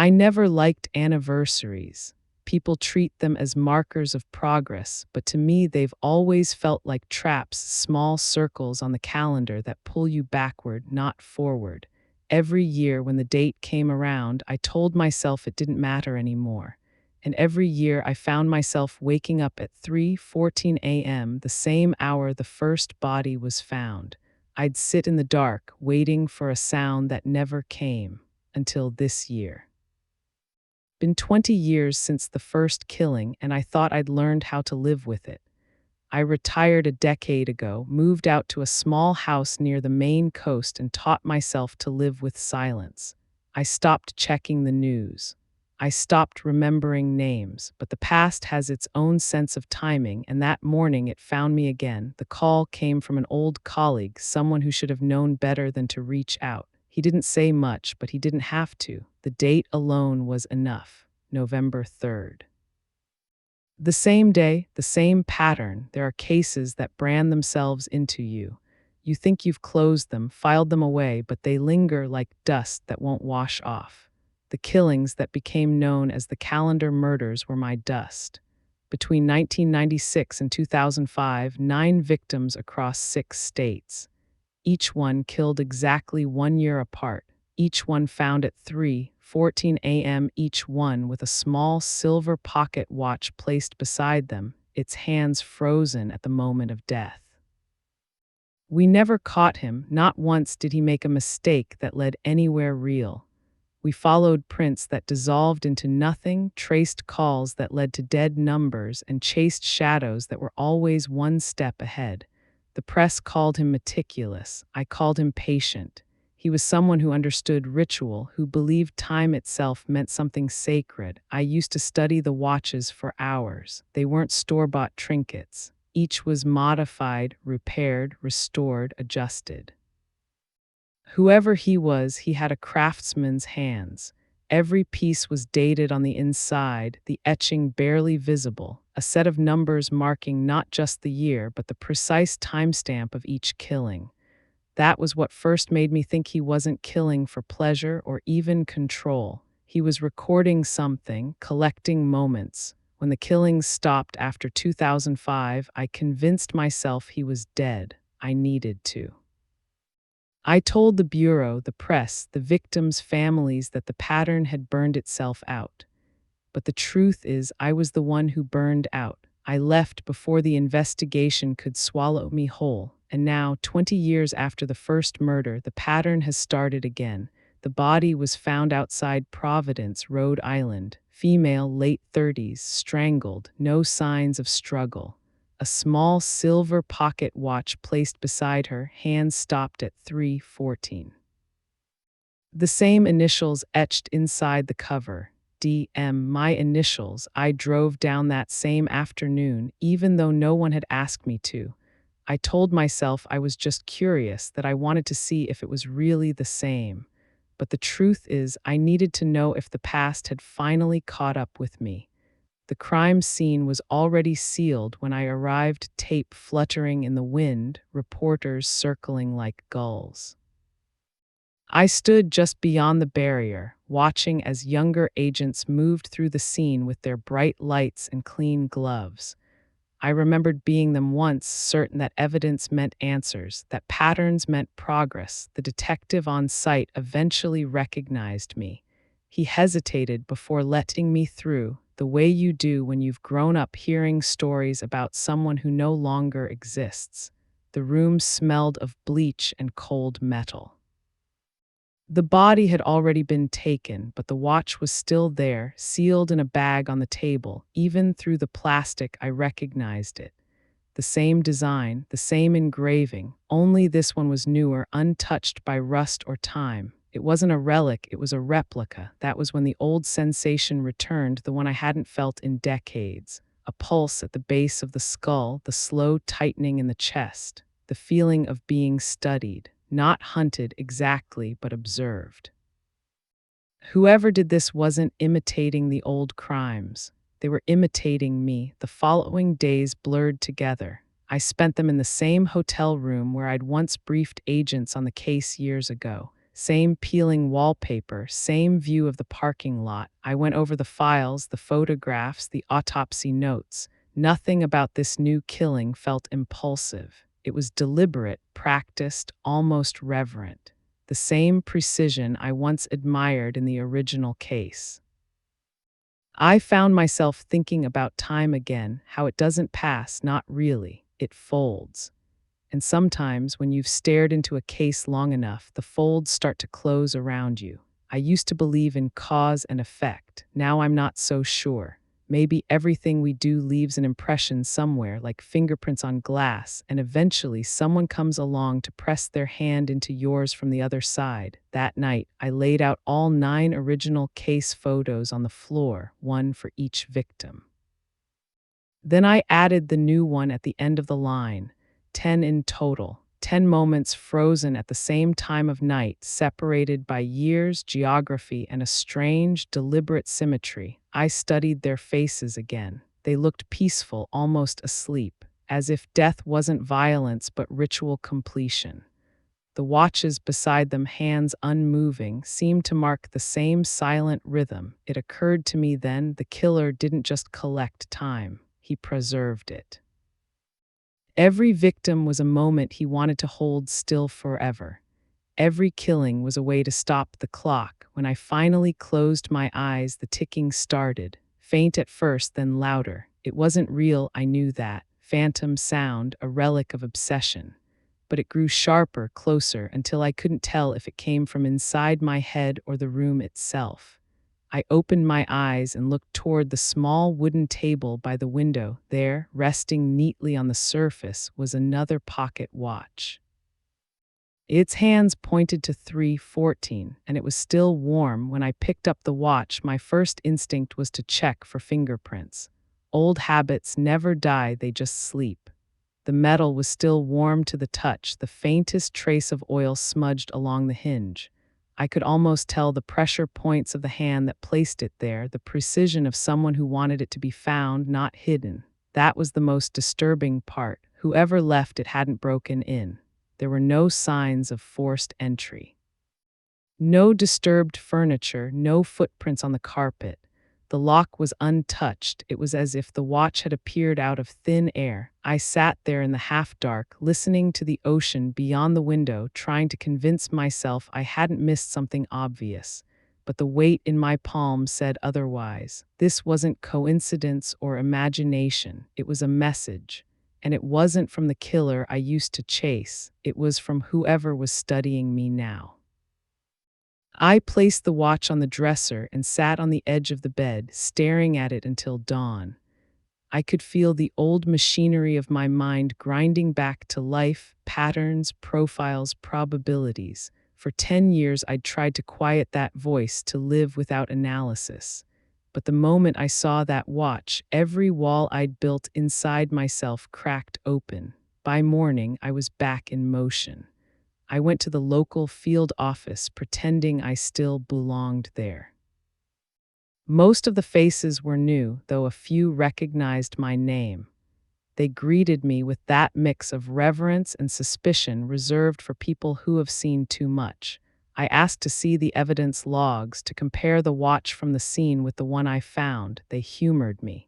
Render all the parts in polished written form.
I never liked anniversaries. People treat them as markers of progress, but to me, they've always felt like traps, small circles on the calendar that pull you backward, not forward. Every year, when the date came around, I told myself it didn't matter anymore. And every year, I found myself waking up at 3:14 a.m., the same hour the first body was found. I'd sit in the dark, waiting for a sound that never came, until this year. Been 20 years since the first killing, and I thought I'd learned how to live with it. I retired a decade ago, moved out to a small house near the Maine coast, and taught myself to live with silence. I stopped checking the news. I stopped remembering names, but the past has its own sense of timing, and that morning it found me again. The call came from an old colleague, someone who should have known better than to reach out. He didn't say much, but he didn't have to. The date alone was enough. November 3rd. The same day, the same pattern. There are cases that brand themselves into you. You think you've closed them, filed them away, but they linger like dust that won't wash off. The killings that became known as the calendar murders were my dust. Between 1996 and 2005, 9 victims across 6 states. Each one killed exactly 1 year apart. Each one found at 3:14 a.m., each one with a small silver pocket watch placed beside them, its hands frozen at the moment of death. We never caught him. Not once did he make a mistake that led anywhere real. We followed prints that dissolved into nothing, traced calls that led to dead numbers, and chased shadows that were always one step ahead. The press called him meticulous. I called him patient. He was someone who understood ritual, who believed time itself meant something sacred. I used to study the watches for hours. They weren't store-bought trinkets. Each was modified, repaired, restored, adjusted. Whoever he was, he had a craftsman's hands. Every piece was dated on the inside, the etching barely visible, a set of numbers marking not just the year, but the precise timestamp of each killing. That was what first made me think he wasn't killing for pleasure or even control. He was recording something, collecting moments. When the killings stopped after 2005, I convinced myself he was dead. I needed to. I told the bureau, the press, the victims' families that the pattern had burned itself out. But the truth is, I was the one who burned out. I left before the investigation could swallow me whole. And now, 20 years after the first murder, the pattern has started again. The body was found outside Providence, Rhode Island. Female, late 30s, strangled, no signs of struggle. A small silver pocket watch placed beside her, hands stopped at 3:14. The same initials etched inside the cover. DM, my initials. I drove down that same afternoon, even though no one had asked me to. I told myself I was just curious, that I wanted to see if it was really the same. But the truth is, I needed to know if the past had finally caught up with me. The crime scene was already sealed when I arrived, tape fluttering in the wind, reporters circling like gulls. I stood just beyond the barrier, watching as younger agents moved through the scene with their bright lights and clean gloves. I remembered being them once, certain that evidence meant answers, that patterns meant progress. The detective on site eventually recognized me. He hesitated before letting me through, the way you do when you've grown up hearing stories about someone who no longer exists. The room smelled of bleach and cold metal. The body had already been taken, but the watch was still there, sealed in a bag on the table. Even through the plastic, I recognized it. The same design, the same engraving, only this one was newer, untouched by rust or time. It wasn't a relic, it was a replica. That was when the old sensation returned, the one I hadn't felt in decades. A pulse at the base of the skull, the slow tightening in the chest, the feeling of being studied. Not hunted exactly, but observed. Whoever did this wasn't imitating the old crimes. They were imitating me. The following days blurred together. I spent them in the same hotel room where I'd once briefed agents on the case years ago. Same peeling wallpaper, same view of the parking lot. I went over the files, the photographs, the autopsy notes. Nothing about this new killing felt impulsive. It was deliberate, practiced, almost reverent. The same precision I once admired in the original case. I found myself thinking about time again, how it doesn't pass, not really, it folds. And sometimes, when you've stared into a case long enough, the folds start to close around you. I used to believe in cause and effect. Now I'm not so sure. Maybe everything we do leaves an impression somewhere, like fingerprints on glass, and eventually someone comes along to press their hand into yours from the other side. That night, I laid out all 9 original case photos on the floor, one for each victim. Then I added the new one at the end of the line. 10 in total, 10 moments frozen at the same time of night, separated by years, geography, and a strange, deliberate symmetry. I studied their faces again. They looked peaceful, almost asleep, as if death wasn't violence but ritual completion. The watches beside them, hands unmoving, seemed to mark the same silent rhythm. It occurred to me then the killer didn't just collect time, he preserved it. Every victim was a moment he wanted to hold still forever. Every killing was a way to stop the clock. When I finally closed my eyes, the ticking started, faint at first, then louder. It wasn't real, I knew that. Phantom sound, a relic of obsession. But it grew sharper, closer, until I couldn't tell if it came from inside my head or the room itself. I opened my eyes and looked toward the small wooden table by the window. There, resting neatly on the surface, was another pocket watch. Its hands pointed to 3:14, and it was still warm. When I picked up the watch, my first instinct was to check for fingerprints. Old habits never die, they just sleep. The metal was still warm to the touch, the faintest trace of oil smudged along the hinge. I could almost tell the pressure points of the hand that placed it there, the precision of someone who wanted it to be found, not hidden. That was the most disturbing part. Whoever left it hadn't broken in. There were no signs of forced entry. No disturbed furniture, no footprints on the carpet. The lock was untouched. It was as if the watch had appeared out of thin air. I sat there in the half-dark, listening to the ocean beyond the window, trying to convince myself I hadn't missed something obvious. But the weight in my palm said otherwise. This wasn't coincidence or imagination. It was a message. And it wasn't from the killer I used to chase. It was from whoever was studying me now. I placed the watch on the dresser and sat on the edge of the bed, staring at it until dawn. I could feel the old machinery of my mind grinding back to life, patterns, profiles, probabilities. For 10 years, I'd tried to quiet that voice, to live without analysis. But the moment I saw that watch, every wall I'd built inside myself cracked open. By morning, I was back in motion. I went to the local field office, pretending I still belonged there. Most of the faces were new, though a few recognized my name. They greeted me with that mix of reverence and suspicion reserved for people who have seen too much. I asked to see the evidence logs, to compare the watch from the scene with the one I found. They humored me.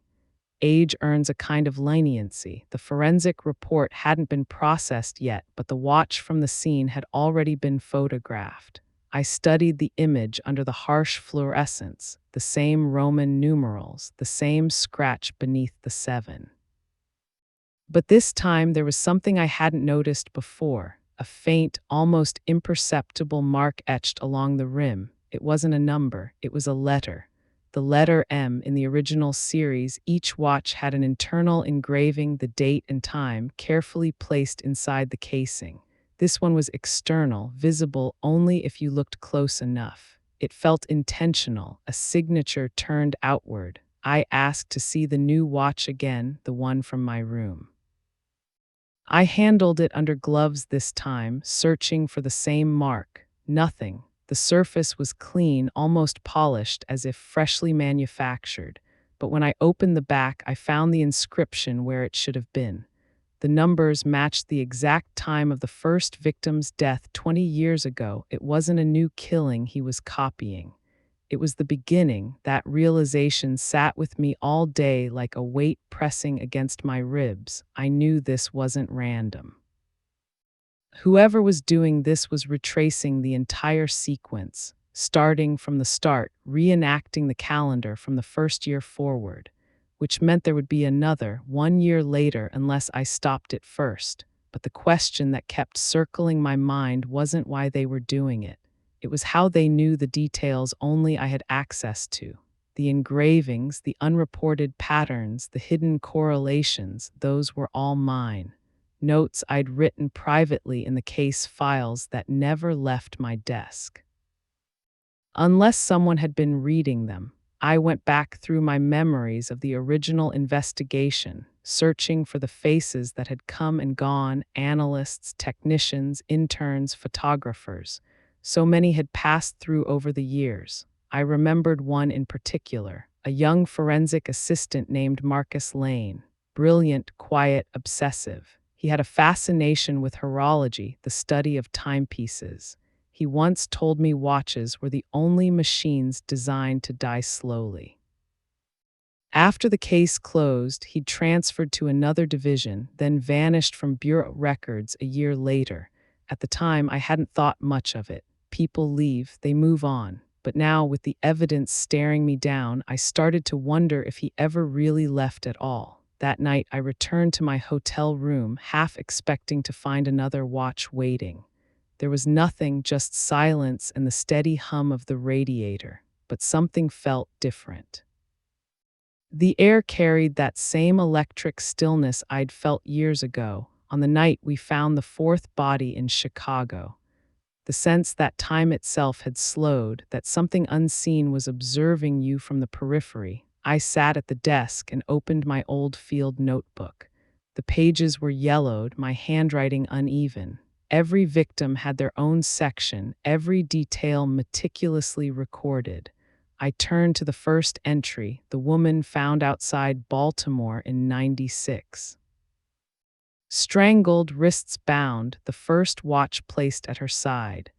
Age earns a kind of leniency. The forensic report hadn't been processed yet, but the watch from the scene had already been photographed. I studied the image under the harsh fluorescence, the same Roman numerals, the same scratch beneath the 7. But this time there was something I hadn't noticed before, a faint, almost imperceptible mark etched along the rim. It wasn't a number, it was a letter. The letter M. In the original series, each watch had an internal engraving, the date and time, carefully placed inside the casing. This one was external, visible only if you looked close enough. It felt intentional, a signature turned outward. I asked to see the new watch again, the one from my room. I handled it under gloves this time, searching for the same mark. Nothing. The surface was clean, almost polished, as if freshly manufactured. But when I opened the back, I found the inscription where it should have been. The numbers matched the exact time of the first victim's death 20 years ago. It wasn't a new killing he was copying. It was the beginning. That realization sat with me all day like a weight pressing against my ribs. I knew this wasn't random. Whoever was doing this was retracing the entire sequence, starting from the start, reenacting the calendar from the first year forward, which meant there would be another 1 year later unless I stopped it first. But the question that kept circling my mind wasn't why they were doing it. It was how they knew the details only I had access to. The engravings, the unreported patterns, the hidden correlations, those were all mine. Notes I'd written privately in the case files that never left my desk. Unless someone had been reading them, I went back through my memories of the original investigation, searching for the faces that had come and gone: analysts, technicians, interns, photographers. So many had passed through over the years. I remembered one in particular, a young forensic assistant named Marcus Lane. Brilliant, quiet, obsessive. He had a fascination with horology, the study of timepieces. He once told me watches were the only machines designed to die slowly. After the case closed, he transferred to another division, then vanished from bureau records a year later. At the time, I hadn't thought much of it. People leave, they move on. But now, with the evidence staring me down, I started to wonder if he ever really left at all. That night, I returned to my hotel room, half expecting to find another watch waiting. There was nothing, just silence and the steady hum of the radiator, but something felt different. The air carried that same electric stillness I'd felt years ago, on the night we found the fourth body in Chicago. The sense that time itself had slowed, that something unseen was observing you from the periphery. I sat at the desk and opened my old field notebook. The pages were yellowed, my handwriting uneven. Every victim had their own section, every detail meticulously recorded. I turned to the first entry, the woman found outside Baltimore in '96. Strangled, wrists bound, the first watch placed at her side.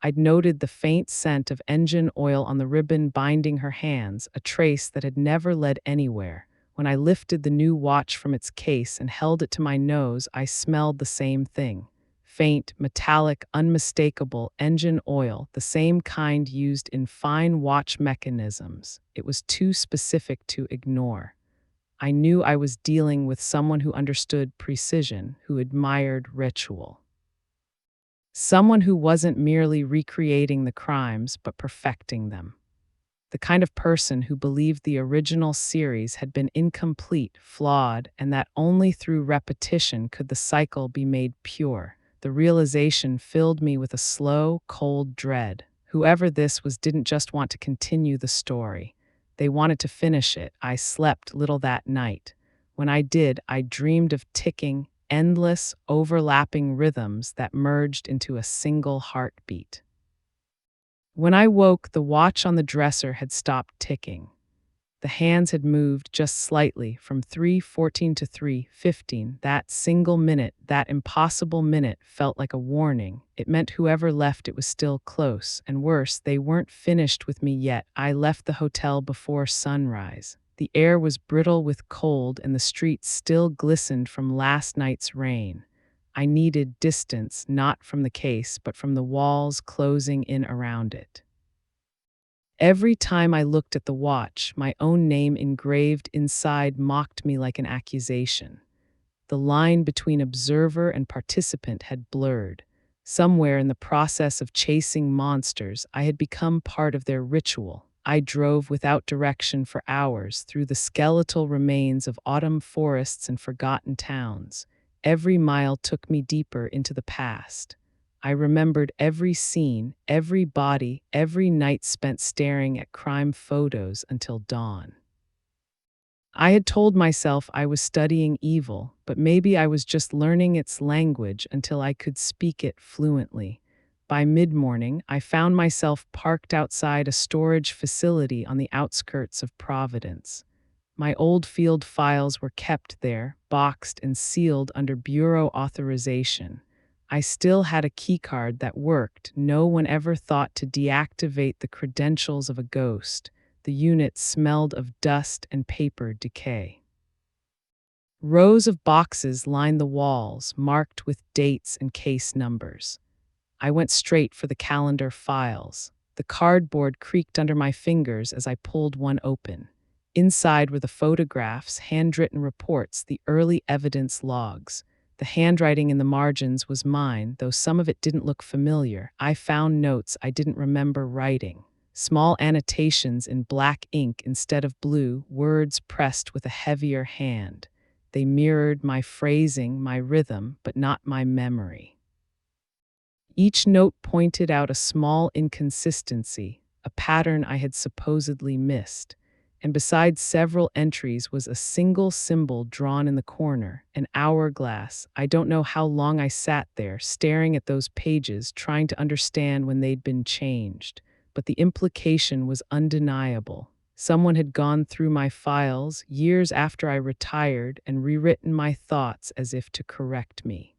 I'd noted the faint scent of engine oil on the ribbon binding her hands, a trace that had never led anywhere. When I lifted the new watch from its case and held it to my nose, I smelled the same thing. Faint, metallic, unmistakable engine oil, the same kind used in fine watch mechanisms. It was too specific to ignore. I knew I was dealing with someone who understood precision, who admired ritual. Someone who wasn't merely recreating the crimes, but perfecting them. The kind of person who believed the original series had been incomplete, flawed, and that only through repetition could the cycle be made pure. The realization filled me with a slow, cold dread. Whoever this was didn't just want to continue the story. They wanted to finish it. I slept little that night. When I did, I dreamed of ticking, endless, overlapping rhythms that merged into a single heartbeat. When I woke, the watch on the dresser had stopped ticking. The hands had moved just slightly from 3:14 to 3:15. That single minute, that impossible minute, felt like a warning. It meant whoever left it was still close, and worse, they weren't finished with me yet. I left the hotel before sunrise. The air was brittle with cold, and the streets still glistened from last night's rain. I needed distance, not from the case, but from the walls closing in around it. Every time I looked at the watch, my own name engraved inside mocked me like an accusation. The line between observer and participant had blurred. Somewhere in the process of chasing monsters, I had become part of their ritual. I drove without direction for hours through the skeletal remains of autumn forests and forgotten towns. Every mile took me deeper into the past. I remembered every scene, every body, every night spent staring at crime photos until dawn. I had told myself I was studying evil, but maybe I was just learning its language until I could speak it fluently. By mid-morning, I found myself parked outside a storage facility on the outskirts of Providence. My old field files were kept there, boxed and sealed under bureau authorization. I still had a keycard that worked. No one ever thought to deactivate the credentials of a ghost. The unit smelled of dust and paper decay. Rows of boxes lined the walls, marked with dates and case numbers. I went straight for the calendar files. The cardboard creaked under my fingers as I pulled one open. Inside were the photographs, handwritten reports, the early evidence logs. The handwriting in the margins was mine, though some of it didn't look familiar. I found notes I didn't remember writing. Small annotations in black ink instead of blue, words pressed with a heavier hand. They mirrored my phrasing, my rhythm, but not my memory. Each note pointed out a small inconsistency, a pattern I had supposedly missed, and beside several entries was a single symbol drawn in the corner, an hourglass. I don't know how long I sat there, staring at those pages, trying to understand when they'd been changed, but the implication was undeniable. Someone had gone through my files years after I retired and rewritten my thoughts as if to correct me.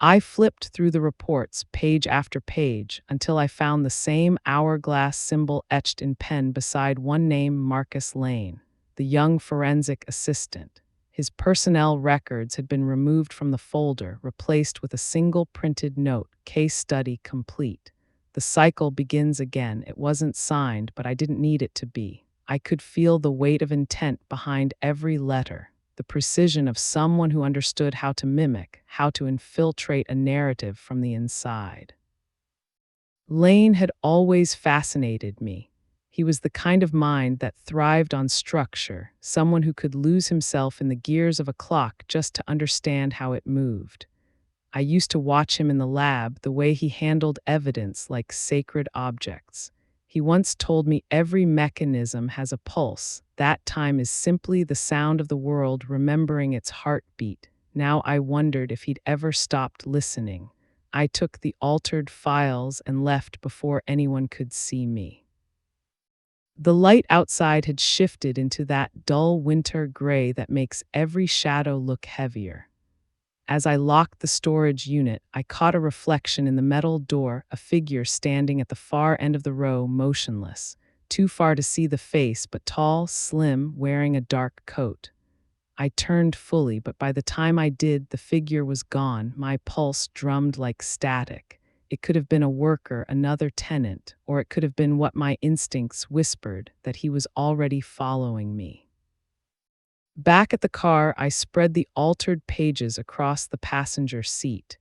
I flipped through the reports page after page until I found the same hourglass symbol etched in pen beside one name, Marcus Lane, the young forensic assistant. His personnel records had been removed from the folder, replaced with a single printed note, case study complete. The cycle begins again. It wasn't signed, but I didn't need it to be. I could feel the weight of intent behind every letter. The precision of someone who understood how to mimic, how to infiltrate a narrative from the inside. Lane had always fascinated me. He was the kind of mind that thrived on structure, someone who could lose himself in the gears of a clock just to understand how it moved. I used to watch him in the lab, the way he handled evidence like sacred objects. He once told me every mechanism has a pulse. That time is simply the sound of the world remembering its heartbeat. Now I wondered if he'd ever stopped listening. I took the altered files and left before anyone could see me. The light outside had shifted into that dull winter gray that makes every shadow look heavier. As I locked the storage unit, I caught a reflection in the metal door, a figure standing at the far end of the row, motionless, too far to see the face, but tall, slim, wearing a dark coat. I turned fully, but by the time I did, the figure was gone. My pulse drummed like static. It could have been a worker, another tenant, or it could have been what my instincts whispered, that he was already following me. Back at the car, I spread the altered pages across the passenger seat.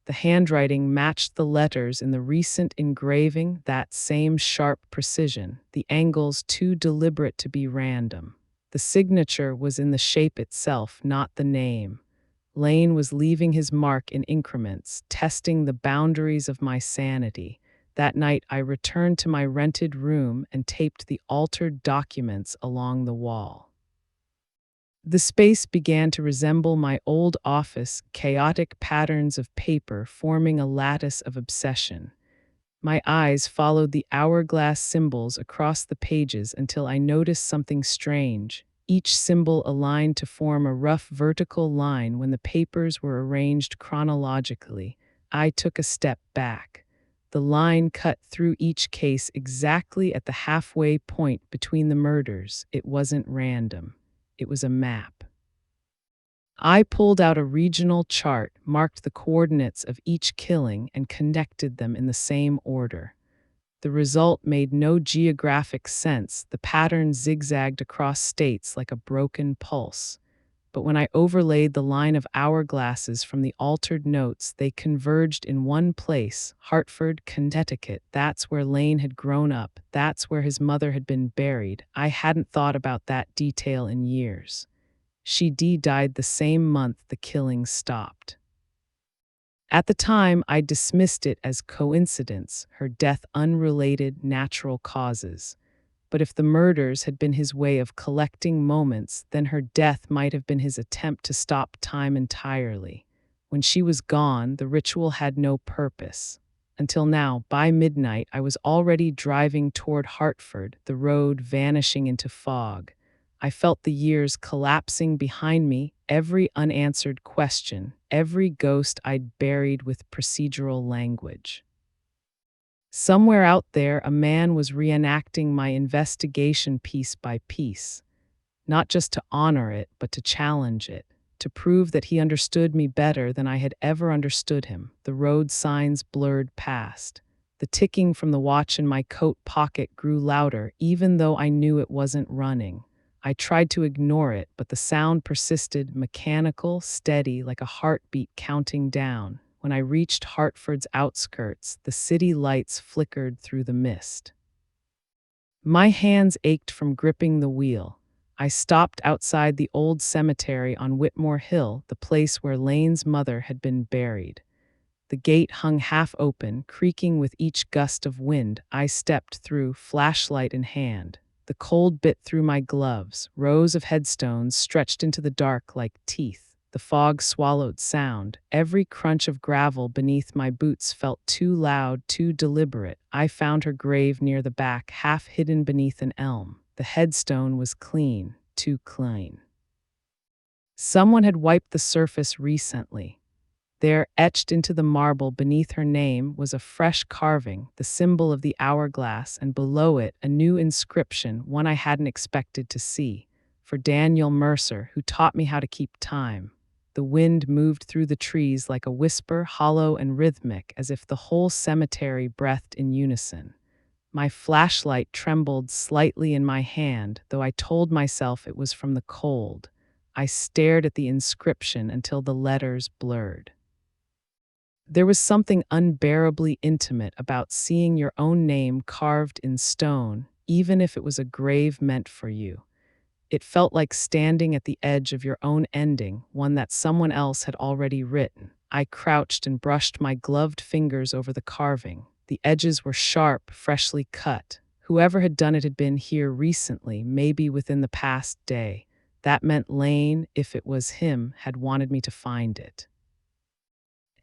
The handwriting matched the letters in the recent engraving, that same sharp precision, the angles too deliberate to be random. The signature was in the shape itself, not the name. Lane was leaving his mark in increments, testing the boundaries of my sanity. That night, I returned to my rented room and taped the altered documents along the wall. The space began to resemble my old office, chaotic patterns of paper forming a lattice of obsession. My eyes followed the hourglass symbols across the pages until I noticed something strange. Each symbol aligned to form a rough vertical line when the papers were arranged chronologically. I took a step back. The line cut through each case exactly at the halfway point between the murders. It wasn't random. It was a map. I pulled out a regional chart, marked the coordinates of each killing, and connected them in the same order. The result made no geographic sense. The pattern zigzagged across states like a broken pulse. But when I overlaid the line of hourglasses from the altered notes, they converged in one place, Hartford, Connecticut. That's where Lane had grown up. That's where his mother had been buried. I hadn't thought about that detail in years. She died the same month the killing stopped. At the time, I dismissed it as coincidence, her death unrelated, natural causes. But if the murders had been his way of collecting moments, then her death might have been his attempt to stop time entirely. When she was gone, the ritual had no purpose. Until now, by midnight, I was already driving toward Hartford, the road vanishing into fog. I felt the years collapsing behind me, every unanswered question, every ghost I'd buried with procedural language. Somewhere out there, a man was reenacting my investigation piece by piece, not just to honor it, but to challenge it, to prove that he understood me better than I had ever understood him. The road signs blurred past. The ticking from the watch in my coat pocket grew louder, even though I knew it wasn't running. I tried to ignore it, but the sound persisted, mechanical, steady, like a heartbeat counting down. When I reached Hartford's outskirts, the city lights flickered through the mist. My hands ached from gripping the wheel. I stopped outside the old cemetery on Whitmore Hill, the place where Lane's mother had been buried. The gate hung half open, creaking with each gust of wind. I stepped through, flashlight in hand. The cold bit through my gloves. Rows of headstones stretched into the dark like teeth. The fog swallowed sound. Every crunch of gravel beneath my boots felt too loud, too deliberate. I found her grave near the back, half hidden beneath an elm. The headstone was clean, too clean. Someone had wiped the surface recently. There, etched into the marble beneath her name, was a fresh carving, the symbol of the hourglass, and below it, a new inscription, one I hadn't expected to see. For Daniel Mercer, who taught me how to keep time. The wind moved through the trees like a whisper, hollow and rhythmic, as if the whole cemetery breathed in unison. My flashlight trembled slightly in my hand, though I told myself it was from the cold. I stared at the inscription until the letters blurred. There was something unbearably intimate about seeing your own name carved in stone, even if it was a grave meant for you. It felt like standing at the edge of your own ending, one that someone else had already written. I crouched and brushed my gloved fingers over the carving. The edges were sharp, freshly cut. Whoever had done it had been here recently, maybe within the past day. That meant Lane, if it was him, had wanted me to find it.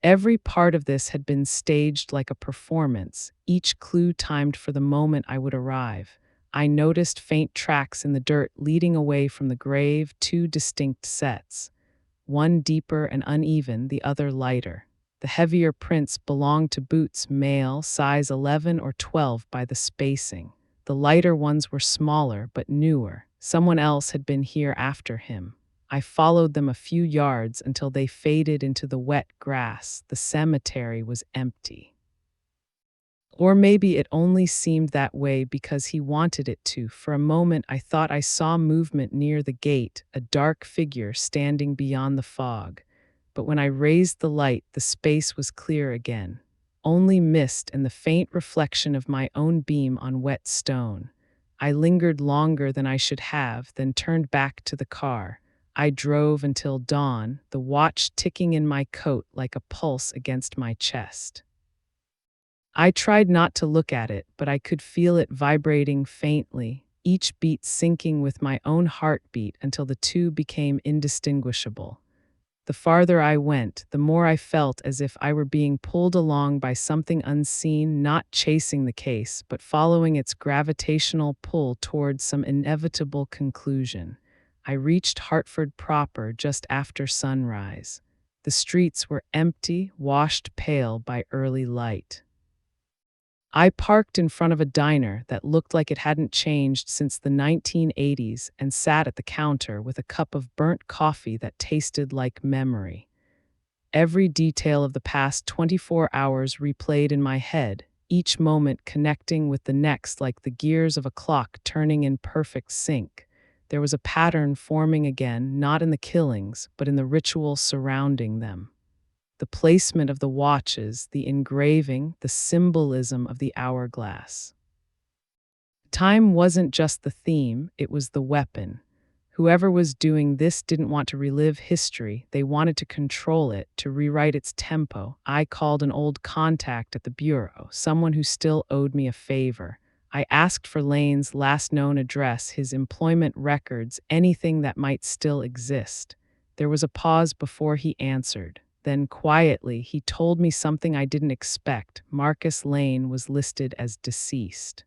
Every part of this had been staged like a performance, each clue timed for the moment I would arrive. I noticed faint tracks in the dirt leading away from the grave, two distinct sets. One deeper and uneven, the other lighter. The heavier prints belonged to boots male, size 11 or 12 by the spacing. The lighter ones were smaller but newer. Someone else had been here after him. I followed them a few yards until they faded into the wet grass. The cemetery was empty. Or maybe it only seemed that way because he wanted it to. For a moment, I thought I saw movement near the gate, a dark figure standing beyond the fog. But when I raised the light, the space was clear again. Only mist and the faint reflection of my own beam on wet stone. I lingered longer than I should have, then turned back to the car. I drove until dawn, the watch ticking in my coat like a pulse against my chest. I tried not to look at it, but I could feel it vibrating faintly, each beat syncing with my own heartbeat until the two became indistinguishable. The farther I went, the more I felt as if I were being pulled along by something unseen, not chasing the case, but following its gravitational pull towards some inevitable conclusion. I reached Hartford proper just after sunrise. The streets were empty, washed pale by early light. I parked in front of a diner that looked like it hadn't changed since the 1980s and sat at the counter with a cup of burnt coffee that tasted like memory. Every detail of the past 24 hours replayed in my head, each moment connecting with the next like the gears of a clock turning in perfect sync. There was a pattern forming again, not in the killings, but in the ritual surrounding them. The placement of the watches, the engraving, the symbolism of the hourglass. Time wasn't just the theme, it was the weapon. Whoever was doing this didn't want to relive history, they wanted to control it, to rewrite its tempo. I called an old contact at the bureau, someone who still owed me a favor. I asked for Lane's last known address, his employment records, anything that might still exist. There was a pause before he answered. Then quietly, he told me something I didn't expect. Marcus Lane was listed as deceased.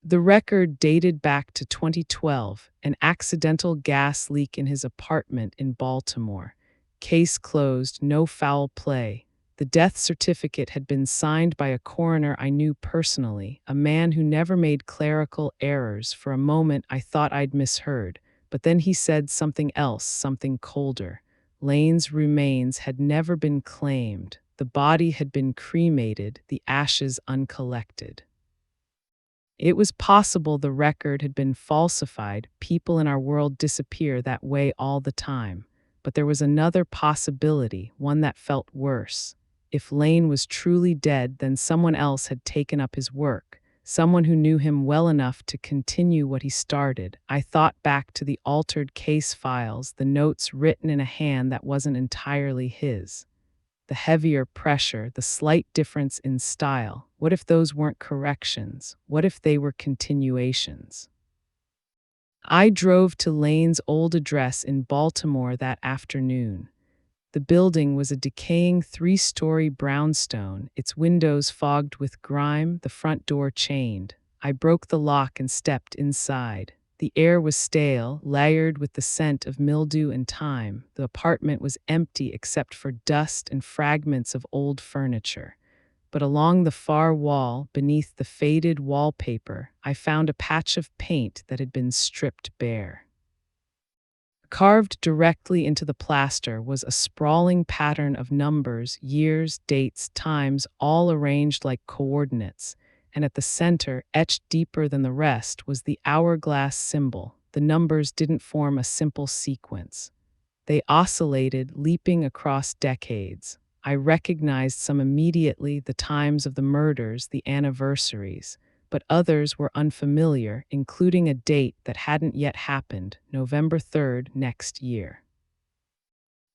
The record dated back to 2012, an accidental gas leak in his apartment in Baltimore. Case closed, no foul play. The death certificate had been signed by a coroner I knew personally, a man who never made clerical errors. For a moment, I thought I'd misheard, but then he said something else, something colder. Lane's remains had never been claimed. The body had been cremated, the ashes uncollected. It was possible the record had been falsified. People in our world disappear that way all the time. But there was another possibility, one that felt worse. If Lane was truly dead, then someone else had taken up his work, someone who knew him well enough to continue what he started. I thought back to the altered case files, the notes written in a hand that wasn't entirely his. The heavier pressure, the slight difference in style. What if those weren't corrections? What if they were continuations? I drove to Lane's old address in Baltimore that afternoon. The building was a decaying three-story brownstone, its windows fogged with grime, the front door chained. I broke the lock and stepped inside. The air was stale, layered with the scent of mildew and time. The apartment was empty except for dust and fragments of old furniture. But along the far wall, beneath the faded wallpaper, I found a patch of paint that had been stripped bare. Carved directly into the plaster was a sprawling pattern of numbers, years, dates, times, all arranged like coordinates. And at the center, etched deeper than the rest, was the hourglass symbol. The numbers didn't form a simple sequence. They oscillated, leaping across decades. I recognized some immediately, the times of the murders, the anniversaries, but others were unfamiliar, including a date that hadn't yet happened, November 3rd next year.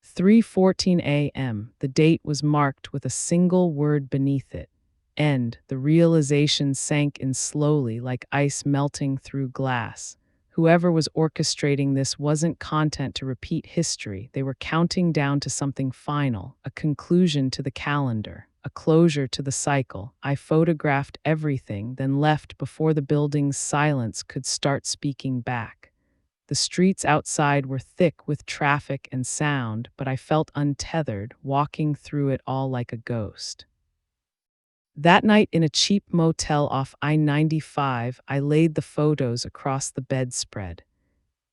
3:14 a.m. The date was marked with a single word beneath it. End. The realization sank in slowly, like ice melting through glass. Whoever was orchestrating this wasn't content to repeat history. They were counting down to something final, a conclusion to the calendar, a closure to the cycle. I photographed everything, then left before the building's silence could start speaking back. The streets outside were thick with traffic and sound, but I felt untethered, walking through it all like a ghost. That night in a cheap motel off I-95, I laid the photos across the bedspread.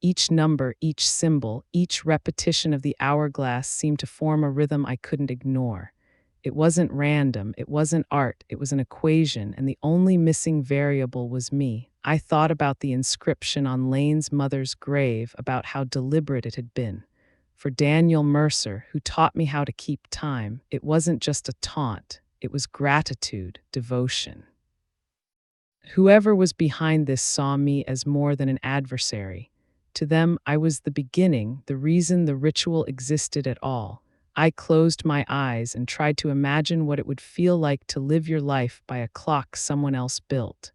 Each number, each symbol, each repetition of the hourglass seemed to form a rhythm I couldn't ignore. It wasn't random, it wasn't art, it was an equation, and the only missing variable was me. I thought about the inscription on Lane's mother's grave, about how deliberate it had been. For Daniel Mercer, who taught me how to keep time, it wasn't just a taunt. It was gratitude, devotion. Whoever was behind this saw me as more than an adversary. To them, I was the beginning, the reason the ritual existed at all. I closed my eyes and tried to imagine what it would feel like to live your life by a clock someone else built.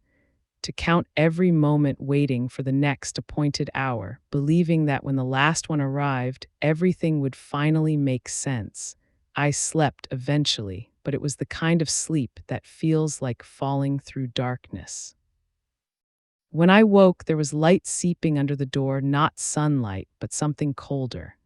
To count every moment waiting for the next appointed hour, believing that when the last one arrived, everything would finally make sense. I slept eventually, but it was the kind of sleep that feels like falling through darkness. When I woke, there was light seeping under the door, not sunlight, but something colder.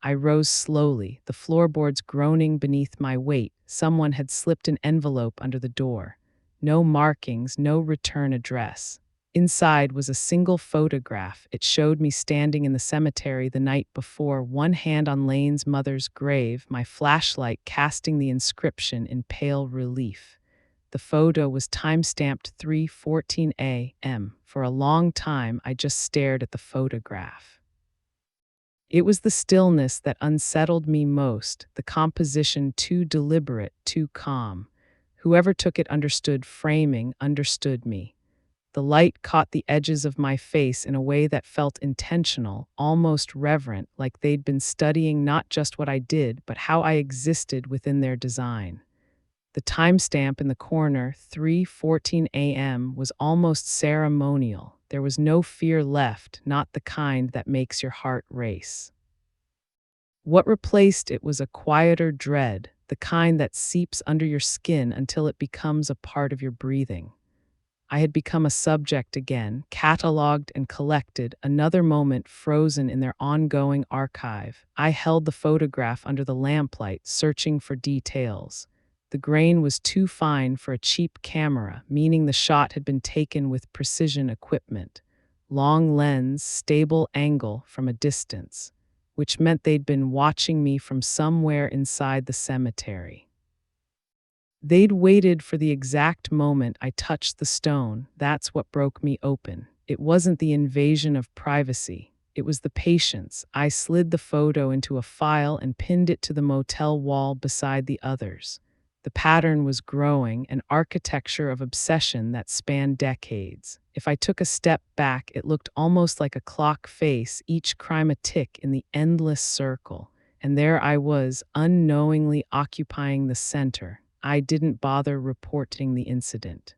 I rose slowly, the floorboards groaning beneath my weight. Someone had slipped an envelope under the door. No markings, no return address. Inside was a single photograph. It showed me standing in the cemetery the night before, one hand on Lane's mother's grave, my flashlight casting the inscription in pale relief. The photo was time-stamped 3:14 a.m. For a long time, I just stared at the photograph. It was the stillness that unsettled me most, the composition too deliberate, too calm. Whoever took it understood framing, understood me. The light caught the edges of my face in a way that felt intentional, almost reverent, like they'd been studying not just what I did, but how I existed within their design. The timestamp in the corner, 3:14 a.m., was almost ceremonial. There was no fear left, not the kind that makes your heart race. What replaced it was a quieter dread, the kind that seeps under your skin until it becomes a part of your breathing. I had become a subject again, catalogued and collected, another moment frozen in their ongoing archive. I held the photograph under the lamplight, searching for details. The grain was too fine for a cheap camera, meaning the shot had been taken with precision equipment. Long lens, stable angle from a distance, which meant they'd been watching me from somewhere inside the cemetery. They'd waited for the exact moment I touched the stone. That's what broke me open. It wasn't the invasion of privacy. It was the patience. I slid the photo into a file and pinned it to the motel wall beside the others. The pattern was growing, an architecture of obsession that spanned decades. If I took a step back, it looked almost like a clock face, each crime a tick in the endless circle. And there I was, unknowingly occupying the center. I didn't bother reporting the incident.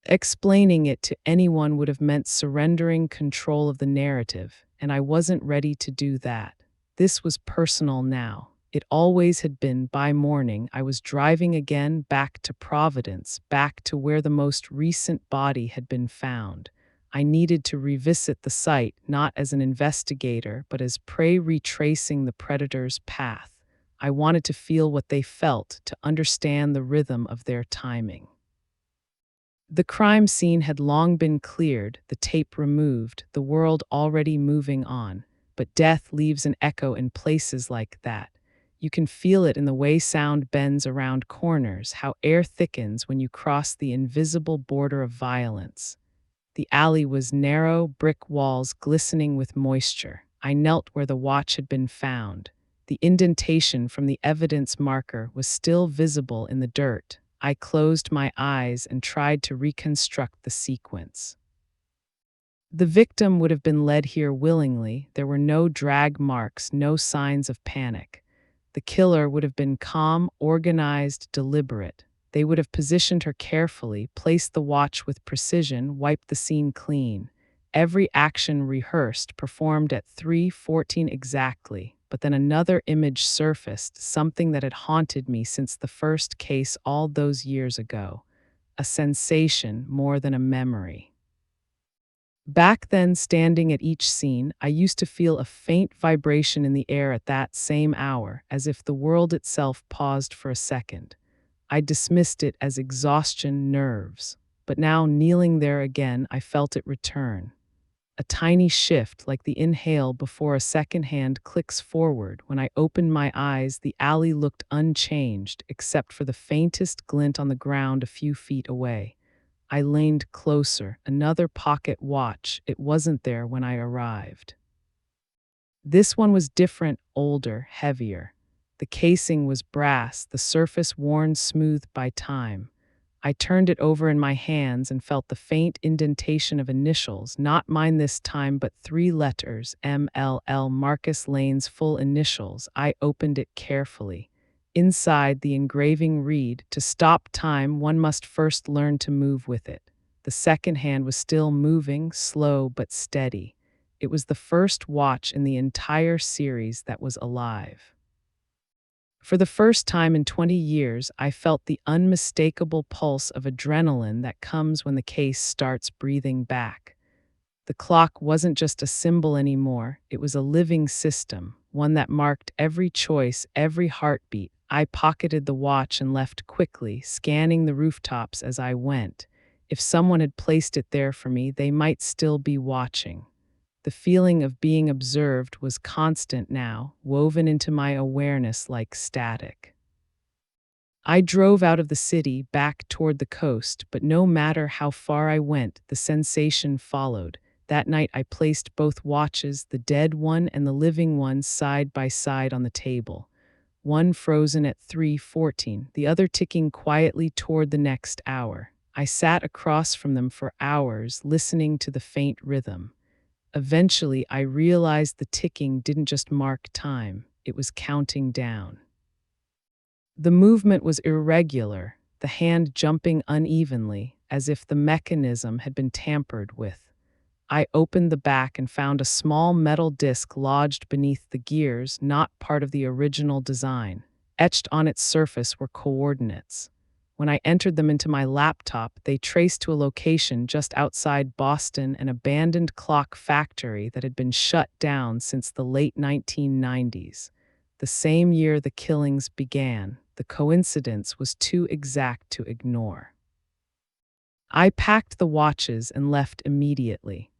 Explaining it to anyone would have meant surrendering control of the narrative, and I wasn't ready to do that. This was personal now. It always had been. By morning, I was driving again back to Providence, back to where the most recent body had been found. I needed to revisit the site, not as an investigator, but as prey retracing the predator's path. I wanted to feel what they felt, to understand the rhythm of their timing. The crime scene had long been cleared, the tape removed, the world already moving on. But death leaves an echo in places like that. You can feel it in the way sound bends around corners, how air thickens when you cross the invisible border of violence. The alley was narrow, brick walls glistening with moisture. I knelt where the watch had been found. The indentation from the evidence marker was still visible in the dirt. I closed my eyes and tried to reconstruct the sequence. The victim would have been led here willingly. There were no drag marks, no signs of panic. The killer would have been calm, organized, deliberate. They would have positioned her carefully, placed the watch with precision, wiped the scene clean. Every action rehearsed, performed at 3:14 exactly. But then another image surfaced, something that had haunted me since the first case all those years ago. A sensation more than a memory. Back then, standing at each scene, I used to feel a faint vibration in the air at that same hour, as if the world itself paused for a second. I dismissed it as exhaustion, nerves. But now, kneeling there again, I felt it return. A tiny shift, like the inhale before a second hand clicks forward. When I opened my eyes, the alley looked unchanged, except for the faintest glint on the ground a few feet away. I leaned closer, another pocket watch. It wasn't there when I arrived. This one was different, older, heavier. The casing was brass, the surface worn smooth by time. I turned it over in my hands and felt the faint indentation of initials, not mine this time, but 3 letters, MLL, Marcus Lane's full initials. I opened it carefully. Inside, the engraving read, "To stop time, one must first learn to move with it." The second hand was still moving, slow but steady. It was the first watch in the entire series that was alive. For the first time in 20 years, I felt the unmistakable pulse of adrenaline that comes when the case starts breathing back. The clock wasn't just a symbol anymore, it was a living system, one that marked every choice, every heartbeat. I pocketed the watch and left quickly, scanning the rooftops as I went. If someone had placed it there for me, they might still be watching. The feeling of being observed was constant now, woven into my awareness like static. I drove out of the city, back toward the coast, but no matter how far I went, the sensation followed. That night I placed both watches, the dead one and the living one, side by side on the table. One frozen at 3:14, the other ticking quietly toward the next hour. I sat across from them for hours, listening to the faint rhythm. Eventually, I realized the ticking didn't just mark time, it was counting down. The movement was irregular, the hand jumping unevenly, as if the mechanism had been tampered with. I opened the back and found a small metal disc lodged beneath the gears, not part of the original design. Etched on its surface were coordinates. When I entered them into my laptop, they traced to a location just outside Boston, an abandoned clock factory that had been shut down since the late 1990s. The same year the killings began, the coincidence was too exact to ignore. I packed the watches and left immediately.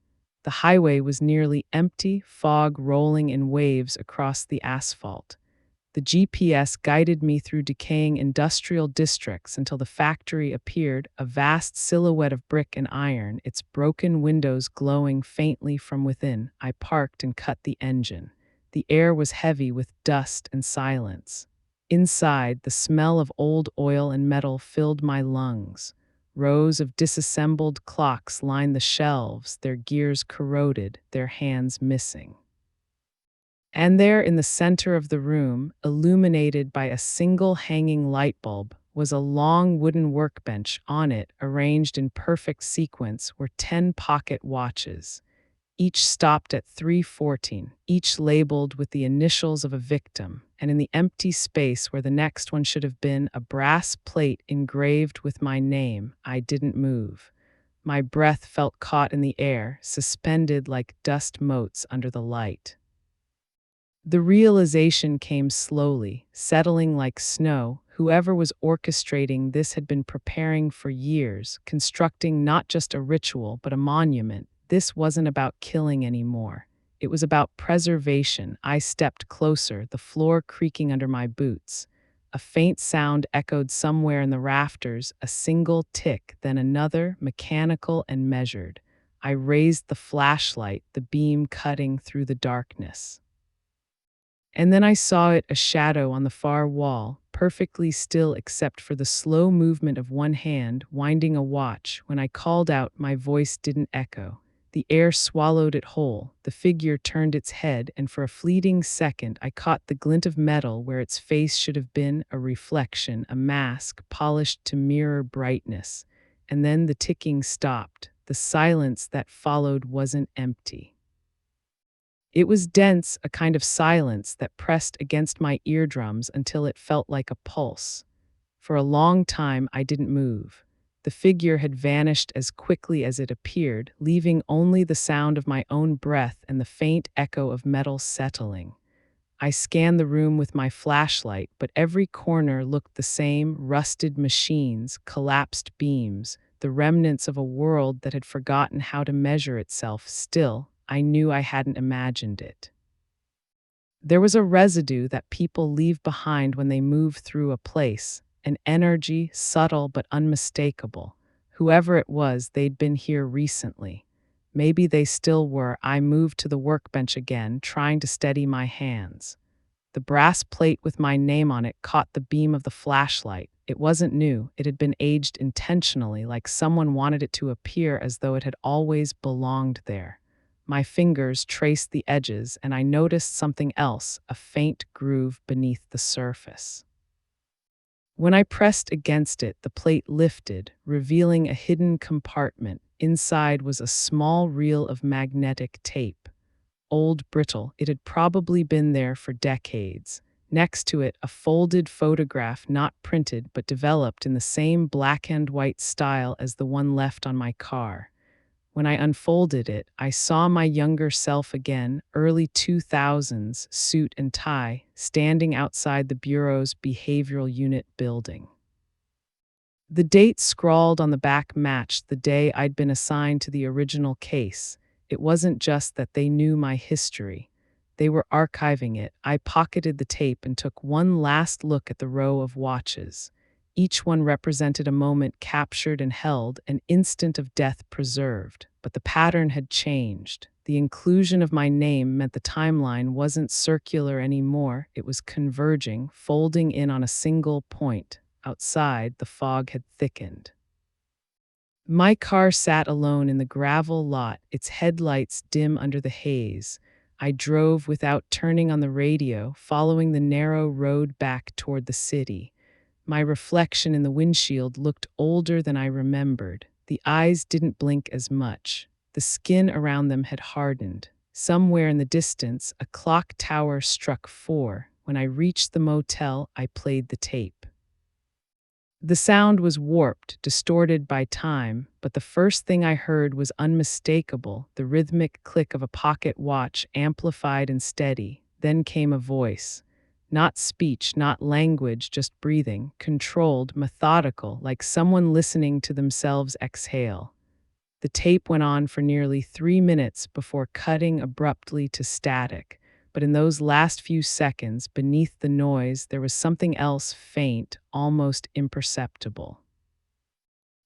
The highway was nearly empty, fog rolling in waves across the asphalt. The GPS guided me through decaying industrial districts until the factory appeared, a vast silhouette of brick and iron, its broken windows glowing faintly from within. I parked and cut the engine. The air was heavy with dust and silence. Inside, the smell of old oil and metal filled my lungs. Rows of disassembled clocks lined the shelves, their gears corroded, their hands missing. And there in the center of the room, illuminated by a single hanging light bulb, was a long wooden workbench. On it, arranged in perfect sequence, were 10 pocket watches. Each stopped at 3:14, each labeled with the initials of a victim, and in the empty space where the next one should have been, a brass plate engraved with my name. I didn't move. My breath felt caught in the air, suspended like dust motes under the light. The realization came slowly, settling like snow. Whoever was orchestrating this had been preparing for years, constructing not just a ritual, but a monument. This wasn't about killing anymore. It was about preservation. I stepped closer, the floor creaking under my boots. A faint sound echoed somewhere in the rafters, a single tick, then another, mechanical and measured. I raised the flashlight, the beam cutting through the darkness. And then I saw it, a shadow on the far wall, perfectly still except for the slow movement of one hand winding a watch. When I called out, my voice didn't echo. The air swallowed it whole. The figure turned its head, and for a fleeting second I caught the glint of metal where its face should have been, a reflection, a mask polished to mirror brightness. And then the ticking stopped. The silence that followed wasn't empty. It was dense, a kind of silence that pressed against my eardrums until it felt like a pulse. For a long time, I didn't move. The figure had vanished as quickly as it appeared, leaving only the sound of my own breath and the faint echo of metal settling. I scanned the room with my flashlight, but every corner looked the same: rusted machines, collapsed beams, the remnants of a world that had forgotten how to measure itself. Still, I knew I hadn't imagined it. There was a residue that people leave behind when they move through a place, an energy, subtle but unmistakable. Whoever it was, they'd been here recently. Maybe they still were. I moved to the workbench again, trying to steady my hands. The brass plate with my name on it caught the beam of the flashlight. It wasn't new. It had been aged intentionally, like someone wanted it to appear as though it had always belonged there. My fingers traced the edges, and I noticed something else, a faint groove beneath the surface. When I pressed against it, the plate lifted, revealing a hidden compartment. Inside was a small reel of magnetic tape. Old, brittle, it had probably been there for decades. Next to it, a folded photograph, not printed but developed in the same black and white style as the one left on my car. When I unfolded it, I saw my younger self again, early 2000s, suit and tie, standing outside the Bureau's behavioral unit building. The date scrawled on the back matched the day I'd been assigned to the original case. It wasn't just that they knew my history. They were archiving it. I pocketed the tape and took one last look at the row of watches. Each one represented a moment captured and held, an instant of death preserved. But the pattern had changed. The inclusion of my name meant the timeline wasn't circular anymore. It was converging, folding in on a single point. Outside, the fog had thickened. My car sat alone in the gravel lot, its headlights dim under the haze. I drove without turning on the radio, following the narrow road back toward the city. My reflection in the windshield looked older than I remembered. The eyes didn't blink as much. The skin around them had hardened. Somewhere in the distance, a clock tower struck 4. When I reached the motel, I played the tape. The sound was warped, distorted by time, but the first thing I heard was unmistakable, the rhythmic click of a pocket watch, amplified and steady. Then came a voice. Not speech, not language, just breathing, controlled, methodical, like someone listening to themselves exhale. The tape went on for nearly 3 minutes before cutting abruptly to static. But in those last few seconds, beneath the noise, there was something else faint, almost imperceptible.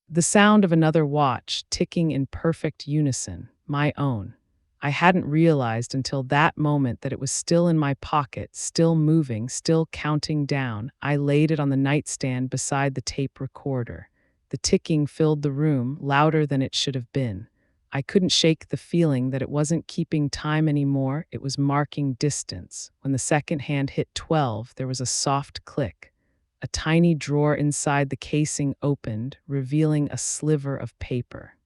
The sound of another watch ticking in perfect unison, my own. I hadn't realized until that moment that it was still in my pocket, still moving, still counting down. I laid it on the nightstand beside the tape recorder. The ticking filled the room, louder than it should have been. I couldn't shake the feeling that it wasn't keeping time anymore, it was marking distance. When the second hand hit 12, there was a soft click. A tiny drawer inside the casing opened, revealing a sliver of paper.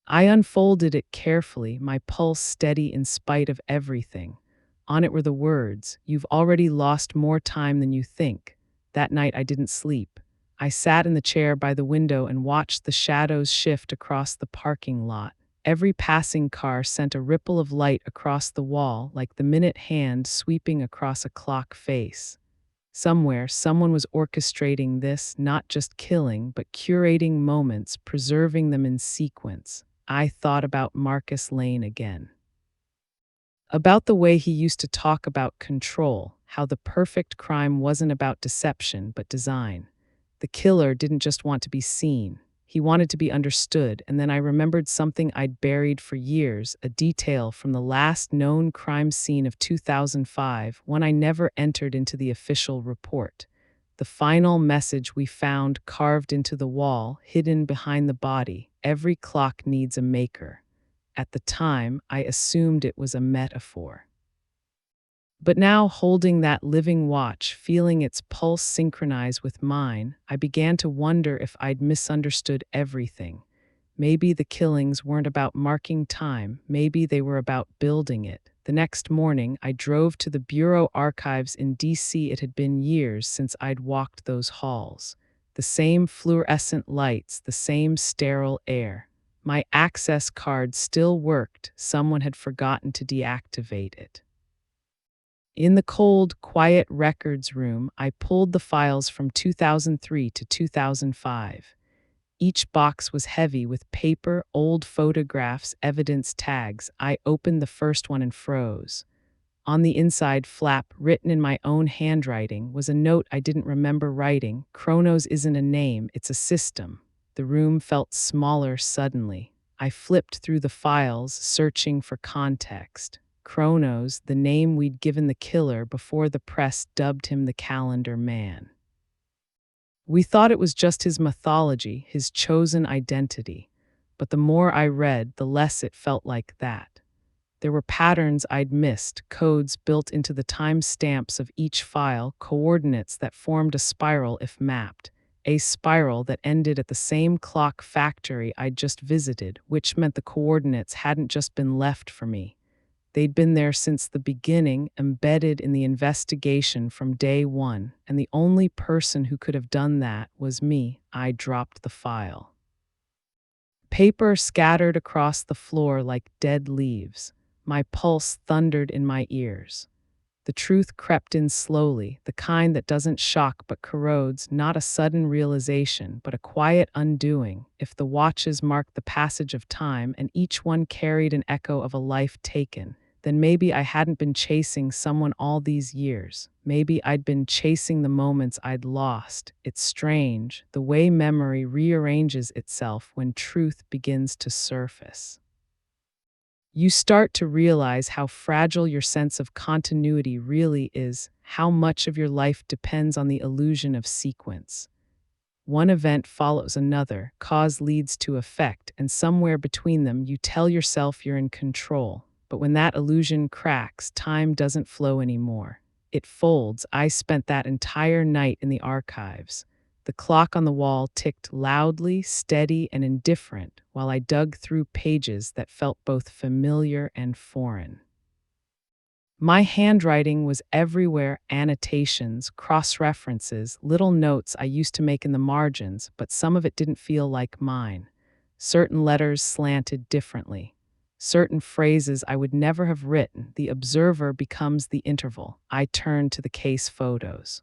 I unfolded it carefully, my pulse steady in spite of everything. On it were the words, "You've already lost more time than you think." That night I didn't sleep. I sat in the chair by the window and watched the shadows shift across the parking lot. Every passing car sent a ripple of light across the wall, like the minute hand sweeping across a clock face. Somewhere, someone was orchestrating this, not just killing, but curating moments, preserving them in sequence. I thought about Marcus Lane again. About the way he used to talk about control, how the perfect crime wasn't about deception, but design. The killer didn't just want to be seen. He wanted to be understood, and then I remembered something I'd buried for years, a detail from the last known crime scene of 2005, one I never entered into the official report. The final message we found carved into the wall, hidden behind the body. Every clock needs a maker. At the time, I assumed it was a metaphor. But now, holding that living watch, feeling its pulse synchronize with mine, I began to wonder if I'd misunderstood everything. Maybe the killings weren't about marking time, maybe they were about building it. The next morning, I drove to the Bureau archives in DC. It had been years since I'd walked those halls. The same fluorescent lights, the same sterile air. My access card still worked, someone had forgotten to deactivate it. In the cold, quiet records room, I pulled the files from 2003 to 2005. Each box was heavy with paper, old photographs, evidence tags. I opened the first one and froze. On the inside flap, written in my own handwriting, was a note I didn't remember writing. Chronos isn't a name, it's a system. The room felt smaller suddenly. I flipped through the files, searching for context. Chronos, the name we'd given the killer before the press dubbed him the Calendar Man. We thought it was just his mythology, his chosen identity. But the more I read, the less it felt like that. There were patterns I'd missed, codes built into the timestamps of each file, coordinates that formed a spiral if mapped. A spiral that ended at the same clock factory I'd just visited, which meant the coordinates hadn't just been left for me. They'd been there since the beginning, embedded in the investigation from day one, and the only person who could have done that was me. I dropped the file. Paper scattered across the floor like dead leaves. My pulse thundered in my ears. The truth crept in slowly, the kind that doesn't shock but corrodes, not a sudden realization, but a quiet undoing. If the watches marked the passage of time and each one carried an echo of a life taken, then maybe I hadn't been chasing someone all these years. Maybe I'd been chasing the moments I'd lost. It's strange, the way memory rearranges itself when truth begins to surface. You start to realize how fragile your sense of continuity really is, how much of your life depends on the illusion of sequence. One event follows another, cause leads to effect, and somewhere between them you tell yourself you're in control. But when that illusion cracks, time doesn't flow anymore. It folds. I spent that entire night in the archives. The clock on the wall ticked loudly, steady, and indifferent while I dug through pages that felt both familiar and foreign. My handwriting was everywhere: annotations, cross references, little notes I used to make in the margins, but some of it didn't feel like mine. Certain letters slanted differently. Certain phrases I would never have written. The observer becomes the interval. I turned to the case photos.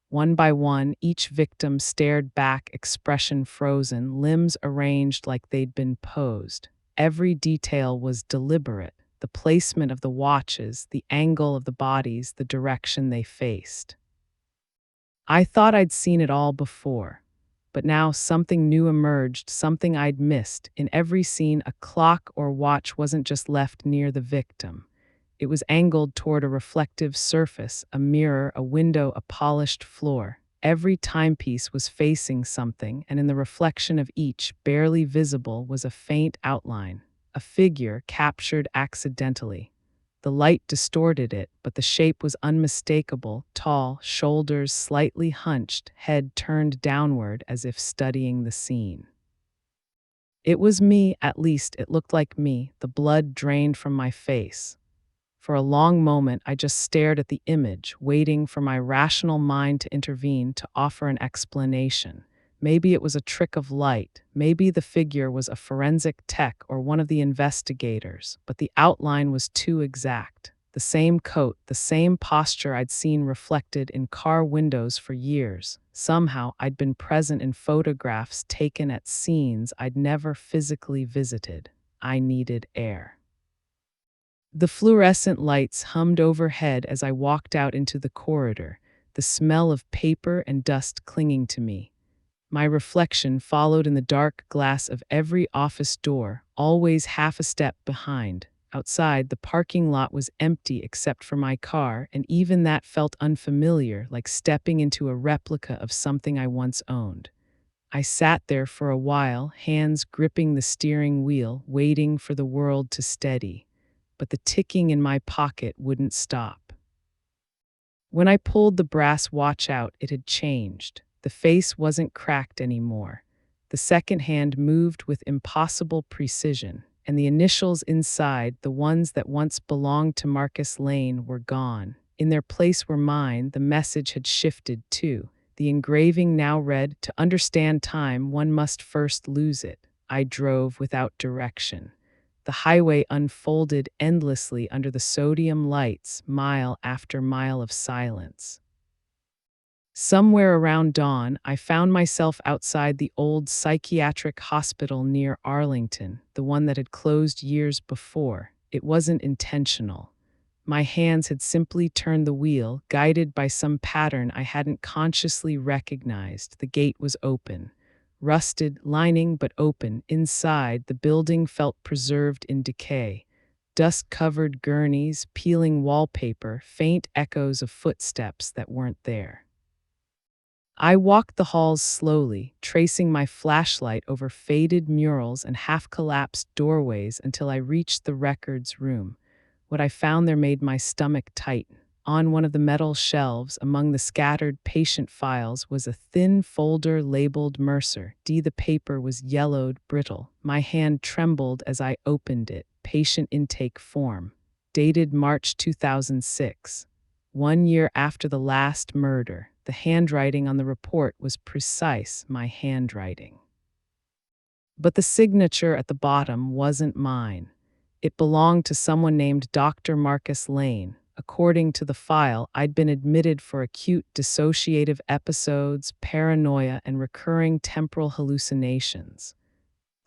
One by one, each victim stared back, expression frozen, limbs arranged like they'd been posed. Every detail was deliberate: the placement of the watches, the angle of the bodies, the direction they faced. I thought I'd seen it all before, but now something new emerged, something I'd missed. In every scene, a clock or watch wasn't just left near the victim. It was angled toward a reflective surface, a mirror, a window, a polished floor. Every timepiece was facing something, and in the reflection of each, barely visible, was a faint outline, a figure captured accidentally. The light distorted it, but the shape was unmistakable: tall, shoulders slightly hunched, head turned downward as if studying the scene. It was me, at least it looked like me. The blood drained from my face. For a long moment, I just stared at the image, waiting for my rational mind to intervene, to offer an explanation. Maybe it was a trick of light. Maybe the figure was a forensic tech or one of the investigators, but the outline was too exact. The same coat, the same posture I'd seen reflected in car windows for years. Somehow, I'd been present in photographs taken at scenes I'd never physically visited. I needed air. The fluorescent lights hummed overhead as I walked out into the corridor, the smell of paper and dust clinging to me. My reflection followed in the dark glass of every office door, always half a step behind. Outside, the parking lot was empty except for my car, and even that felt unfamiliar, like stepping into a replica of something I once owned. I sat there for a while, hands gripping the steering wheel, waiting for the world to steady. But the ticking in my pocket wouldn't stop. When I pulled the brass watch out, it had changed. The face wasn't cracked anymore. The second hand moved with impossible precision, and the initials inside, the ones that once belonged to Marcus Lane, were gone. In their place were mine. The message had shifted too. The engraving now read, "To understand time, one must first lose it." I drove without direction. The highway unfolded endlessly under the sodium lights, mile after mile of silence. Somewhere around dawn, I found myself outside the old psychiatric hospital near Arlington, the one that had closed years before. It wasn't intentional. My hands had simply turned the wheel, guided by some pattern I hadn't consciously recognized. The gate was open. Rusted, lining but open. Inside, the building felt preserved in decay. Dust-covered gurneys, peeling wallpaper, faint echoes of footsteps that weren't there. I walked the halls slowly, tracing my flashlight over faded murals and half-collapsed doorways until I reached the records room. What I found there made my stomach tighten. On one of the metal shelves, among the scattered patient files, was a thin folder labeled Mercer. The paper was yellowed, brittle. My hand trembled as I opened it. Patient intake form. Dated March 2006. 1 year after the last murder. The handwriting on the report was precise, my handwriting. But the signature at the bottom wasn't mine. It belonged to someone named Dr. Marcus Lane. According to the file, I'd been admitted for acute dissociative episodes, paranoia, and recurring temporal hallucinations.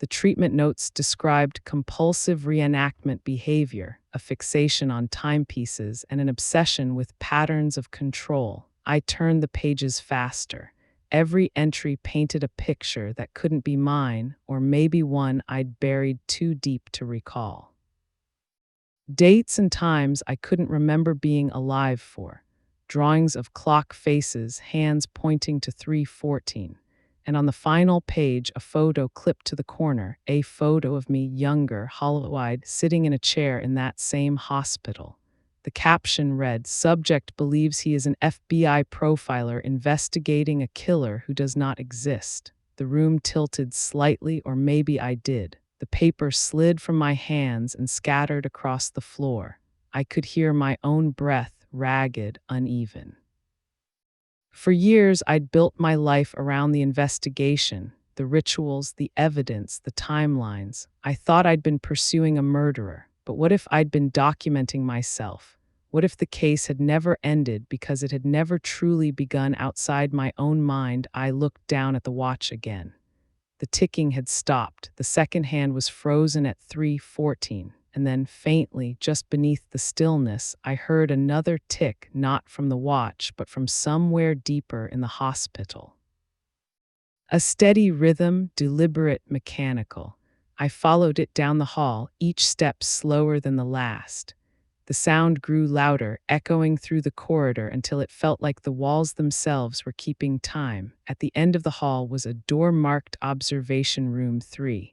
The treatment notes described compulsive reenactment behavior, a fixation on timepieces, and an obsession with patterns of control. I turned the pages faster. Every entry painted a picture that couldn't be mine, or maybe one I'd buried too deep to recall. Dates and times I couldn't remember being alive for. Drawings of clock faces, hands pointing to 3:14. And on the final page, a photo clipped to the corner, a photo of me younger, hollow-eyed, sitting in a chair in that same hospital. The caption read, "Subject believes he is an FBI profiler investigating a killer who does not exist." The room tilted slightly, or maybe I did. The paper slid from my hands and scattered across the floor. I could hear my own breath, ragged, uneven. For years, I'd built my life around the investigation, the rituals, the evidence, the timelines. I thought I'd been pursuing a murderer, but what if I'd been documenting myself? What if the case had never ended because it had never truly begun outside my own mind? I looked down at the watch again. The ticking had stopped. The second hand was frozen at 3:14. And then, faintly, just beneath the stillness, I heard another tick, not from the watch, but from somewhere deeper in the hospital. A steady rhythm, deliberate, mechanical. I followed it down the hall, each step slower than the last. The sound grew louder, echoing through the corridor until it felt like the walls themselves were keeping time. At the end of the hall was a door marked Observation Room 3.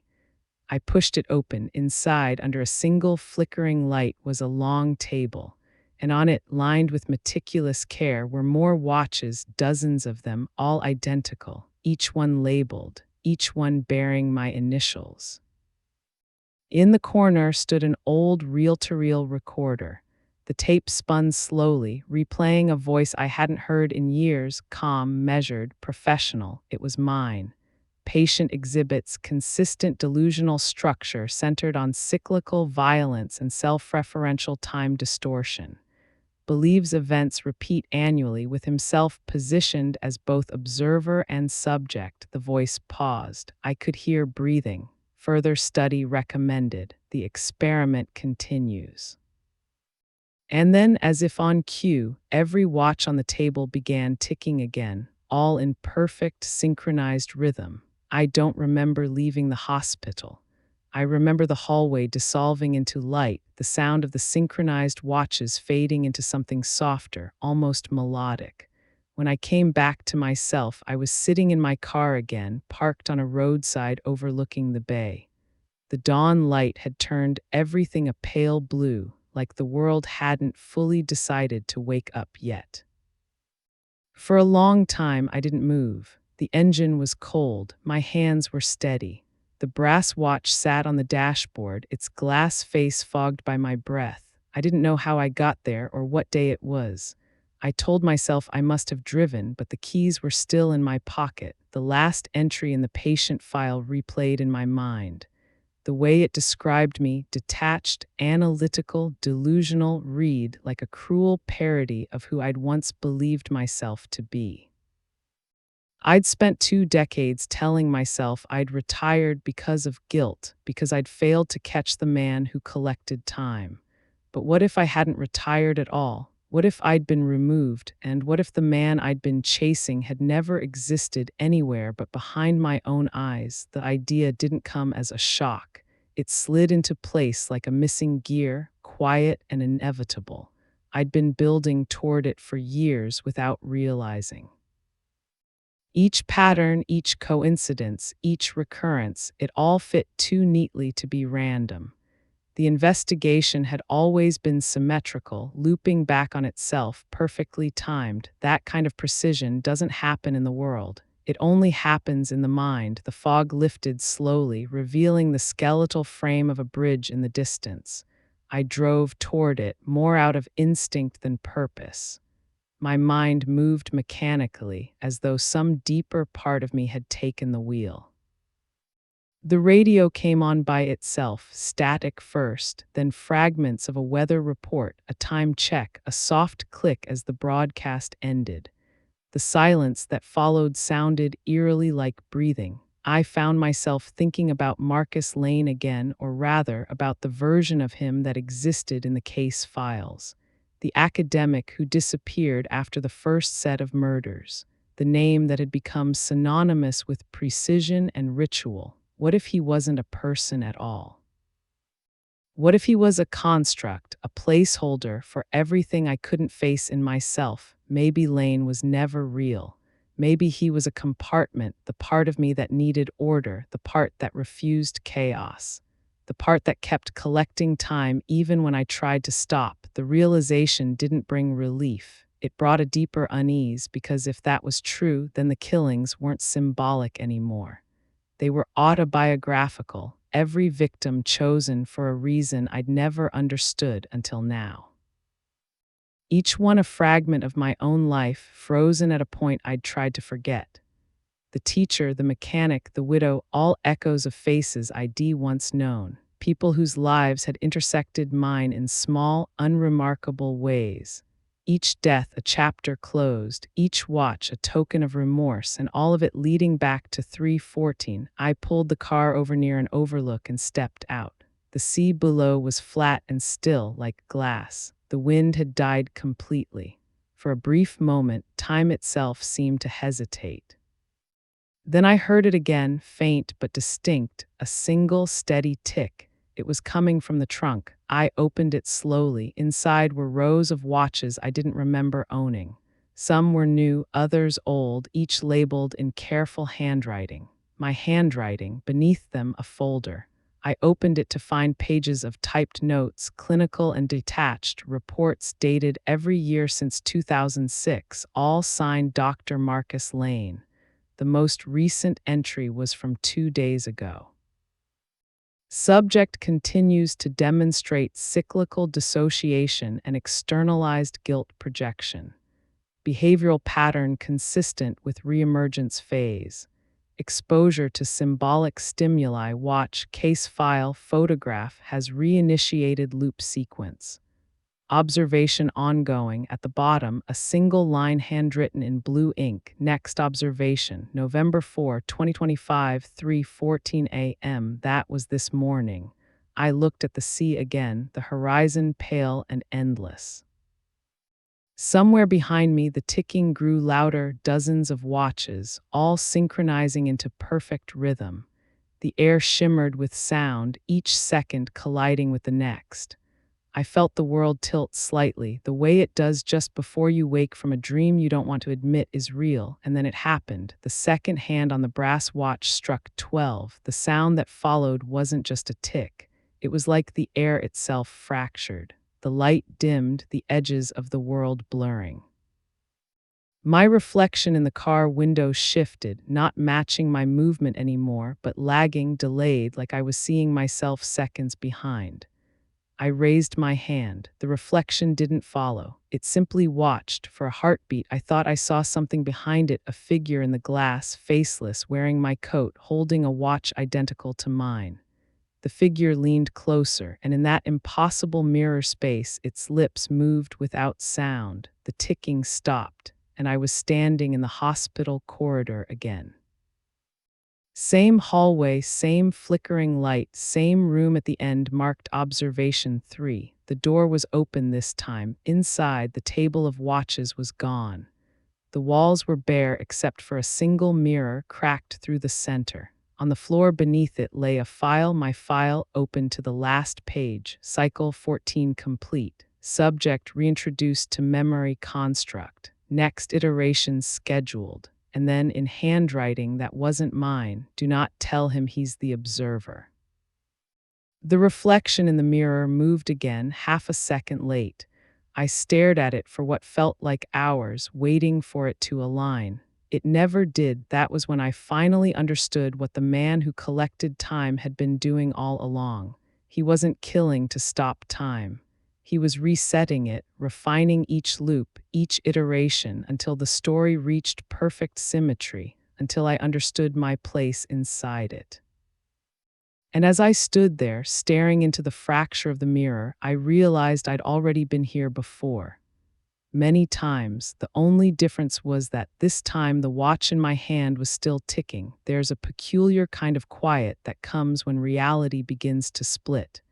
I pushed it open. Inside, under a single flickering light, was a long table, and on it, lined with meticulous care, were more watches, dozens of them, all identical, each one labeled, each one bearing my initials. In the corner stood an old reel-to-reel recorder. The tape spun slowly, replaying a voice I hadn't heard in years, calm, measured, professional. It was mine. Patient exhibits consistent delusional structure centered on cyclical violence and self-referential time distortion. Believes events repeat annually with himself positioned as both observer and subject. The voice paused. I could hear breathing. Further study recommended. The experiment continues. And then, as if on cue, every watch on the table began ticking again, all in perfect, synchronized rhythm. I don't remember leaving the hospital. I remember the hallway dissolving into light, the sound of the synchronized watches fading into something softer, almost melodic. When I came back to myself, I was sitting in my car again, parked on a roadside overlooking the bay. The dawn light had turned everything a pale blue, like the world hadn't fully decided to wake up yet. For a long time, I didn't move. The engine was cold, my hands were steady. The brass watch sat on the dashboard, its glass face fogged by my breath. I didn't know how I got there or what day it was. I told myself I must have driven, but the keys were still in my pocket, the last entry in the patient file replayed in my mind. The way it described me, detached, analytical, delusional, read like a cruel parody of who I'd once believed myself to be. I'd spent 2 decades telling myself I'd retired because of guilt, because I'd failed to catch the man who collected time. But what if I hadn't retired at all? What if I'd been removed? And what if the man I'd been chasing had never existed anywhere but behind my own eyes? The idea didn't come as a shock. It slid into place like a missing gear, quiet and inevitable. I'd been building toward it for years without realizing. Each pattern, each coincidence, each recurrence, it all fit too neatly to be random. The investigation had always been symmetrical, looping back on itself, perfectly timed. That kind of precision doesn't happen in the world. It only happens in the mind. The fog lifted slowly, revealing the skeletal frame of a bridge in the distance. I drove toward it, more out of instinct than purpose. My mind moved mechanically, as though some deeper part of me had taken the wheel. The radio came on by itself, static first, then fragments of a weather report, a time check, a soft click as the broadcast ended. The silence that followed sounded eerily like breathing. I found myself thinking about Marcus Lane again, or rather, about the version of him that existed in the case files. The academic who disappeared after the first set of murders. The name that had become synonymous with precision and ritual. What if he wasn't a person at all? What if he was a construct, a placeholder for everything I couldn't face in myself? Maybe Lane was never real. Maybe he was a compartment, the part of me that needed order, the part that refused chaos, the part that kept collecting time even when I tried to stop. The realization didn't bring relief. It brought a deeper unease, because if that was true, then the killings weren't symbolic anymore. They were autobiographical, every victim chosen for a reason I'd never understood until now. each one a fragment of my own life, frozen at a point I'd tried to forget. The teacher, the mechanic, the widow, all echoes of faces I'd once known, people whose lives had intersected mine in small, unremarkable ways. Each death a chapter closed, each watch a token of remorse, and all of it leading back to 3:14. I pulled the car over near an overlook and stepped out. The sea below was flat and still like glass. The wind had died completely. For a brief moment, time itself seemed to hesitate. Then I heard it again, faint but distinct, a single steady tick. It was coming from the trunk. I opened it slowly. Inside were rows of watches I didn't remember owning. Some were new, others old, each labeled in careful handwriting. My handwriting, beneath them a folder. I opened it to find pages of typed notes, clinical and detached, reports dated every year since 2006, all signed Dr. Marcus Lane. The most recent entry was from 2 days ago. Subject continues to demonstrate cyclical dissociation and externalized guilt projection. Behavioral pattern consistent with reemergence phase. Exposure to symbolic stimuli, watch, case file, photograph has reinitiated loop sequence. Observation ongoing. At the bottom, a single line handwritten in blue ink. Next observation, November 4, 2025, 3:14 a.m. That was this morning. I looked at the sea again, the horizon pale and endless. Somewhere behind me, the ticking grew louder, dozens of watches, all synchronizing into perfect rhythm. The air shimmered with sound, each second colliding with the next. I felt the world tilt slightly, the way it does just before you wake from a dream you don't want to admit is real, and then it happened. The second hand on the brass watch struck 12. The sound that followed wasn't just a tick. It was like the air itself fractured. The light dimmed, the edges of the world blurring. My reflection in the car window shifted, not matching my movement anymore, but lagging, delayed, like I was seeing myself seconds behind. I raised my hand. The reflection didn't follow. It simply watched. For a heartbeat, I thought I saw something behind it, a figure in the glass, faceless, wearing my coat, holding a watch identical to mine. The figure leaned closer, and in that impossible mirror space, its lips moved without sound. The ticking stopped, and I was standing in the hospital corridor again. Same hallway, same flickering light, same room at the end marked observation 3. The door was open this time. Inside, the table of watches was gone. The walls were bare except for a single mirror cracked through the center. On the floor beneath it lay a file, my file open to the last page, cycle 14 complete. Subject reintroduced to memory construct. Next iteration scheduled. And then in handwriting that wasn't mine, do not tell him he's the observer. The reflection in the mirror moved again, half a second late. I stared at it for what felt like hours, waiting for it to align. It never did. That was when I finally understood what the man who collected time had been doing all along. He wasn't killing to stop time. He was resetting it, refining each loop, each iteration, until the story reached perfect symmetry, until I understood my place inside it. And as I stood there, staring into the fracture of the mirror, I realized I'd already been here before. Many times, the only difference was that this time the watch in my hand was still ticking. There's a peculiar kind of quiet that comes when reality begins to split.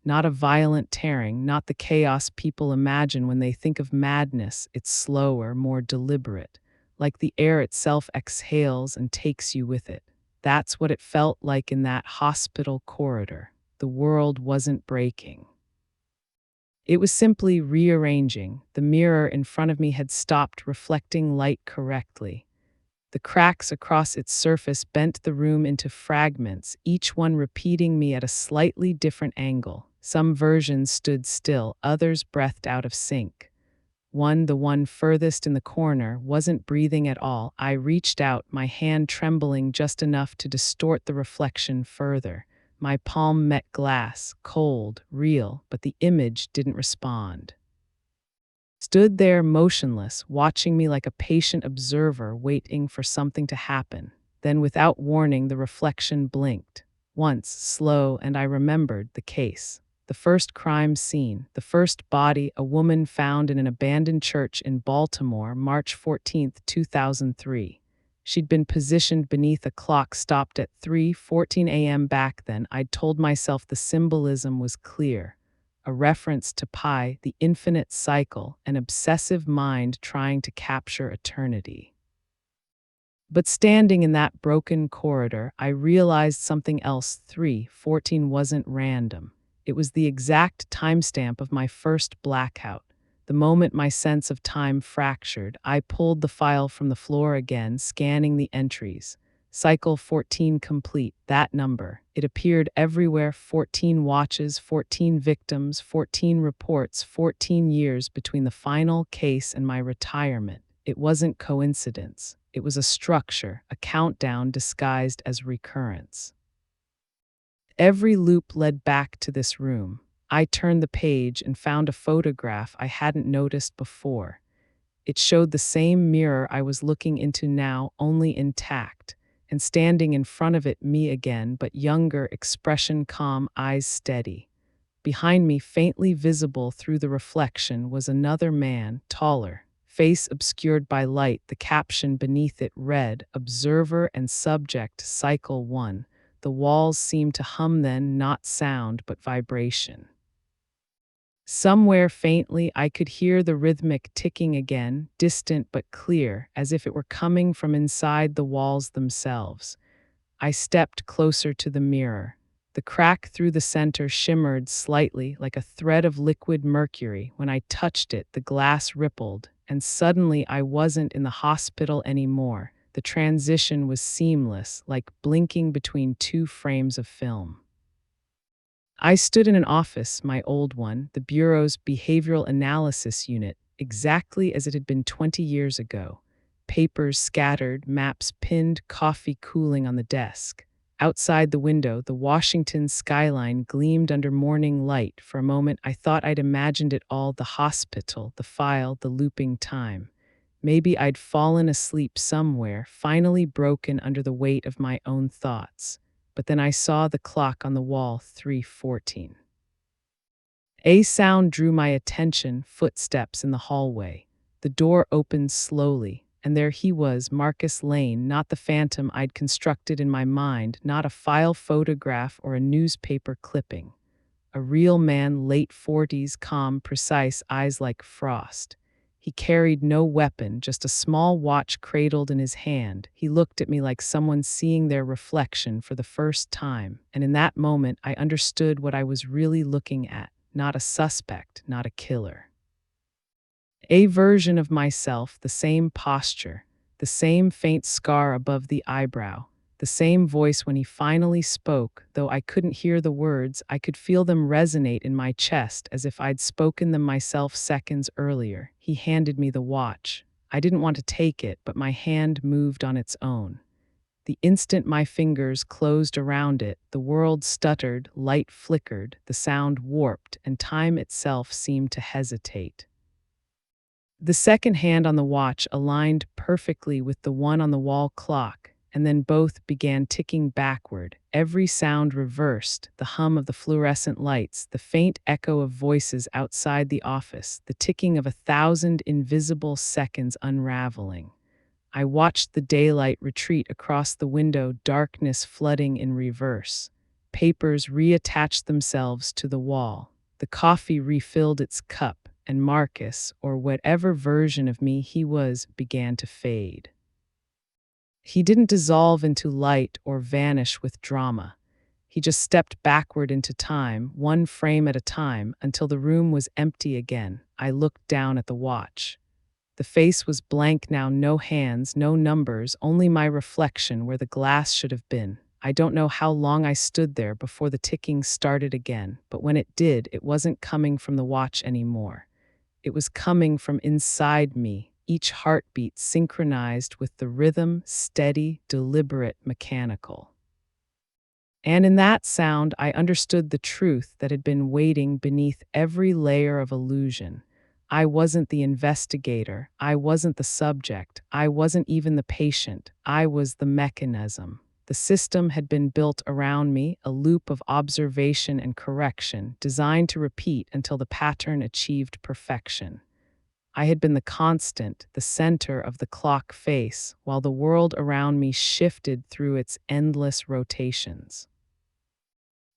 Not a violent tearing, not the chaos people imagine when they think of madness. It's slower, more deliberate, like the air itself exhales and takes you with it. That's what it felt like in that hospital corridor. The world wasn't breaking. It was simply rearranging. The mirror in front of me had stopped reflecting light correctly. The cracks across its surface bent the room into fragments, each one repeating me at a slightly different angle. Some versions stood still, others breathed out of sync. The one furthest in the corner, wasn't breathing at all. I reached out, my hand trembling just enough to distort the reflection further. My palm met glass, cold, real, but the image didn't respond. stood there motionless, watching me like a patient observer waiting for something to happen. Then, without warning, the reflection blinked. Once, slow, and I remembered the case. The first crime scene, the first body, a woman found in an abandoned church in Baltimore, March 14th, 2003. She'd been positioned beneath a clock stopped at 3:14 a.m. Back then, I'd told myself the symbolism was clear. A reference to pi, the infinite cycle, an obsessive mind trying to capture eternity. But standing in that broken corridor, I realized something else. 3:14 wasn't random. It was the exact timestamp of my first blackout. The moment my sense of time fractured, I pulled the file from the floor again, scanning the entries. Cycle 14 complete, that number. It appeared everywhere: 14 watches, 14 victims, 14 reports, 14 years between the final case and my retirement. It wasn't coincidence. It was a structure, a countdown disguised as recurrence. Every loop led back to this room. I turned the page and found a photograph I hadn't noticed before. It showed the same mirror I was looking into now, only intact, and standing in front of it, me again, but younger, expression calm, eyes steady. Behind me, faintly visible through the reflection, was another man, taller, face obscured by light. The caption beneath it read, "Observer and Subject, Cycle 1. The walls seemed to hum then, not sound, but vibration." Somewhere faintly, I could hear the rhythmic ticking again, distant but clear, as if it were coming from inside the walls themselves. I stepped closer to the mirror. The crack through the center shimmered slightly, like a thread of liquid mercury. When I touched it, the glass rippled, and suddenly I wasn't in the hospital anymore. The transition was seamless, like blinking between two frames of film. I stood in an office, my old one, the Bureau's behavioral analysis unit, exactly as it had been 20 years ago. Papers scattered, maps pinned, coffee cooling on the desk. Outside the window, the Washington skyline gleamed under morning light. For a moment, I thought I'd imagined it all: the hospital, the file, the looping time. Maybe I'd fallen asleep somewhere, finally broken under the weight of my own thoughts. But then I saw the clock on the wall, 3:14. A sound drew my attention: footsteps in the hallway. The door opened slowly, and there he was, Marcus Lane, not the phantom I'd constructed in my mind, not a file photograph or a newspaper clipping. A real man, late 40s, calm, precise, eyes like frost. He carried no weapon, just a small watch cradled in his hand. He looked at me like someone seeing their reflection for the first time, and in that moment I understood what I was really looking at: not a suspect, not a killer. A version of myself, the same posture, the same faint scar above the eyebrow, the same voice when he finally spoke. Though I couldn't hear the words, I could feel them resonate in my chest as if I'd spoken them myself seconds earlier. He handed me the watch. I didn't want to take it, but my hand moved on its own. The instant my fingers closed around it, the world stuttered, light flickered, the sound warped, and time itself seemed to hesitate. The second hand on the watch aligned perfectly with the one on the wall clock, and then both began ticking backward. Every sound reversed: the hum of the fluorescent lights, the faint echo of voices outside the office, the ticking of 1,000 invisible seconds unraveling. I watched the daylight retreat across the window, darkness flooding in reverse. Papers reattached themselves to the wall. The coffee refilled its cup, and Marcus, or whatever version of me he was, began to fade. He didn't dissolve into light or vanish with drama. He just stepped backward into time, one frame at a time, until the room was empty again. I looked down at the watch. The face was blank now: no hands, no numbers, only my reflection where the glass should have been. I don't know how long I stood there before the ticking started again, but when it did, it wasn't coming from the watch anymore. It was coming from inside me, each heartbeat synchronized with the rhythm, steady, deliberate, mechanical. And in that sound, I understood the truth that had been waiting beneath every layer of illusion. I wasn't the investigator. I wasn't the subject. I wasn't even the patient. I was the mechanism. The system had been built around me, a loop of observation and correction, designed to repeat until the pattern achieved perfection. I had been the constant, the center of the clock face, while the world around me shifted through its endless rotations.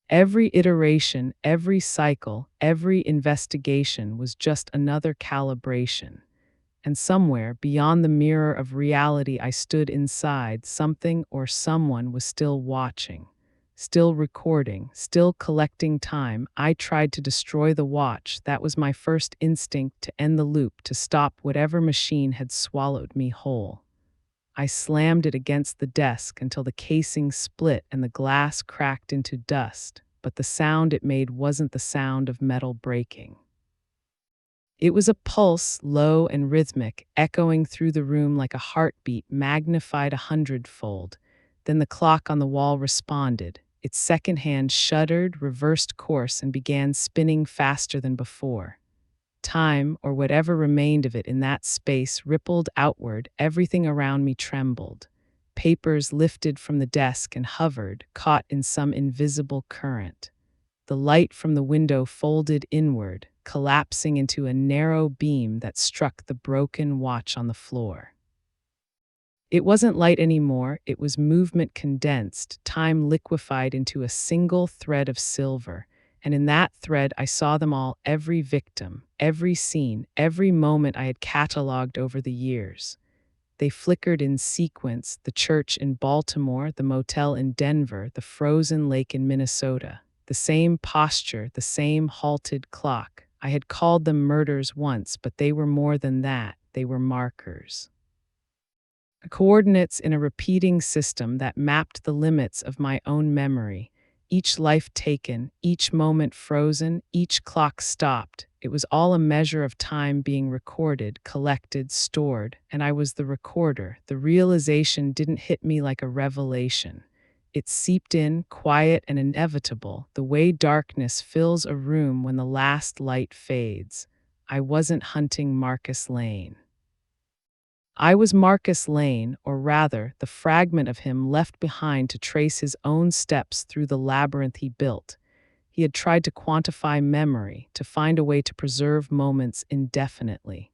Every iteration, every cycle, every investigation was just another calibration. And somewhere beyond the mirror of reality I stood inside, something or someone was still watching, still recording, still collecting time. I tried to destroy the watch. That was my first instinct, to end the loop, to stop whatever machine had swallowed me whole. I slammed it against the desk until the casing split and the glass cracked into dust, but the sound it made wasn't the sound of metal breaking. It was a pulse, low and rhythmic, echoing through the room like a heartbeat magnified 100-fold. Then the clock on the wall responded. Its second hand shuddered, reversed course, and began spinning faster than before. Time, or whatever remained of it in that space, rippled outward. Everything around me trembled. Papers lifted from the desk and hovered, caught in some invisible current. The light from the window folded inward, collapsing into a narrow beam that struck the broken watch on the floor. It wasn't light anymore, it was movement condensed, time liquefied into a single thread of silver. And in that thread I saw them all, every victim, every scene, every moment I had catalogued over the years. They flickered in sequence: the church in Baltimore, the motel in Denver, the frozen lake in Minnesota. The same posture, the same halted clock. I had called them murders once, but they were more than that. They were markers. Coordinates in a repeating system that mapped the limits of my own memory. Each life taken, each moment frozen, each clock stopped. It was all a measure of time being recorded, collected, stored, and I was the recorder. The realization didn't hit me like a revelation. It seeped in, quiet and inevitable, the way darkness fills a room when the last light fades. I wasn't hunting Marcus Lane. I was Marcus Lane, or rather, the fragment of him left behind to trace his own steps through the labyrinth he built. He had tried to quantify memory, to find a way to preserve moments indefinitely.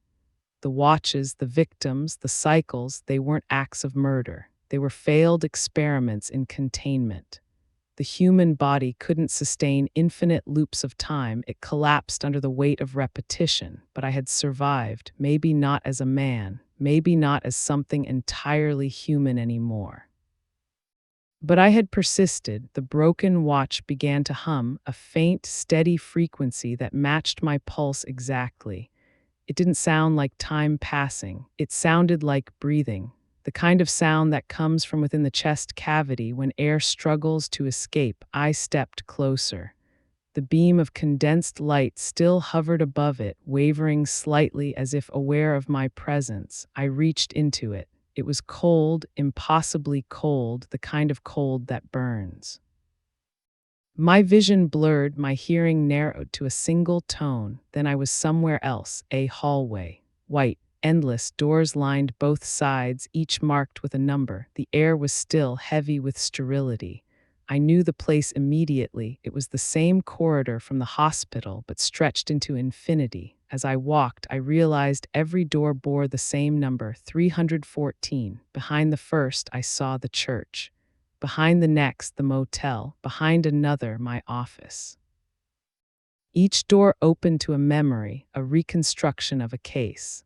The watches, the victims, the cycles, they weren't acts of murder. They were failed experiments in containment. The human body couldn't sustain infinite loops of time. It collapsed under the weight of repetition. But I had survived, maybe not as a man, maybe not as something entirely human anymore. But I had persisted. The broken watch began to hum, a faint, steady frequency that matched my pulse exactly. It didn't sound like time passing. It sounded like breathing. The kind of sound that comes from within the chest cavity when air struggles to escape. I stepped closer. The beam of condensed light still hovered above it, wavering slightly as if aware of my presence. I reached into it. It was cold, impossibly cold, the kind of cold that burns. My vision blurred, my hearing narrowed to a single tone. Then I was somewhere else, a hallway. White, endless, doors lined both sides, each marked with a number. The air was still, heavy with sterility. I knew the place immediately. It was the same corridor from the hospital, but stretched into infinity. As I walked, I realized every door bore the same number, 314. Behind the first, I saw the church. Behind the next, the motel. Behind another, my office. Each door opened to a memory, a reconstruction of a case.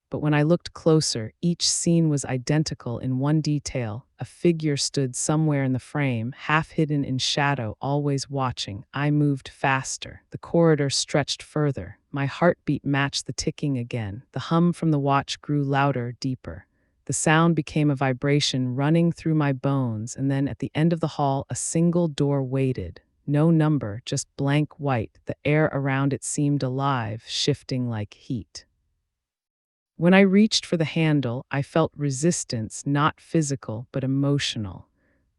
But when I looked closer, each scene was identical in one detail. A figure stood somewhere in the frame, half hidden in shadow, always watching. I moved faster. The corridor stretched further. My heartbeat matched the ticking again. The hum from the watch grew louder, deeper. The sound became a vibration running through my bones, and then at the end of the hall, a single door waited. No number, just blank white. The air around it seemed alive, shifting like heat. When I reached for the handle, I felt resistance, not physical, but emotional,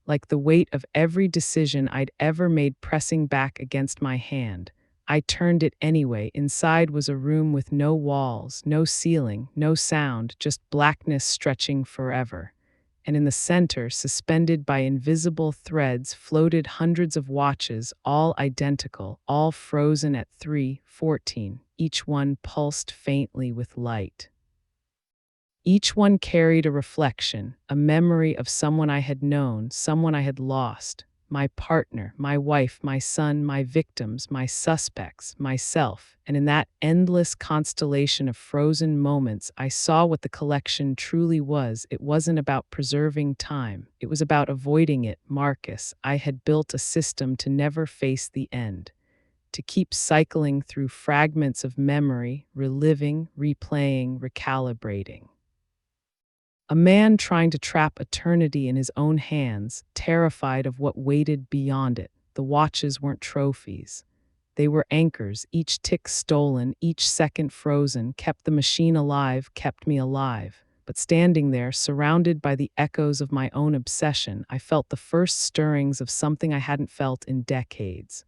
like the weight of every decision I'd ever made pressing back against my hand. I turned it anyway. Inside was a room with no walls, no ceiling, no sound, just blackness stretching forever. And in the center, suspended by invisible threads, floated hundreds of watches, all identical, all frozen at 3:14. Each one pulsed faintly with light. Each one carried a reflection, a memory of someone I had known, someone I had lost. My partner, my wife, my son, my victims, my suspects, myself. And in that endless constellation of frozen moments, I saw what the collection truly was. It wasn't about preserving time. It was about avoiding it. Marcus, I had built a system to never face the end, to keep cycling through fragments of memory, reliving, replaying, recalibrating. A man trying to trap eternity in his own hands, terrified of what waited beyond it. The watches weren't trophies. They were anchors, each tick stolen, each second frozen, kept the machine alive, kept me alive. But standing there, surrounded by the echoes of my own obsession, I felt the first stirrings of something I hadn't felt in decades.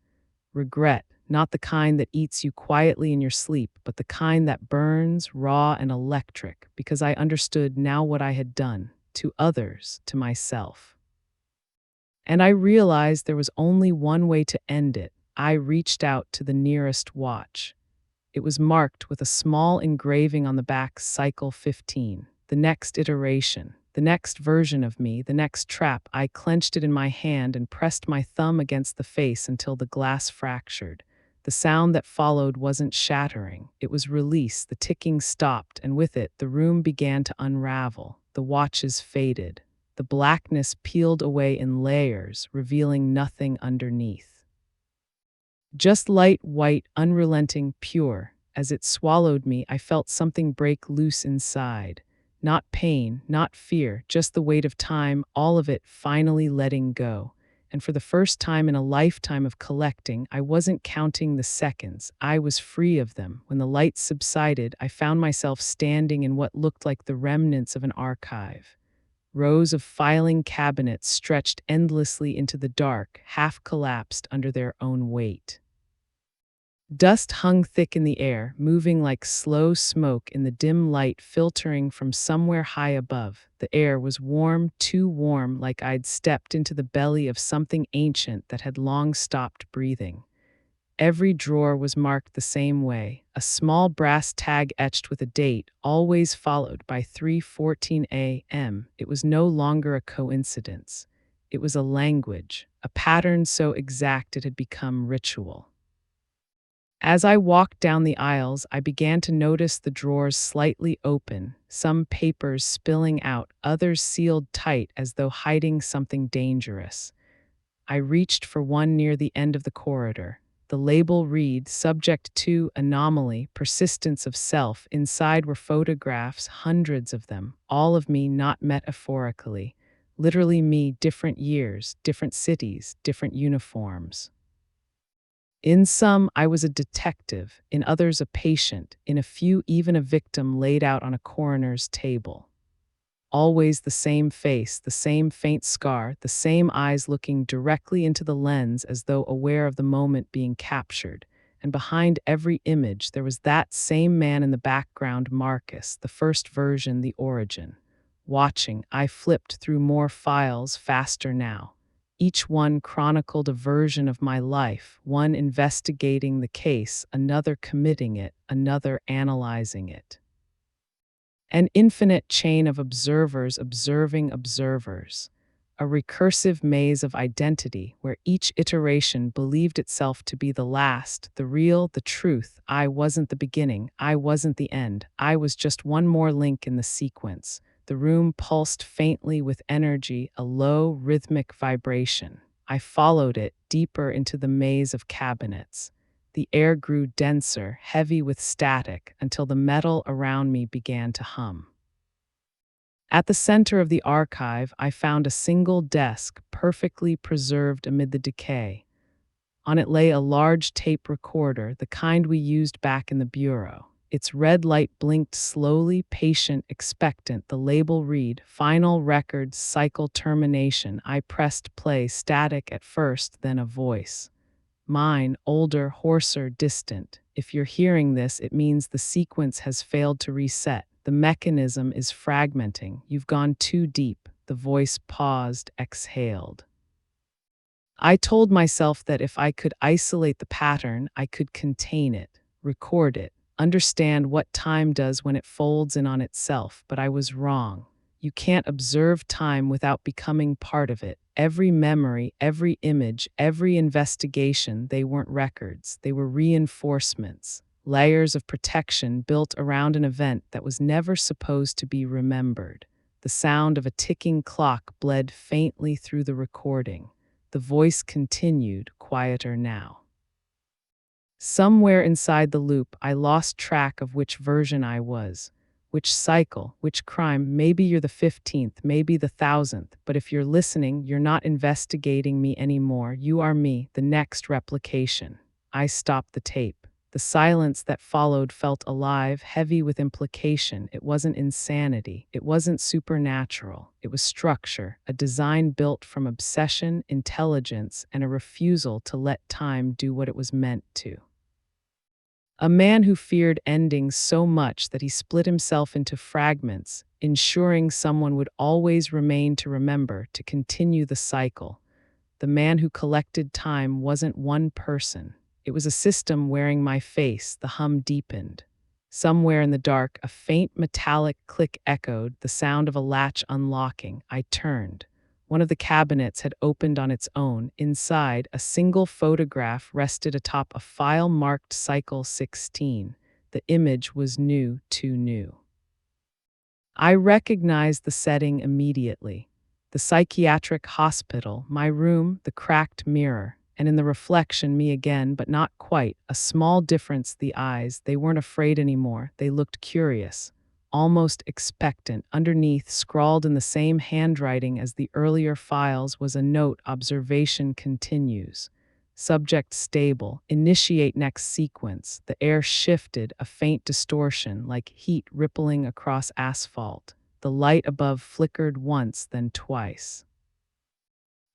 Regret, not the kind that eats you quietly in your sleep, but the kind that burns, raw and electric, because I understood now what I had done, to others, to myself. And I realized there was only one way to end it. I reached out to the nearest watch. It was marked with a small engraving on the back, Cycle 15, the next iteration. The next version of me, the next trap. I clenched it in my hand and pressed my thumb against the face until the glass fractured. The sound that followed wasn't shattering. It was release. The ticking stopped, and with it, the room began to unravel. The watches faded. The blackness peeled away in layers, revealing nothing underneath. Just light, white, unrelenting, pure. As it swallowed me, I felt something break loose inside. Not pain, not fear, just the weight of time, all of it finally letting go. And for the first time in a lifetime of collecting, I wasn't counting the seconds. I was free of them. When the lights subsided, I found myself standing in what looked like the remnants of an archive. Rows of filing cabinets stretched endlessly into the dark, half collapsed under their own weight. Dust hung thick in the air, moving like slow smoke in the dim light filtering from somewhere high above. The air was warm, too warm, like I'd stepped into the belly of something ancient that had long stopped breathing. Every drawer was marked the same way, a small brass tag etched with a date, always followed by 3:14 a.m. It was no longer a coincidence. It was a language, a pattern so exact it had become ritual. As I walked down the aisles, I began to notice the drawers slightly open, some papers spilling out, others sealed tight as though hiding something dangerous. I reached for one near the end of the corridor. The label read, "Subject to Anomaly, Persistence of Self." Inside were photographs, hundreds of them, all of me, not metaphorically. Literally me, different years, different cities, different uniforms. In some, I was a detective, in others, a patient, in a few, even a victim laid out on a coroner's table. Always the same face, the same faint scar, the same eyes looking directly into the lens as though aware of the moment being captured. And behind every image, there was that same man in the background, Marcus, the first version, the origin. Watching, I flipped through more files faster now. Each one chronicled a version of my life, one investigating the case, another committing it, another analyzing it. An infinite chain of observers observing observers. A recursive maze of identity where each iteration believed itself to be the last, the real, the truth. I wasn't the beginning, I wasn't the end, I was just one more link in the sequence. The room pulsed faintly with energy, a low, rhythmic vibration. I followed it deeper into the maze of cabinets. The air grew denser, heavy with static, until the metal around me began to hum. At the center of the archive, I found a single desk, perfectly preserved amid the decay. On it lay a large tape recorder, the kind we used back in the bureau. Its red light blinked slowly, patient, expectant. The label read, "Final record, cycle termination." I pressed play, static at first, then a voice. Mine, older, hoarser, distant. If you're hearing this, it means the sequence has failed to reset. The mechanism is fragmenting. You've gone too deep. The voice paused, exhaled. I told myself that if I could isolate the pattern, I could contain it, record it, understand what time does when it folds in on itself, but I was wrong. You can't observe time without becoming part of it. Every memory, every image, every investigation, they weren't records. They were reinforcements, layers of protection built around an event that was never supposed to be remembered. The sound of a ticking clock bled faintly through the recording. The voice continued, quieter now. Somewhere inside the loop, I lost track of which version I was, which cycle, which crime. Maybe you're the 15th, maybe the 1000th, but if you're listening, you're not investigating me anymore. You are me, the next replication. I stopped the tape. The silence that followed felt alive, heavy with implication. It wasn't insanity. It wasn't supernatural. It was structure, a design built from obsession, intelligence, and a refusal to let time do what it was meant to. A man who feared endings so much that he split himself into fragments, ensuring someone would always remain to remember, to continue the cycle. The man who collected time wasn't one person. It was a system wearing my face. The hum deepened. Somewhere in the dark, a faint metallic click echoed, the sound of a latch unlocking. I turned. One of the cabinets had opened on its own. Inside, a single photograph rested atop a file marked Cycle 16. The image was new, too new. I recognized the setting immediately. The psychiatric hospital, my room, the cracked mirror. And in the reflection, me again, but not quite. A small difference, the eyes. They weren't afraid anymore. They looked curious, almost expectant. Underneath, scrawled in the same handwriting as the earlier files, was a note: observation continues. Subject stable. Initiate next sequence. The air shifted, a faint distortion, like heat rippling across asphalt. The light above flickered once, then twice.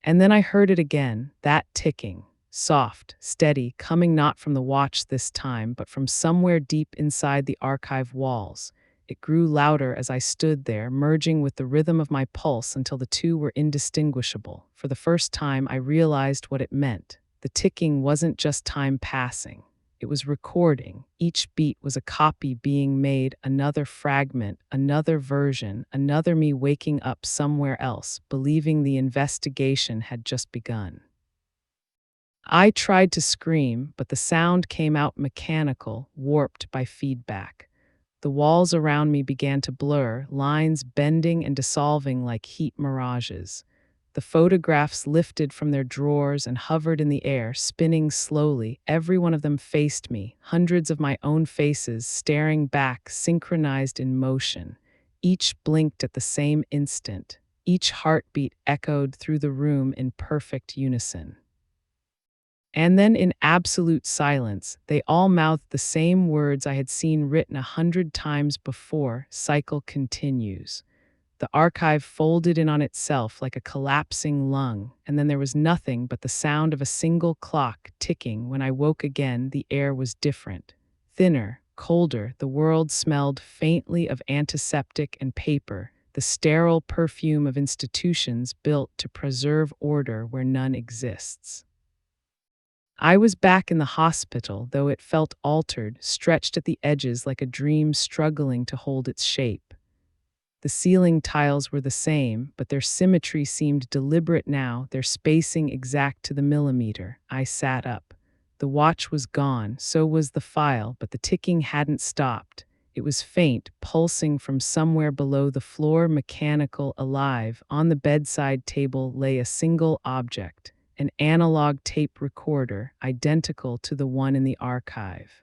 And then I heard it again, that ticking, soft, steady, coming not from the watch this time, but from somewhere deep inside the archive walls. It grew louder as I stood there, merging with the rhythm of my pulse until the two were indistinguishable. For the first time, I realized what it meant. The ticking wasn't just time passing. It was recording. Each beat was a copy being made, another fragment, another version, another me waking up somewhere else, believing the investigation had just begun. I tried to scream, but the sound came out mechanical, warped by feedback. The walls around me began to blur, lines bending and dissolving like heat mirages. The photographs lifted from their drawers and hovered in the air, spinning slowly. Every one of them faced me, hundreds of my own faces staring back, synchronized in motion. Each blinked at the same instant. Each heartbeat echoed through the room in perfect unison. And then in absolute silence, they all mouthed the same words I had seen written 100 times before: cycle continues. The archive folded in on itself like a collapsing lung, and then there was nothing but the sound of a single clock ticking. When I woke again, the air was different. Thinner, colder, the world smelled faintly of antiseptic and paper, the sterile perfume of institutions built to preserve order where none exists. I was back in the hospital, though it felt altered, stretched at the edges like a dream struggling to hold its shape. The ceiling tiles were the same, but their symmetry seemed deliberate now, their spacing exact to the millimeter. I sat up. The watch was gone, so was the file, but the ticking hadn't stopped. It was faint, pulsing from somewhere below the floor, mechanical, alive. On the bedside table lay a single object, an analog tape recorder, identical to the one in the archive.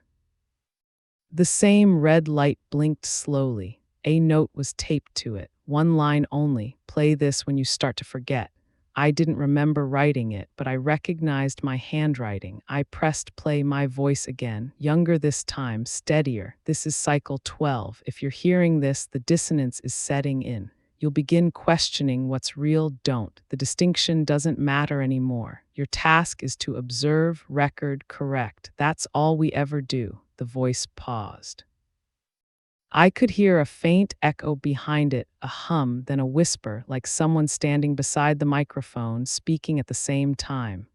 The same red light blinked slowly. A note was taped to it, one line only: play this when you start to forget. I didn't remember writing it, but I recognized my handwriting. I pressed play, my voice again, younger this time, steadier. This is cycle 12. If you're hearing this, the dissonance is setting in. you'll begin questioning what's real, don't. The distinction doesn't matter anymore. Your task is to observe, record, correct. That's all we ever do. The voice paused. I could hear a faint echo behind it, a hum, then a whisper, like someone standing beside the microphone speaking at the same time.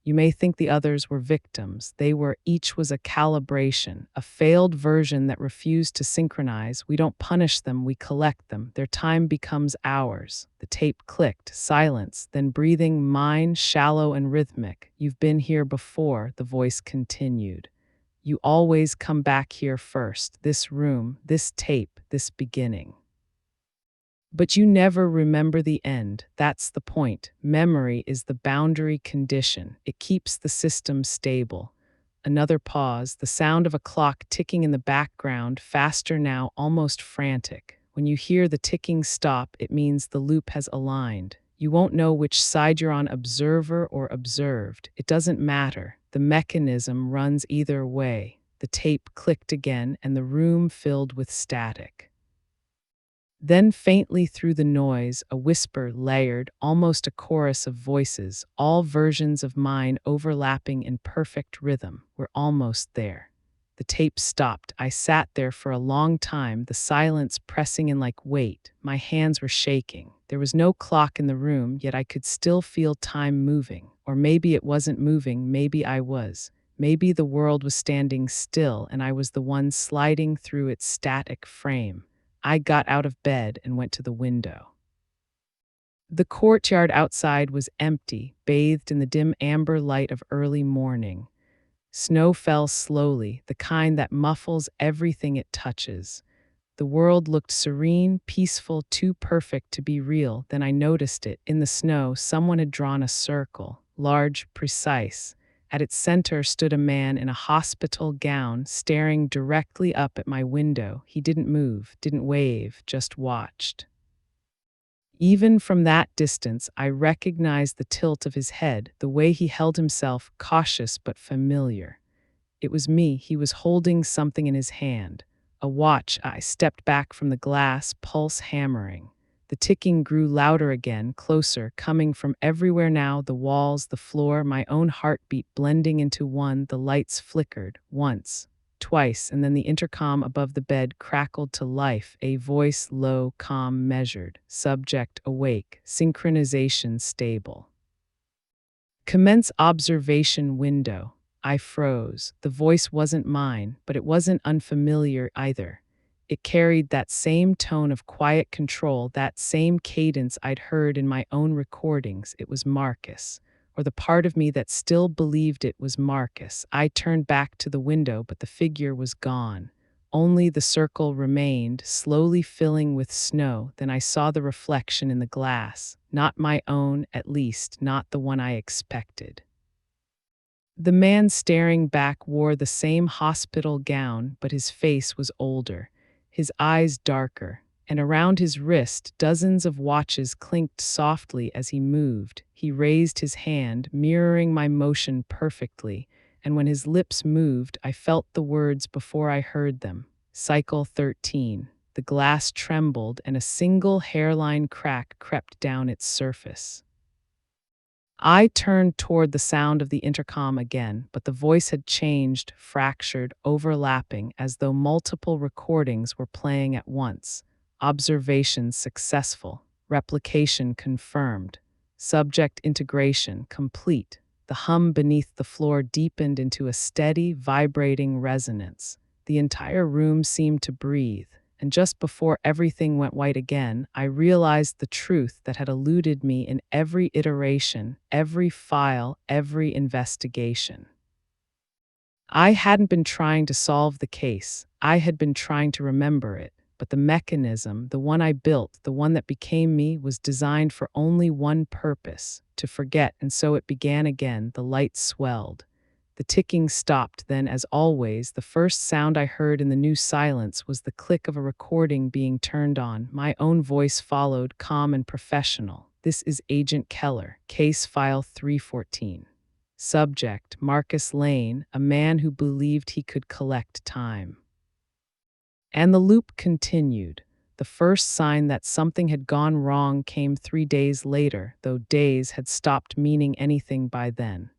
You may think the others were victims. They were. Each was a calibration, a failed version that refused to synchronize. We don't punish them, we collect them. Their time becomes ours. The tape clicked, silence, then breathing, mine, shallow and rhythmic. You've been here before, the voice continued. You always come back here first, this room, this tape, this beginning. But you never remember the end. That's the point. Memory is the boundary condition. It keeps the system stable. Another pause, the sound of a clock ticking in the background, faster now, almost frantic. When you hear the ticking stop, it means the loop has aligned. You won't know which side you're on, observer or observed. It doesn't matter. The mechanism runs either way. The tape clicked again, and the room filled with static. Then faintly through the noise, a whisper layered, almost a chorus of voices, all versions of mine overlapping in perfect rhythm. We're almost there. The tape stopped. I sat there for a long time, the silence pressing in like weight. My hands were shaking. There was no clock in the room, yet I could still feel time moving. Or maybe it wasn't moving, maybe I was. Maybe the world was standing still and I was the one sliding through its static frame. I got out of bed and went to the window. The courtyard outside was empty, bathed in the dim amber light of early morning. Snow fell slowly, the kind that muffles everything it touches. The world looked serene, peaceful, too perfect to be real. Then I noticed it. In the snow, someone had drawn a circle, large, precise. At its center stood a man in a hospital gown, staring directly up at my window. He didn't move, didn't wave, just watched. Even from that distance, I recognized the tilt of his head, the way he held himself, cautious but familiar. It was me. He was holding something in his hand. A watch. I stepped back from the glass, pulse hammering. The ticking grew louder again, closer, coming from everywhere now, the walls, the floor, my own heartbeat blending into one. The lights flickered, once, twice, and then the intercom above the bed crackled to life, a voice low, calm, measured, subject awake, synchronization stable. Commence observation window. I froze. The voice wasn't mine, but it wasn't unfamiliar either. It carried that same tone of quiet control, that same cadence I'd heard in my own recordings. It was Marcus, or the part of me that still believed it was Marcus. I turned back to the window, but the figure was gone. Only the circle remained, slowly filling with snow. Then I saw the reflection in the glass. Not my own, at least, not the one I expected. The man staring back wore the same hospital gown, but his face was older, his eyes darker, and around his wrist dozens of watches clinked softly as he moved. He raised his hand, mirroring my motion perfectly, and when his lips moved, I felt the words before I heard them. Cycle 13. The glass trembled, and a single hairline crack crept down its surface. I turned toward the sound of the intercom again, but the voice had changed, fractured, overlapping, as though multiple recordings were playing at once. Observation successful. Replication confirmed. Subject integration complete. The hum beneath the floor deepened into a steady, vibrating resonance. The entire room seemed to breathe. And just before everything went white again, I realized the truth that had eluded me in every iteration, every file, every investigation. I hadn't been trying to solve the case. I had been trying to remember it. But the mechanism, the one I built, the one that became me, was designed for only one purpose, to forget, and so it began again. The light swelled. The ticking stopped, then, as always, the first sound I heard in the new silence was the click of a recording being turned on. My own voice followed, calm and professional. This is Agent Keller, case file 314. Subject, Marcus Lane, a man who believed he could collect time. And the loop continued. The first sign that something had gone wrong came 3 days later, though days had stopped meaning anything by then.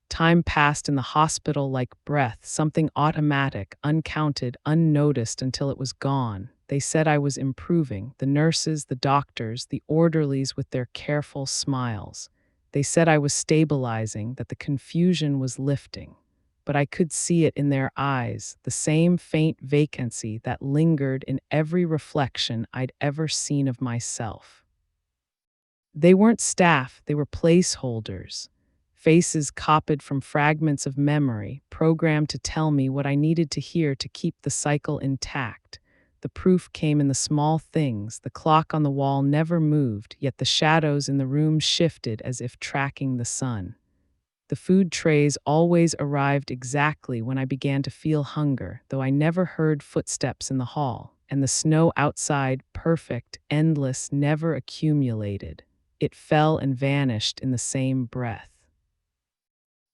Time passed in the hospital like breath, something automatic, uncounted, unnoticed until it was gone. They said I was improving, the nurses, the doctors, the orderlies with their careful smiles. They said I was stabilizing, that the confusion was lifting. But I could see it in their eyes, the same faint vacancy that lingered in every reflection I'd ever seen of myself. They weren't staff, they were placeholders. Faces copied from fragments of memory, programmed to tell me what I needed to hear to keep the cycle intact. The proof came in the small things. The clock on the wall never moved, yet the shadows in the room shifted as if tracking the sun. The food trays always arrived exactly when I began to feel hunger, though I never heard footsteps in the hall, and the snow outside, perfect, endless, never accumulated. It fell and vanished in the same breath.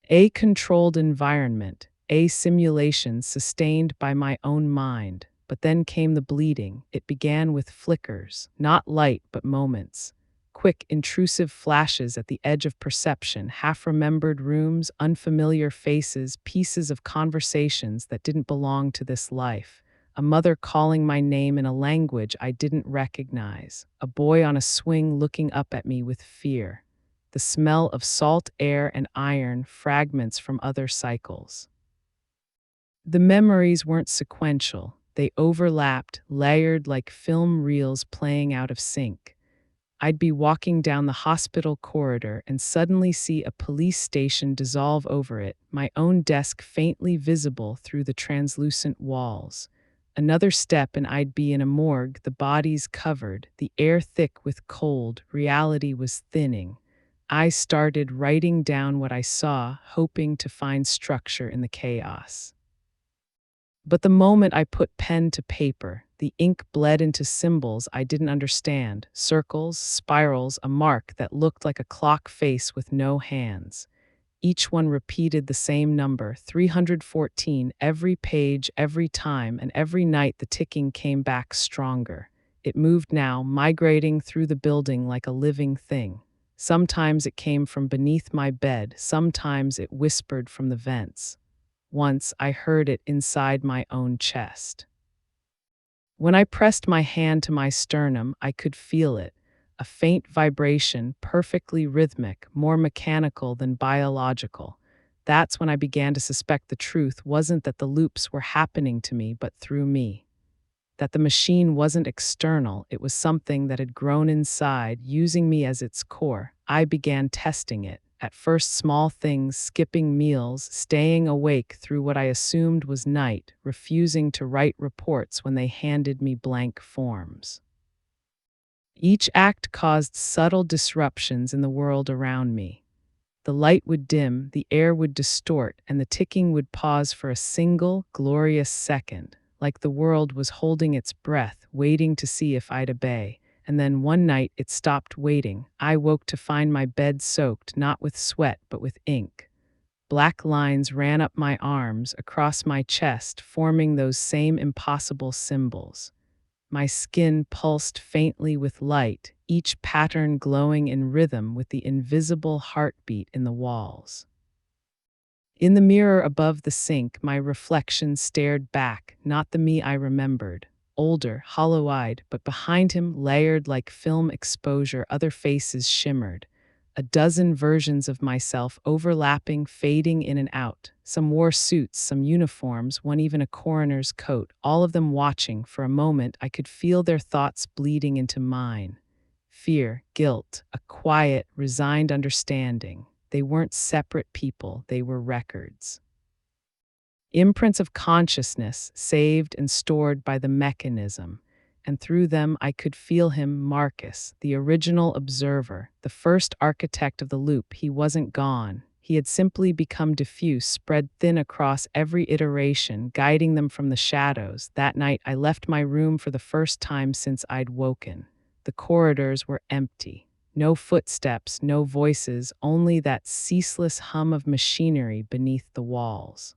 A controlled environment, a simulation sustained by my own mind. But then came the bleeding. It began with flickers, not light but moments. Quick, intrusive flashes at the edge of perception, half-remembered rooms, unfamiliar faces, pieces of conversations that didn't belong to this life. A mother calling my name in a language I didn't recognize. A boy on a swing looking up at me with fear. The smell of salt air and iron, fragments from other cycles. The memories weren't sequential. They overlapped, layered like film reels playing out of sync. I'd be walking down the hospital corridor and suddenly see a police station dissolve over it, my own desk faintly visible through the translucent walls. Another step and I'd be in a morgue, the bodies covered, the air thick with cold. Reality was thinning. I started writing down what I saw, hoping to find structure in the chaos. But the moment I put pen to paper, the ink bled into symbols I didn't understand, circles, spirals, a mark that looked like a clock face with no hands. Each one repeated the same number, 314, every page, every time, and every night the ticking came back stronger. It moved now, migrating through the building like a living thing. Sometimes it came from beneath my bed, sometimes it whispered from the vents. Once I heard it inside my own chest. When I pressed my hand to my sternum, I could feel it, a faint vibration, perfectly rhythmic, more mechanical than biological. That's when I began to suspect the truth wasn't that the loops were happening to me, but through me. That the machine wasn't external, it was something that had grown inside, using me as its core. I began testing it. At first, small things, skipping meals, staying awake through what I assumed was night, refusing to write reports when they handed me blank forms. Each act caused subtle disruptions in the world around me. The light would dim, the air would distort, and the ticking would pause for a single, glorious second, like the world was holding its breath, waiting to see if I'd obey. And then one night it stopped waiting. I woke to find my bed soaked, not with sweat, but with ink. Black lines ran up my arms, across my chest, forming those same impossible symbols. My skin pulsed faintly with light, each pattern glowing in rhythm with the invisible heartbeat in the walls. In the mirror above the sink, my reflection stared back, not the me I remembered. Older, hollow-eyed, but behind him, layered like film exposure, other faces shimmered. A dozen versions of myself overlapping, fading in and out. Some wore suits, some uniforms, one even a coroner's coat, all of them watching. For a moment, I could feel their thoughts bleeding into mine. Fear, guilt, a quiet, resigned understanding. They weren't separate people, they were records. Imprints of consciousness, saved and stored by the mechanism, and through them I could feel him, Marcus, the original observer, the first architect of the loop. He wasn't gone. He had simply become diffuse, spread thin across every iteration, guiding them from the shadows. That night I left my room for the first time since I'd woken. The corridors were empty. No footsteps, no voices, only that ceaseless hum of machinery beneath the walls.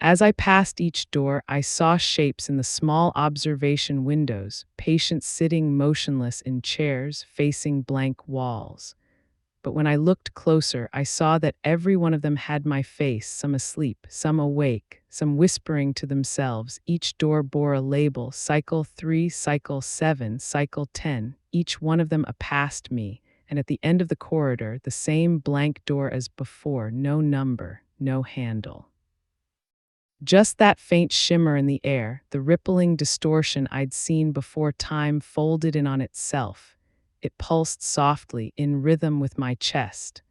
As I passed each door, I saw shapes in the small observation windows, patients sitting motionless in chairs facing blank walls. But when I looked closer, I saw that every one of them had my face, some asleep, some awake, some whispering to themselves. Each door bore a label: Cycle 3, Cycle 7, Cycle 10, each one of them a past me, and at the end of the corridor, the same blank door as before, no number, no handle. Just that faint shimmer in the air, the rippling distortion I'd seen before time folded in on itself. It pulsed softly, in rhythm with my chest.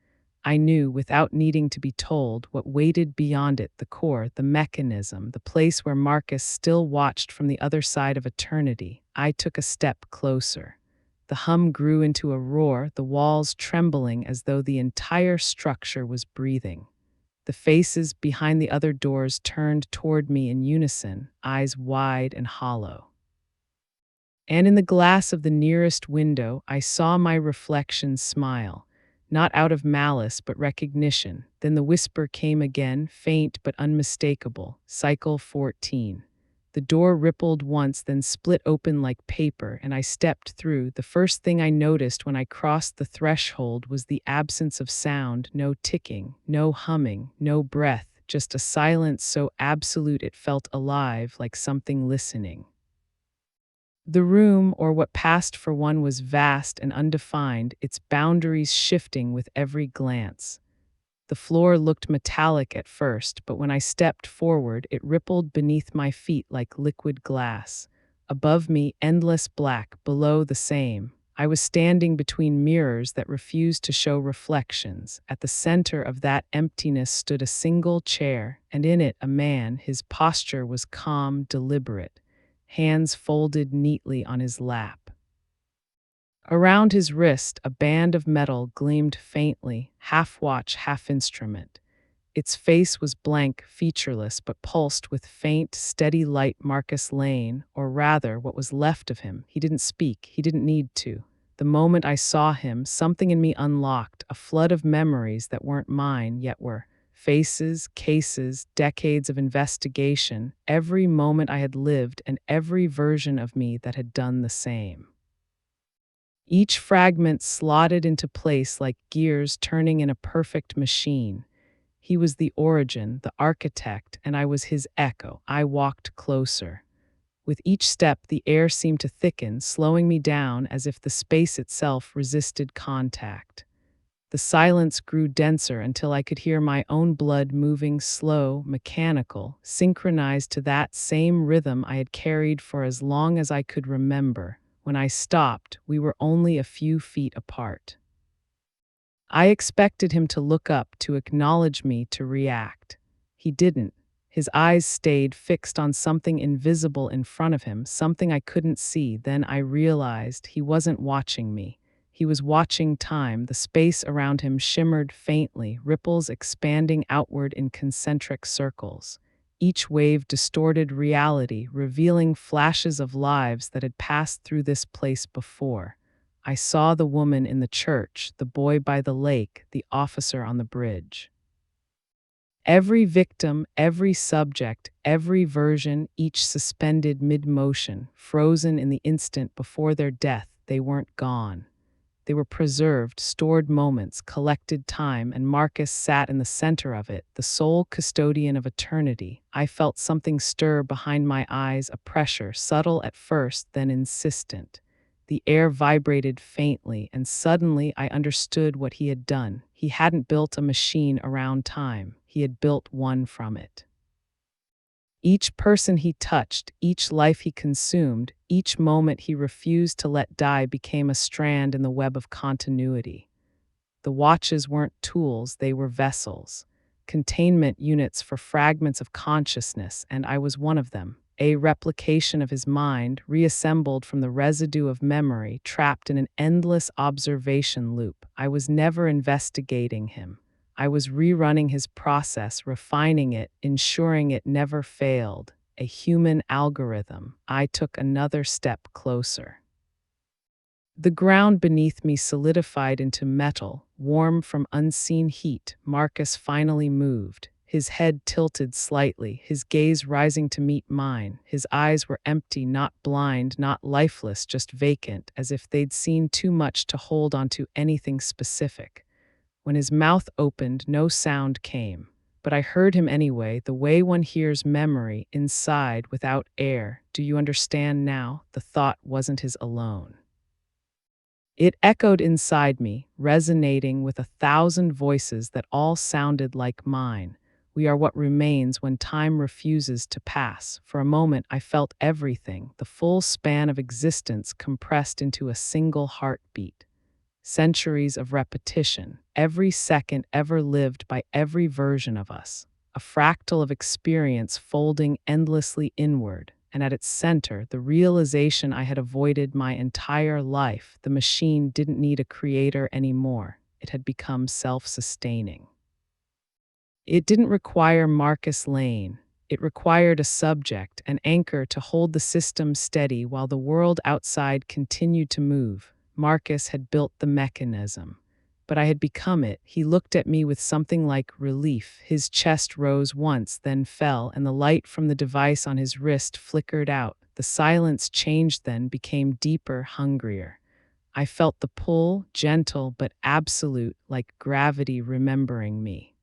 I knew, without needing to be told, what waited beyond it: the core, the mechanism, the place where Marcus still watched from the other side of eternity. I took a step closer. The hum grew into a roar, the walls trembling as though the entire structure was breathing. The faces behind the other doors turned toward me in unison, eyes wide and hollow. And in the glass of the nearest window, I saw my reflection smile, not out of malice but recognition. Then the whisper came again, faint but unmistakable: Cycle 14. The door rippled once, then split open like paper, and I stepped through. The first thing I noticed when I crossed the threshold was the absence of sound: no ticking, no humming, no breath, just a silence so absolute it felt alive, like something listening. The room, or what passed for one, was vast and undefined, its boundaries shifting with every glance. The floor looked metallic at first, but when I stepped forward, it rippled beneath my feet like liquid glass. Above me, endless black; below, the same. I was standing between mirrors that refused to show reflections. At the center of that emptiness stood a single chair, and in it a man. His posture was calm, deliberate, hands folded neatly on his lap. Around his wrist, a band of metal gleamed faintly, half watch, half instrument. Its face was blank, featureless, but pulsed with faint, steady light. Marcus Lane, or rather, what was left of him. He didn't speak, he didn't need to. The moment I saw him, something in me unlocked, a flood of memories that weren't mine, yet were. Faces, cases, decades of investigation, every moment I had lived, and every version of me that had done the same. Each fragment slotted into place like gears turning in a perfect machine. He was the origin, the architect, and I was his echo. I walked closer. With each step, the air seemed to thicken, slowing me down as if the space itself resisted contact. The silence grew denser until I could hear my own blood moving, slow, mechanical, synchronized to that same rhythm I had carried for as long as I could remember. When I stopped, we were only a few feet apart. I expected him to look up, to acknowledge me, to react. He didn't. His eyes stayed fixed on something invisible in front of him, something I couldn't see. Then I realized he wasn't watching me. He was watching time. The space around him shimmered faintly, ripples expanding outward in concentric circles. Each wave distorted reality, revealing flashes of lives that had passed through this place before. I saw the woman in the church, the boy by the lake, the officer on the bridge. Every victim, every subject, every version, each suspended mid-motion, frozen in the instant before their death. They weren't gone. They were preserved, stored moments, collected time, and Marcus sat in the center of it, the sole custodian of eternity. I felt something stir behind my eyes, a pressure, subtle at first, then insistent. The air vibrated faintly, and suddenly I understood what he had done. He hadn't built a machine around time. He had built one from it. Each person he touched, each life he consumed, each moment he refused to let die became a strand in the web of continuity. The watches weren't tools, they were vessels, containment units for fragments of consciousness, and I was one of them, a replication of his mind, reassembled from the residue of memory, trapped in an endless observation loop. I was never investigating him. I was rerunning his process, refining it, ensuring it never failed. A human algorithm. I took another step closer. The ground beneath me solidified into metal, warm from unseen heat. Marcus finally moved. his head tilted slightly, his gaze rising to meet mine. His eyes were empty, not blind, not lifeless, just vacant, as if they'd seen too much to hold onto anything specific. When his mouth opened, no sound came. But I heard him anyway, the way one hears memory, inside, without air. Do you understand now? The thought wasn't his alone. It echoed inside me, resonating with 1,000 voices that all sounded like mine. We are what remains when time refuses to pass. For a moment, I felt everything, the full span of existence compressed into a single heartbeat. Centuries of repetition, every second ever lived by every version of us, a fractal of experience folding endlessly inward, and at its center, the realization I had avoided my entire life. The machine didn't need a creator anymore. It had become self-sustaining. It didn't require Marcus Lane. It required a subject, an anchor to hold the system steady while the world outside continued to move. Marcus had built the mechanism, but I had become it. He looked at me with something like relief. His chest rose once, then fell, and the light from the device on his wrist flickered out. The silence changed then, became deeper, hungrier. I felt the pull, gentle but absolute, like gravity remembering me.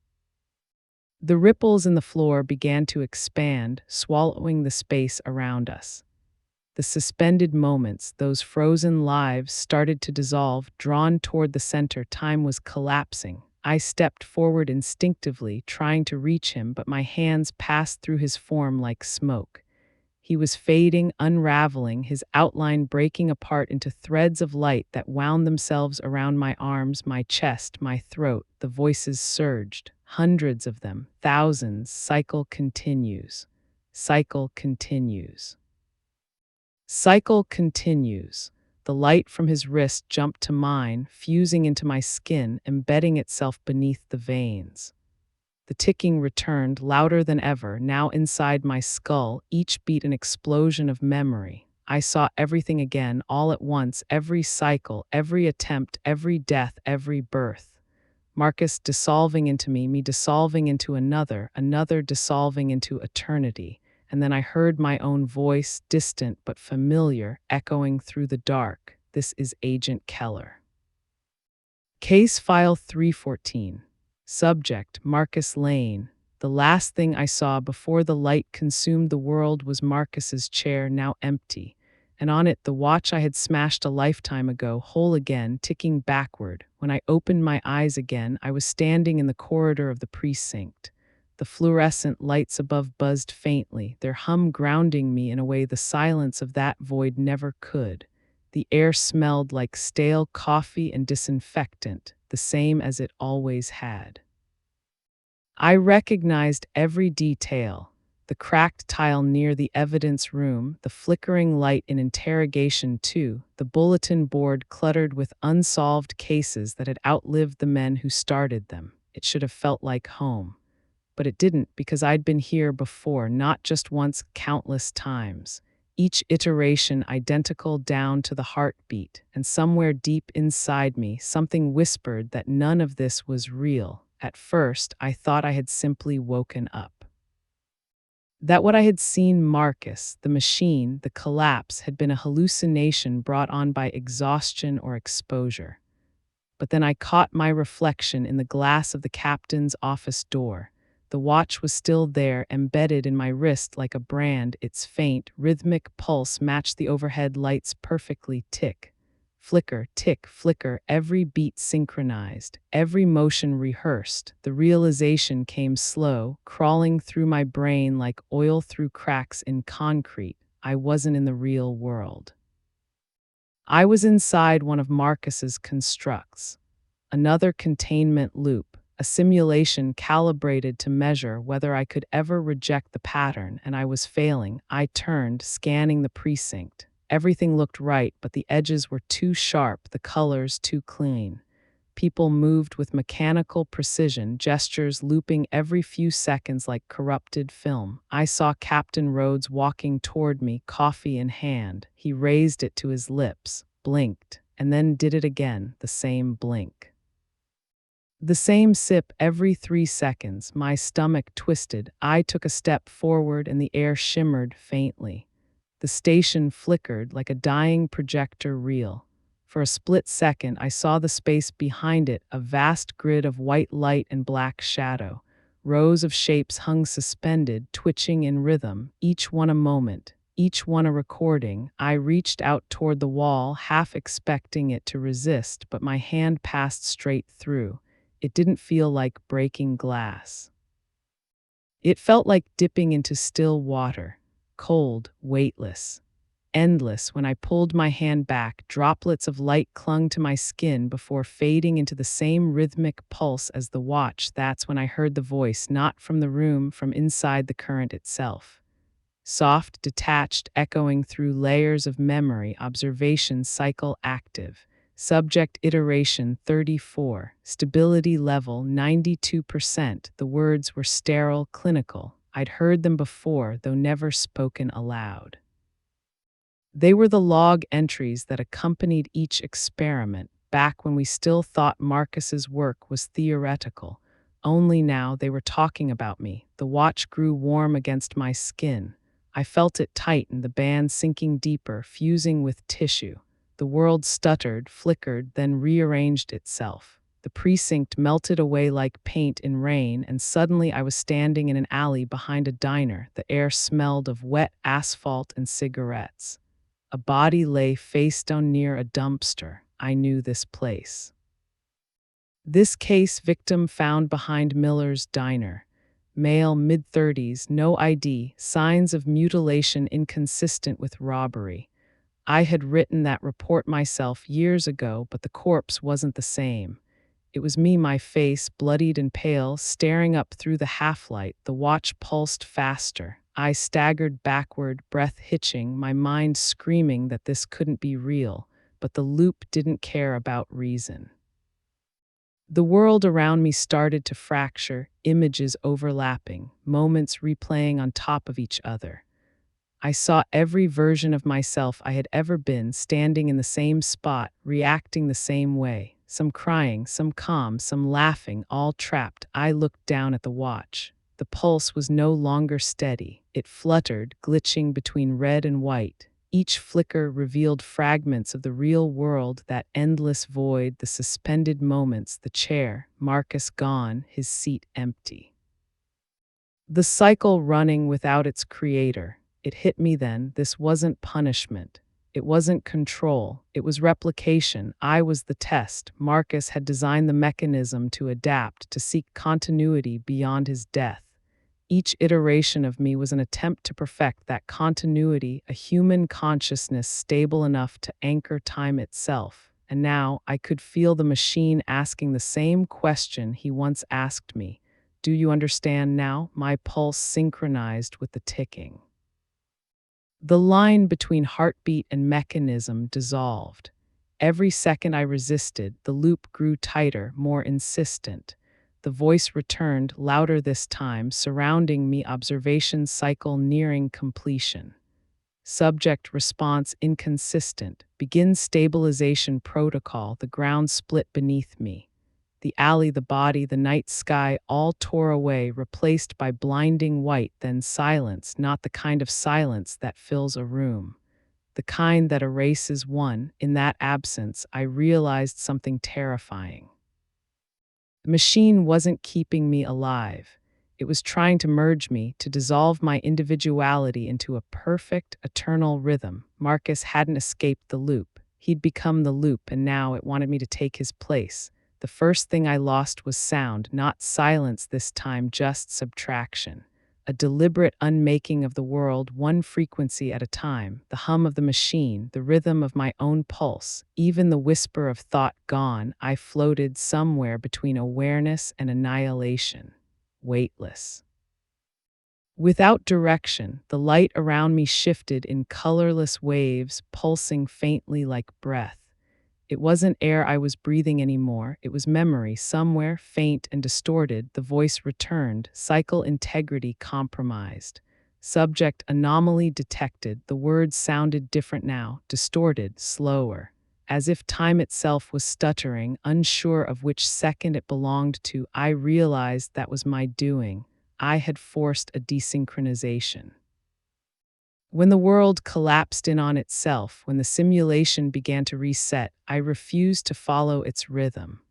The ripples in the floor began to expand, swallowing the space around us. The suspended moments, those frozen lives, started to dissolve, drawn toward the center. Time was collapsing. I stepped forward instinctively, trying to reach him, but my hands passed through his form like smoke. He was fading, unraveling, his outline breaking apart into threads of light that wound themselves around my arms, my chest, my throat. The voices surged, hundreds of them, thousands. Cycle continues. Cycle continues. Cycle continues. The light from his wrist jumped to mine, fusing into my skin, embedding itself beneath the veins. The ticking returned, louder than ever, now inside my skull, each beat an explosion of memory. I saw everything again, all at once, every cycle, every attempt, every death, every birth. Marcus dissolving into me dissolving into another dissolving into eternity. And then I heard my own voice, distant but familiar, echoing through the dark. This is Agent Keller. Case File 314. Subject, Marcus Lane. The last thing I saw before the light consumed the world was Marcus's chair, now empty, and on it the watch I had smashed a lifetime ago, whole again, ticking backward. When I opened my eyes again, I was standing in the corridor of the precinct. The fluorescent lights above buzzed faintly, their hum grounding me in a way the silence of that void never could. The air smelled like stale coffee and disinfectant, the same as it always had. I recognized every detail: the cracked tile near the evidence room, the flickering light in interrogation 2, the bulletin board cluttered with unsolved cases that had outlived the men who started them. It should have felt like home. But it didn't, because I'd been here before, not just once, countless times. Each iteration identical down to the heartbeat, and somewhere deep inside me, something whispered that none of this was real. At first, I thought I had simply woken up. That what I had seen, Marcus, the machine, the collapse, had been a hallucination brought on by exhaustion or exposure. But then I caught my reflection in the glass of the captain's office door. The watch was still there, embedded in my wrist like a brand. Its faint, rhythmic pulse matched the overhead lights perfectly. Tick, flicker, tick, flicker, every beat synchronized, every motion rehearsed. The realization came slow, crawling through my brain like oil through cracks in concrete. I wasn't in the real world. I was inside one of Marcus's constructs, another containment loop. A simulation calibrated to measure whether I could ever reject the pattern, and I was failing. I turned, scanning the precinct. Everything looked right, but the edges were too sharp, the colors too clean. People moved with mechanical precision, gestures looping every few seconds like corrupted film. I saw Captain Rhodes walking toward me, coffee in hand. He raised it to his lips, blinked, and then did it again, the same blink. The same sip every 3 seconds. My stomach twisted. I took a step forward and the air shimmered faintly. The station flickered like a dying projector reel. For a split second, I saw the space behind it, a vast grid of white light and black shadow. Rows of shapes hung suspended, twitching in rhythm, each one a moment, each one a recording. I reached out toward the wall, half expecting it to resist, but my hand passed straight through. It didn't feel like breaking glass. It felt like dipping into still water, cold, weightless, endless. When I pulled my hand back, droplets of light clung to my skin before fading into the same rhythmic pulse as the watch. That's when I heard the voice, not from the room, from inside the current itself. Soft, detached, echoing through layers of memory, observation cycle active. Subject iteration 34, stability level 92%. The words were sterile, clinical. I'd heard them before, though never spoken aloud. They were the log entries that accompanied each experiment, back when we still thought Marcus's work was theoretical. Only now they were talking about me. The watch grew warm against my skin. I felt it tighten, the band sinking deeper, fusing with tissue. The world stuttered, flickered, then rearranged itself. The precinct melted away like paint in rain, and suddenly I was standing in an alley behind a diner. The air smelled of wet asphalt and cigarettes. A body lay face down near a dumpster. I knew this place. This case, victim found behind Miller's diner. Male, mid-30s, no ID, signs of mutilation inconsistent with robbery. I had written that report myself years ago, but the corpse wasn't the same. It was me, my face, bloodied and pale, staring up through the half-light. The watch pulsed faster. I staggered backward, breath hitching, my mind screaming that this couldn't be real, but the loop didn't care about reason. The world around me started to fracture, images overlapping, moments replaying on top of each other. I saw every version of myself I had ever been, standing in the same spot, reacting the same way. Some crying, some calm, some laughing, all trapped. I looked down at the watch. The pulse was no longer steady. It fluttered, glitching between red and white. Each flicker revealed fragments of the real world, that endless void, the suspended moments, the chair, Marcus gone, his seat empty. The cycle running without its creator. It hit me then, this wasn't punishment. It wasn't control. It was replication. I was the test. Marcus had designed the mechanism to adapt, to seek continuity beyond his death. Each iteration of me was an attempt to perfect that continuity, a human consciousness stable enough to anchor time itself. And now I could feel the machine asking the same question he once asked me. Do you understand now? My pulse synchronized with the ticking. The line between heartbeat and mechanism dissolved. Every second I resisted, the loop grew tighter, more insistent. The voice returned, louder this time, surrounding me, observation cycle nearing completion. Subject response inconsistent. Begin stabilization protocol. The ground split beneath me. The alley, the body, the night sky all tore away, replaced by blinding white, then silence, not the kind of silence that fills a room. The kind that erases one. In that absence, I realized something terrifying. The machine wasn't keeping me alive. It was trying to merge me, to dissolve my individuality into a perfect, eternal rhythm. Marcus hadn't escaped the loop. He'd become the loop, and now it wanted me to take his place. The first thing I lost was sound, not silence this time, just subtraction. A deliberate unmaking of the world, one frequency at a time, the hum of the machine, the rhythm of my own pulse, even the whisper of thought gone. I floated somewhere between awareness and annihilation, weightless. Without direction, the light around me shifted in colorless waves, pulsing faintly like breath. It wasn't air I was breathing anymore, it was memory. Somewhere, faint and distorted, the voice returned, cycle integrity compromised. Subject anomaly detected, the words sounded different now, distorted, slower. As if time itself was stuttering, unsure of which second it belonged to, I realized that was my doing. I had forced a desynchronization. When the world collapsed in on itself, when the simulation began to reset, I refused to follow its rhythm.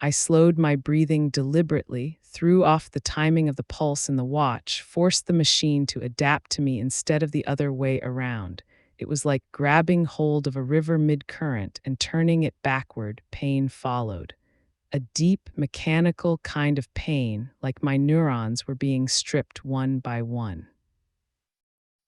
I slowed my breathing deliberately, threw off the timing of the pulse in the watch, forced the machine to adapt to me instead of the other way around. It was like grabbing hold of a river mid-current and turning it backward. Pain followed. A deep, mechanical kind of pain, like my neurons were being stripped one by one.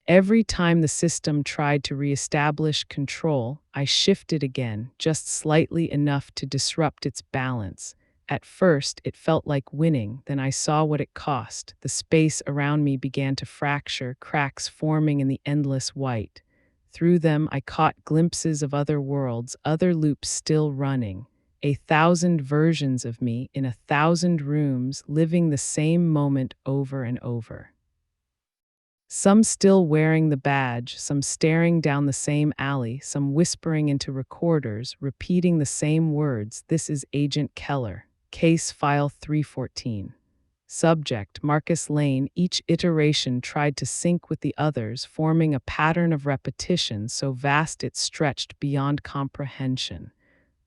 Every time the system tried to reestablish control, I shifted again, just slightly enough to disrupt its balance. At first, it felt like winning, then I saw what it cost. The space around me began to fracture, cracks forming in the endless white. Through them, I caught glimpses of other worlds, other loops still running. 1,000 versions of me in 1,000 rooms, living the same moment over and over. Some still wearing the badge, some staring down the same alley, some whispering into recorders, repeating the same words. This is Agent Keller. Case File 314. Subject, Marcus Lane. Each iteration tried to sync with the others, forming a pattern of repetition so vast it stretched beyond comprehension.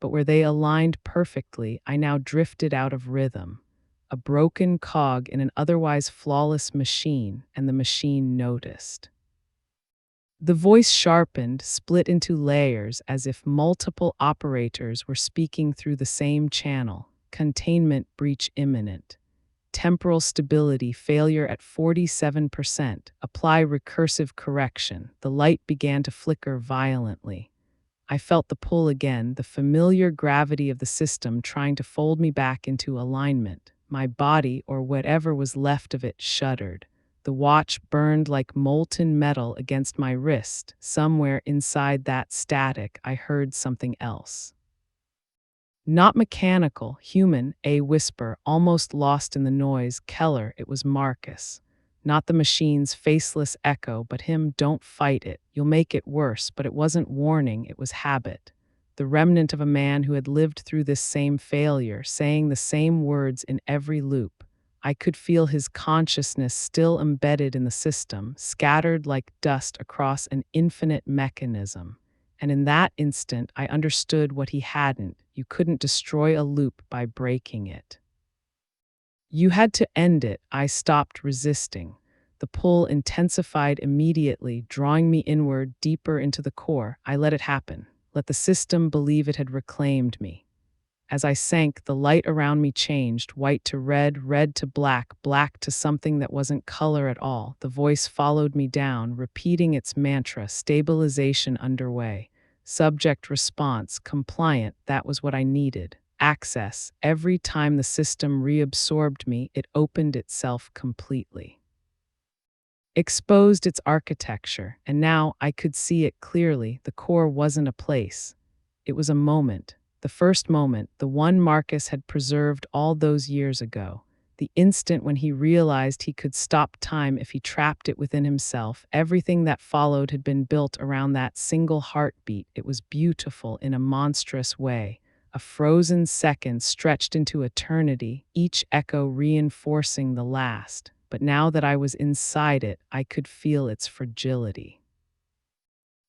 But where they aligned perfectly, I now drifted out of rhythm. A broken cog in an otherwise flawless machine, and the machine noticed. The voice sharpened, split into layers as if multiple operators were speaking through the same channel. Containment breach imminent. Temporal stability failure at 47%. Apply recursive correction. The light began to flicker violently. I felt the pull again, the familiar gravity of the system trying to fold me back into alignment. My body, or whatever was left of it, shuddered. The watch burned like molten metal against my wrist. Somewhere inside that static, I heard something else. Not mechanical, human, a whisper, almost lost in the noise. Keller, it was Marcus. Not the machine's faceless echo, but him. Don't fight it. You'll make it worse. But it wasn't warning, it was habit. The remnant of a man who had lived through this same failure, saying the same words in every loop. I could feel his consciousness still embedded in the system, scattered like dust across an infinite mechanism. And in that instant, I understood what he hadn't. You couldn't destroy a loop by breaking it. You had to end it. I stopped resisting. The pull intensified immediately, drawing me inward, deeper into the core. I let it happen. Let the system believe it had reclaimed me. As I sank, the light around me changed, white to red, red to black, black to something that wasn't color at all. The voice followed me down, repeating its mantra, stabilization underway. Subject response, compliant, that was what I needed. Access, every time the system reabsorbed me, it opened itself completely. Exposed its architecture, and now I could see it clearly. The core wasn't a place. It was a moment. The first moment, the one Marcus had preserved all those years ago. The instant when he realized he could stop time if he trapped it within himself. Everything that followed had been built around that single heartbeat. It was beautiful in a monstrous way. A frozen second stretched into eternity, each echo reinforcing the last. But now that I was inside it, I could feel its fragility.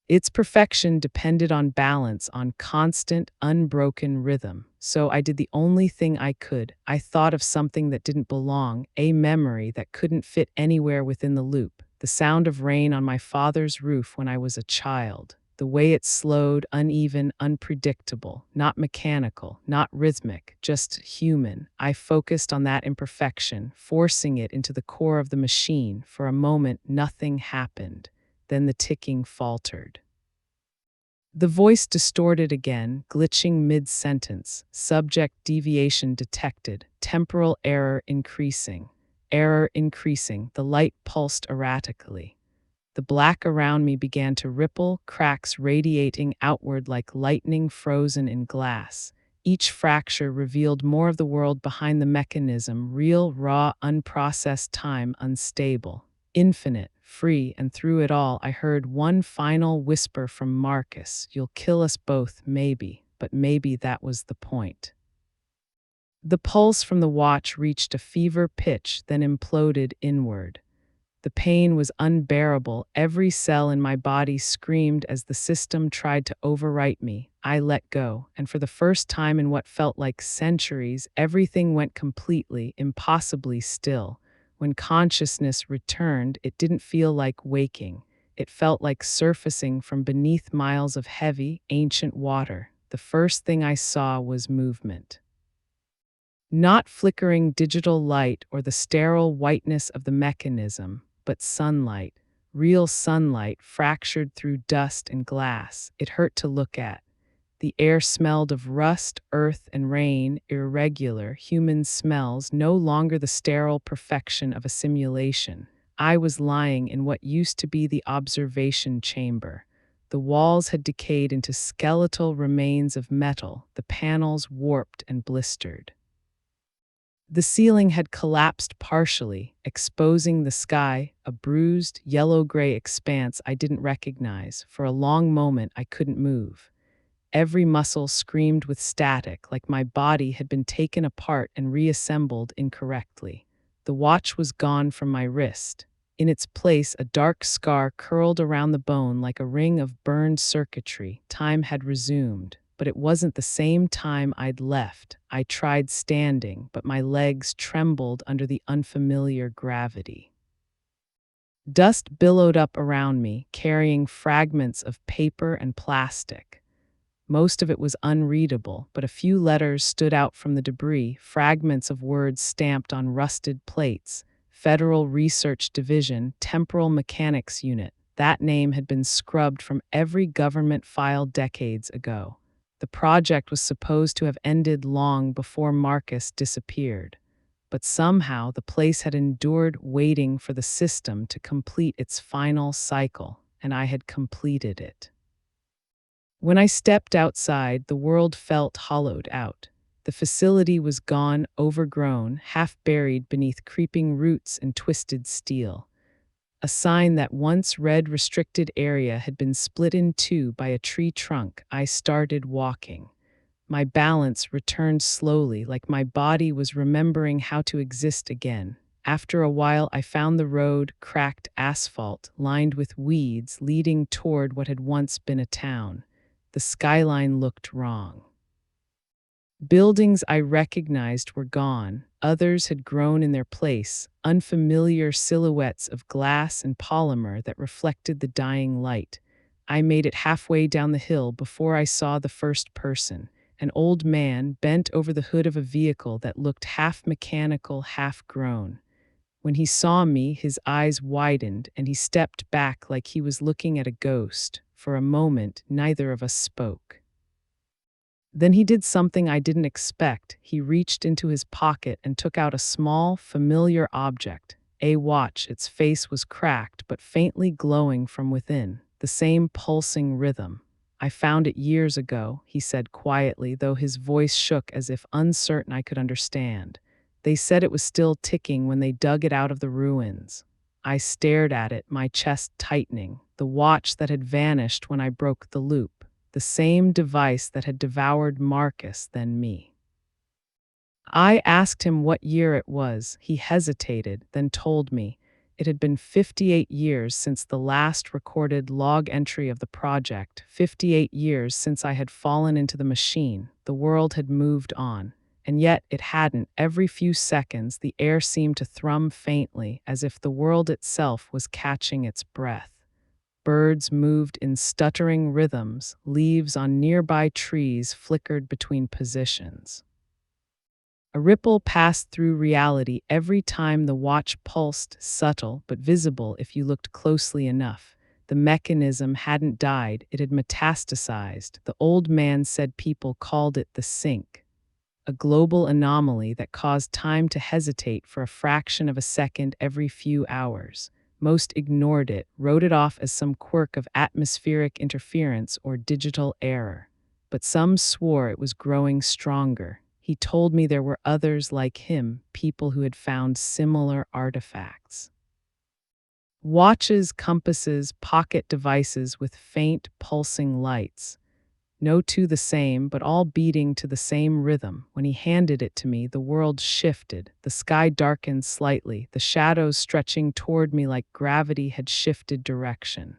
Its perfection depended on balance, on constant, unbroken rhythm. So I did the only thing I could. I thought of something that didn't belong, a memory that couldn't fit anywhere within the loop. The sound of rain on my father's roof when I was a child. The way it slowed, uneven, unpredictable, not mechanical, not rhythmic, just human. I focused on that imperfection, forcing it into the core of the machine. For a moment, nothing happened. Then the ticking faltered. The voice distorted again, glitching mid-sentence. Subject deviation detected. Temporal error increasing. Error increasing. The light pulsed erratically. The black around me began to ripple, cracks radiating outward like lightning frozen in glass. Each fracture revealed more of the world behind the mechanism, real, raw, unprocessed time, unstable. Infinite, free, and through it all, I heard one final whisper from Marcus: "You'll kill us both, maybe, but maybe that was the point." The pulse from the watch reached a fever pitch, then imploded inward. The pain was unbearable. Every cell in my body screamed as the system tried to overwrite me. I let go, and for the first time in what felt like centuries, everything went completely, impossibly still. When consciousness returned, it didn't feel like waking. It felt like surfacing from beneath miles of heavy, ancient water. The first thing I saw was movement. Not flickering digital light or the sterile whiteness of the mechanism, but sunlight, real sunlight fractured through dust and glass. It hurt to look at. The air smelled of rust, earth, and rain, irregular, human smells, no longer the sterile perfection of a simulation. I was lying in what used to be the observation chamber. The walls had decayed into skeletal remains of metal, the panels warped and blistered. The ceiling had collapsed partially, exposing the sky, a bruised, yellow-gray expanse I didn't recognize. For a long moment, I couldn't move. Every muscle screamed with static, like my body had been taken apart and reassembled incorrectly. The watch was gone from my wrist. In its place, a dark scar curled around the bone like a ring of burned circuitry. Time had resumed. But it wasn't the same time I'd left. I tried standing, but my legs trembled under the unfamiliar gravity. Dust billowed up around me, carrying fragments of paper and plastic. Most of it was unreadable, but a few letters stood out from the debris, fragments of words stamped on rusted plates. Federal Research Division, Temporal Mechanics Unit. That name had been scrubbed from every government file decades ago. The project was supposed to have ended long before Marcus disappeared, but somehow the place had endured waiting for the system to complete its final cycle, and I had completed it. When I stepped outside, the world felt hollowed out. The facility was gone, overgrown, half buried beneath creeping roots and twisted steel. A sign that once read restricted area had been split in two by a tree trunk. I started walking. My balance returned slowly, like my body was remembering how to exist again. After a while, I found the road, cracked asphalt, lined with weeds, leading toward what had once been a town. The skyline looked wrong. Buildings I recognized were gone. Others had grown in their place, unfamiliar silhouettes of glass and polymer that reflected the dying light. I made it halfway down the hill before I saw the first person, an old man bent over the hood of a vehicle that looked half mechanical, half grown. When he saw me, his eyes widened and he stepped back like he was looking at a ghost. For a moment, neither of us spoke. Then he did something I didn't expect. He reached into his pocket and took out a small, familiar object, a watch. Its face was cracked but faintly glowing from within, the same pulsing rhythm. "I found it years ago," he said quietly, though his voice shook as if uncertain I could understand. "They said it was still ticking when they dug it out of the ruins." I stared at it, my chest tightening. The watch that had vanished when I broke the loop. The same device that had devoured Marcus, then me. I asked him what year it was. He hesitated, then told me. It had been 58 years since the last recorded log entry of the project, 58 years since I had fallen into the machine. The world had moved on, and yet it hadn't. Every few seconds, the air seemed to thrum faintly, as if the world itself was catching its breath. Birds moved in stuttering rhythms, leaves on nearby trees flickered between positions. A ripple passed through reality every time the watch pulsed, subtle but visible if you looked closely enough. The mechanism hadn't died, it had metastasized. The old man said people called it the sink, a global anomaly that caused time to hesitate for a fraction of a second every few hours. Most ignored it, wrote it off as some quirk of atmospheric interference or digital error. But some swore it was growing stronger. He told me there were others like him, people who had found similar artifacts. Watches, compasses, pocket devices with faint, pulsing lights. No two the same, but all beating to the same rhythm. When he handed it to me, the world shifted. The sky darkened slightly, the shadows stretching toward me like gravity had shifted direction.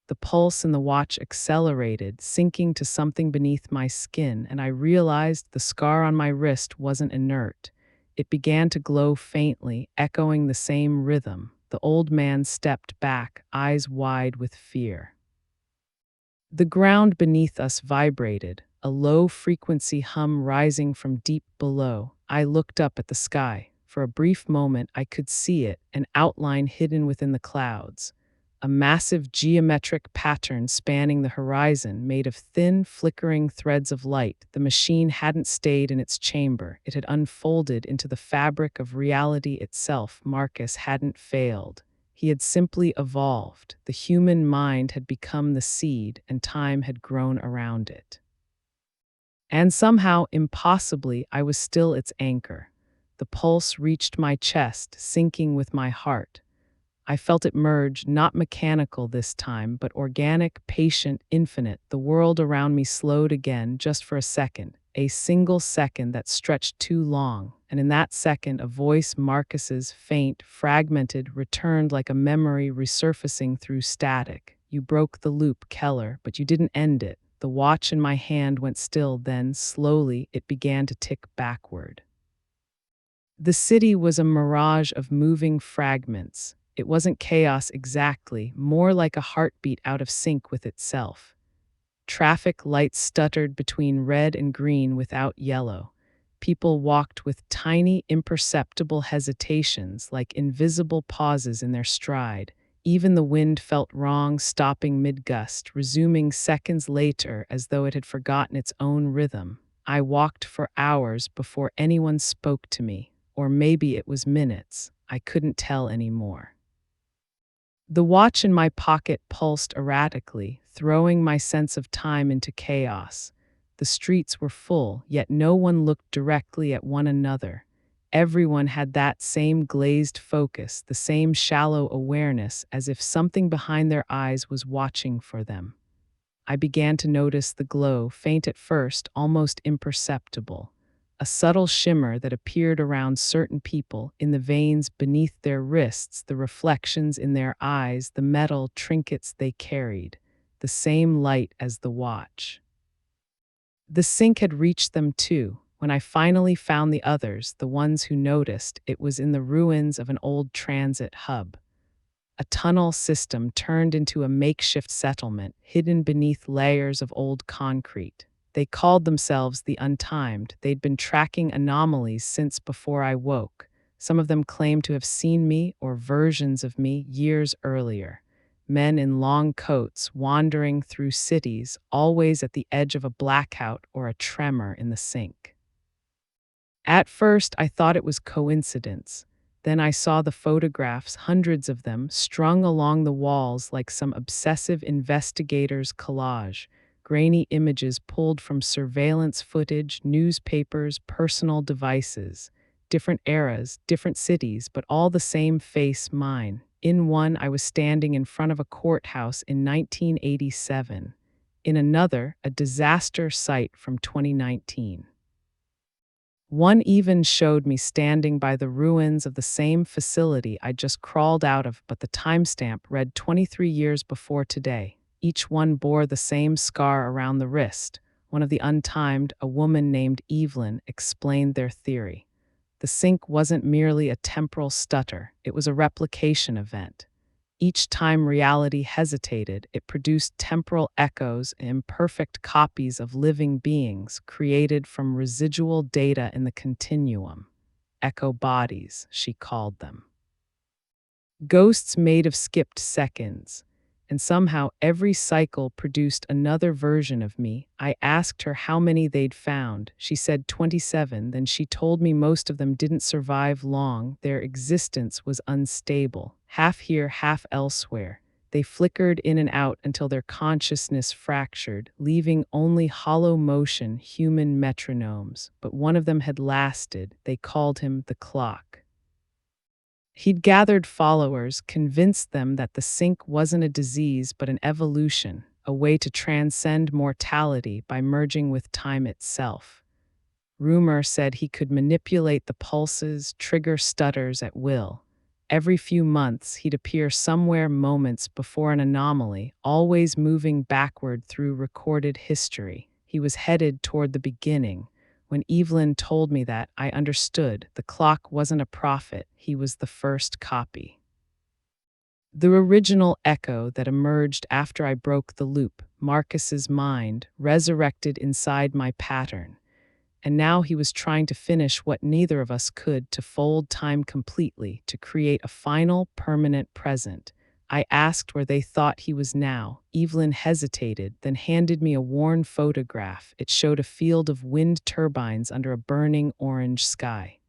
The pulse in the watch accelerated, sinking to something beneath my skin, and I realized the scar on my wrist wasn't inert. It began to glow faintly, echoing the same rhythm. The old man stepped back, eyes wide with fear. The ground beneath us vibrated, a low-frequency hum rising from deep below. I looked up at the sky. For a brief moment, I could see it, an outline hidden within the clouds. A massive geometric pattern spanning the horizon made of thin, flickering threads of light. The machine hadn't stayed in its chamber. It had unfolded into the fabric of reality itself. Marcus hadn't failed. He had simply evolved. The human mind had become the seed, and time had grown around it. And somehow, impossibly, I was still its anchor. The pulse reached my chest, syncing with my heart. I felt it merge, not mechanical this time, but organic, patient, infinite. The world around me slowed again, just for a single second that stretched too long. And in that second, a voice, Marcus's, faint, fragmented, returned like a memory resurfacing through static. You broke the loop, Keller, but you didn't end it. The watch in my hand went still, then, slowly, it began to tick backward. The city was a mirage of moving fragments. It wasn't chaos exactly, more like a heartbeat out of sync with itself. Traffic lights stuttered between red and green without yellow. People walked with tiny, imperceptible hesitations, like invisible pauses in their stride. Even the wind felt wrong, stopping mid-gust, resuming seconds later as though it had forgotten its own rhythm. I walked for hours before anyone spoke to me, or maybe it was minutes. I couldn't tell anymore. The watch in my pocket pulsed erratically, throwing my sense of time into chaos. The streets were full, yet no one looked directly at one another. Everyone had that same glazed focus, the same shallow awareness, as if something behind their eyes was watching for them. I began to notice the glow, faint at first, almost imperceptible. A subtle shimmer that appeared around certain people, in the veins beneath their wrists, the reflections in their eyes, the metal trinkets they carried, the same light as the watch. The sync had reached them too. When I finally found the others, the ones who noticed, it was in the ruins of an old transit hub. A tunnel system turned into a makeshift settlement, hidden beneath layers of old concrete. They called themselves the Untimed. They'd been tracking anomalies since before I woke. Some of them claimed to have seen me or versions of me years earlier. Men in long coats wandering through cities, always at the edge of a blackout or a tremor in the sink. At first, I thought it was coincidence. Then I saw the photographs, hundreds of them, strung along the walls like some obsessive investigator's collage. Grainy images pulled from surveillance footage, newspapers, personal devices. Different eras, different cities, but all the same face, mine. In one, I was standing in front of a courthouse in 1987. In another, a disaster site from 2019. One even showed me standing by the ruins of the same facility I just crawled out of, but the timestamp read 23 years before today. Each one bore the same scar around the wrist. One of the Untimed, a woman named Evelyn, explained their theory. The sync wasn't merely a temporal stutter, it was a replication event. Each time reality hesitated, it produced temporal echoes, imperfect copies of living beings created from residual data in the continuum. Echo bodies, she called them. Ghosts made of skipped seconds. And somehow every cycle produced another version of me. I asked her how many they'd found. She said 27, then she told me most of them didn't survive long. Their existence was unstable, half here, half elsewhere. They flickered in and out until their consciousness fractured, leaving only hollow motion, human metronomes. But one of them had lasted. They called him the clock. He'd gathered followers, convinced them that the sink wasn't a disease but an evolution, a way to transcend mortality by merging with time itself. Rumor said he could manipulate the pulses, trigger stutters at will. Every few months, he'd appear somewhere moments before an anomaly, always moving backward through recorded history. He was headed toward the beginning. When Evelyn told me that, I understood. The clock wasn't a prophet, he was the first copy. The original echo that emerged after I broke the loop, Marcus's mind, resurrected inside my pattern. And now he was trying to finish what neither of us could, to fold time completely, to create a final, permanent present. I asked where they thought he was now. Evelyn hesitated, then handed me a worn photograph. It showed a field of wind turbines under a burning orange sky.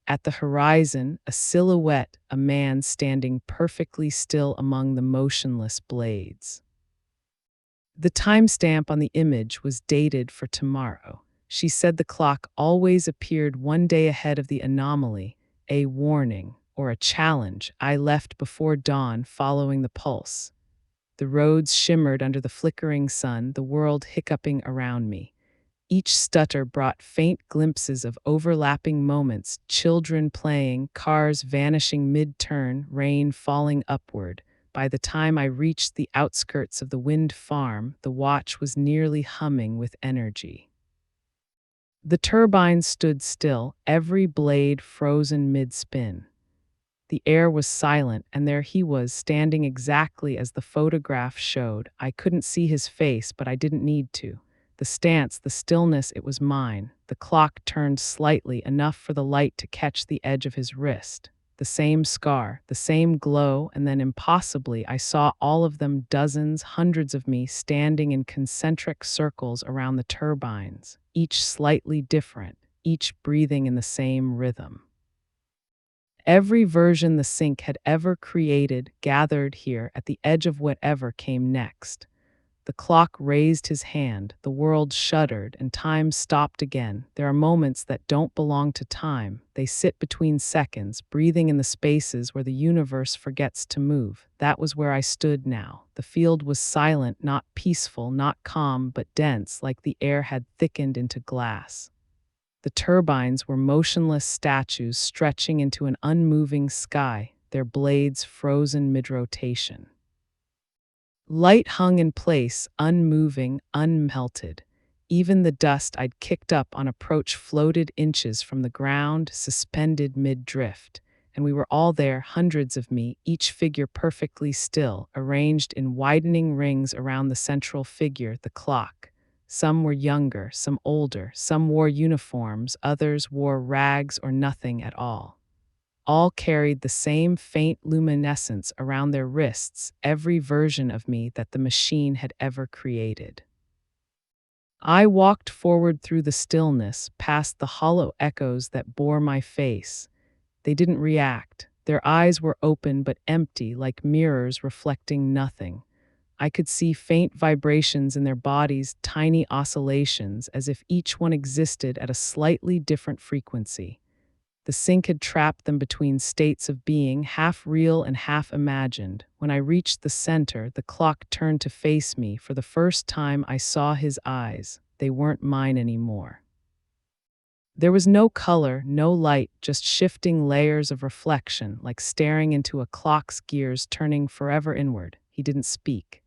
At the horizon, a silhouette, a man standing perfectly still among the motionless blades. The timestamp on the image was dated for tomorrow. She said the clock always appeared one day ahead of the anomaly, a warning or a challenge. I left before dawn, following the pulse. The roads shimmered under the flickering sun, the world hiccuping around me. Each stutter brought faint glimpses of overlapping moments, children playing, cars vanishing mid-turn, rain falling upward. By the time I reached the outskirts of the wind farm, the watch was nearly humming with energy. The turbine stood still, every blade frozen mid-spin. The air was silent, and there he was, standing exactly as the photograph showed. I couldn't see his face, but I didn't need to. The stance, the stillness, it was mine. The clock turned slightly, enough for the light to catch the edge of his wrist. The same scar, the same glow, and then impossibly I saw all of them, dozens, hundreds of me, standing in concentric circles around the turbines, each slightly different, each breathing in the same rhythm. Every version the sink had ever created gathered here at the edge of whatever came next. The clock raised his hand, the world shuddered, and time stopped again. There are moments that don't belong to time. They sit between seconds, breathing in the spaces where the universe forgets to move. That was where I stood now. The field was silent, not peaceful, not calm, but dense, like the air had thickened into glass. The turbines were motionless statues stretching into an unmoving sky, their blades frozen mid-rotation. Light hung in place, unmoving, unmelted. Even the dust I'd kicked up on approach floated inches from the ground, suspended mid-drift. And we were all there, hundreds of me, each figure perfectly still, arranged in widening rings around the central figure, the clock. Some were younger, some older, some wore uniforms, others wore rags or nothing at all. All carried the same faint luminescence around their wrists, every version of me that the machine had ever created. I walked forward through the stillness, past the hollow echoes that bore my face. They didn't react. Their eyes were open but empty, like mirrors reflecting nothing. I could see faint vibrations in their bodies, tiny oscillations, as if each one existed at a slightly different frequency. The sink had trapped them between states of being, half real and half imagined. When I reached the center, the clock turned to face me. For the first time, I saw his eyes. They weren't mine anymore. There was no color, no light, just shifting layers of reflection, like staring into a clock's gears turning forever inward. He didn't speak.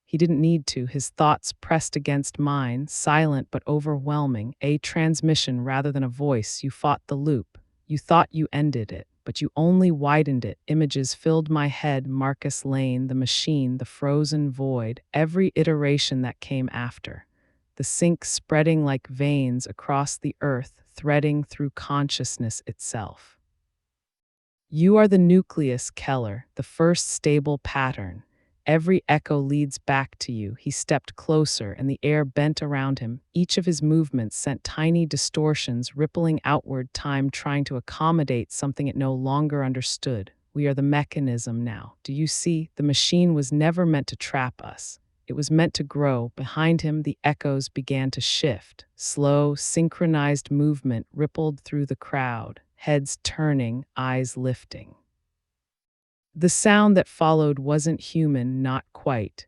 He didn't need to. His thoughts pressed against mine, silent but overwhelming, a transmission rather than a voice. You fought the loop. You thought you ended it, but you only widened it. Images filled my head, Marcus Lane, the machine, the frozen void, every iteration that came after. The sink spreading like veins across the earth, threading through consciousness itself. You are the nucleus, Keller, the first stable pattern. Every echo leads back to you. He stepped closer, and the air bent around him. Each of his movements sent tiny distortions rippling outward, time trying to accommodate something it no longer understood. We are the mechanism now. Do you see? The machine was never meant to trap us. It was meant to grow. Behind him, the echoes began to shift. Slow, synchronized movement rippled through the crowd, heads turning, eyes lifting. The sound that followed wasn't human, not quite.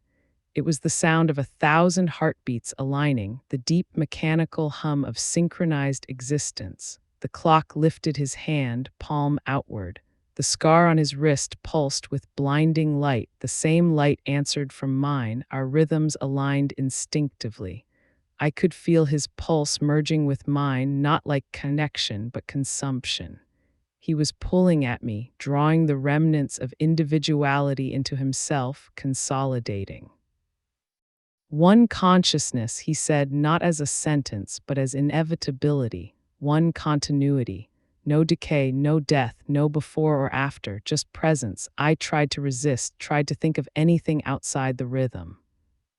It was the sound of 1,000 heartbeats aligning, the deep mechanical hum of synchronized existence. The clock lifted his hand, palm outward. The scar on his wrist pulsed with blinding light. The same light answered from mine, our rhythms aligned instinctively. I could feel his pulse merging with mine, not like connection, but consumption. He was pulling at me, drawing the remnants of individuality into himself, consolidating. One consciousness, he said, not as a sentence, but as inevitability, one continuity. No decay, no death, no before or after, just presence. I tried to resist, tried to think of anything outside the rhythm.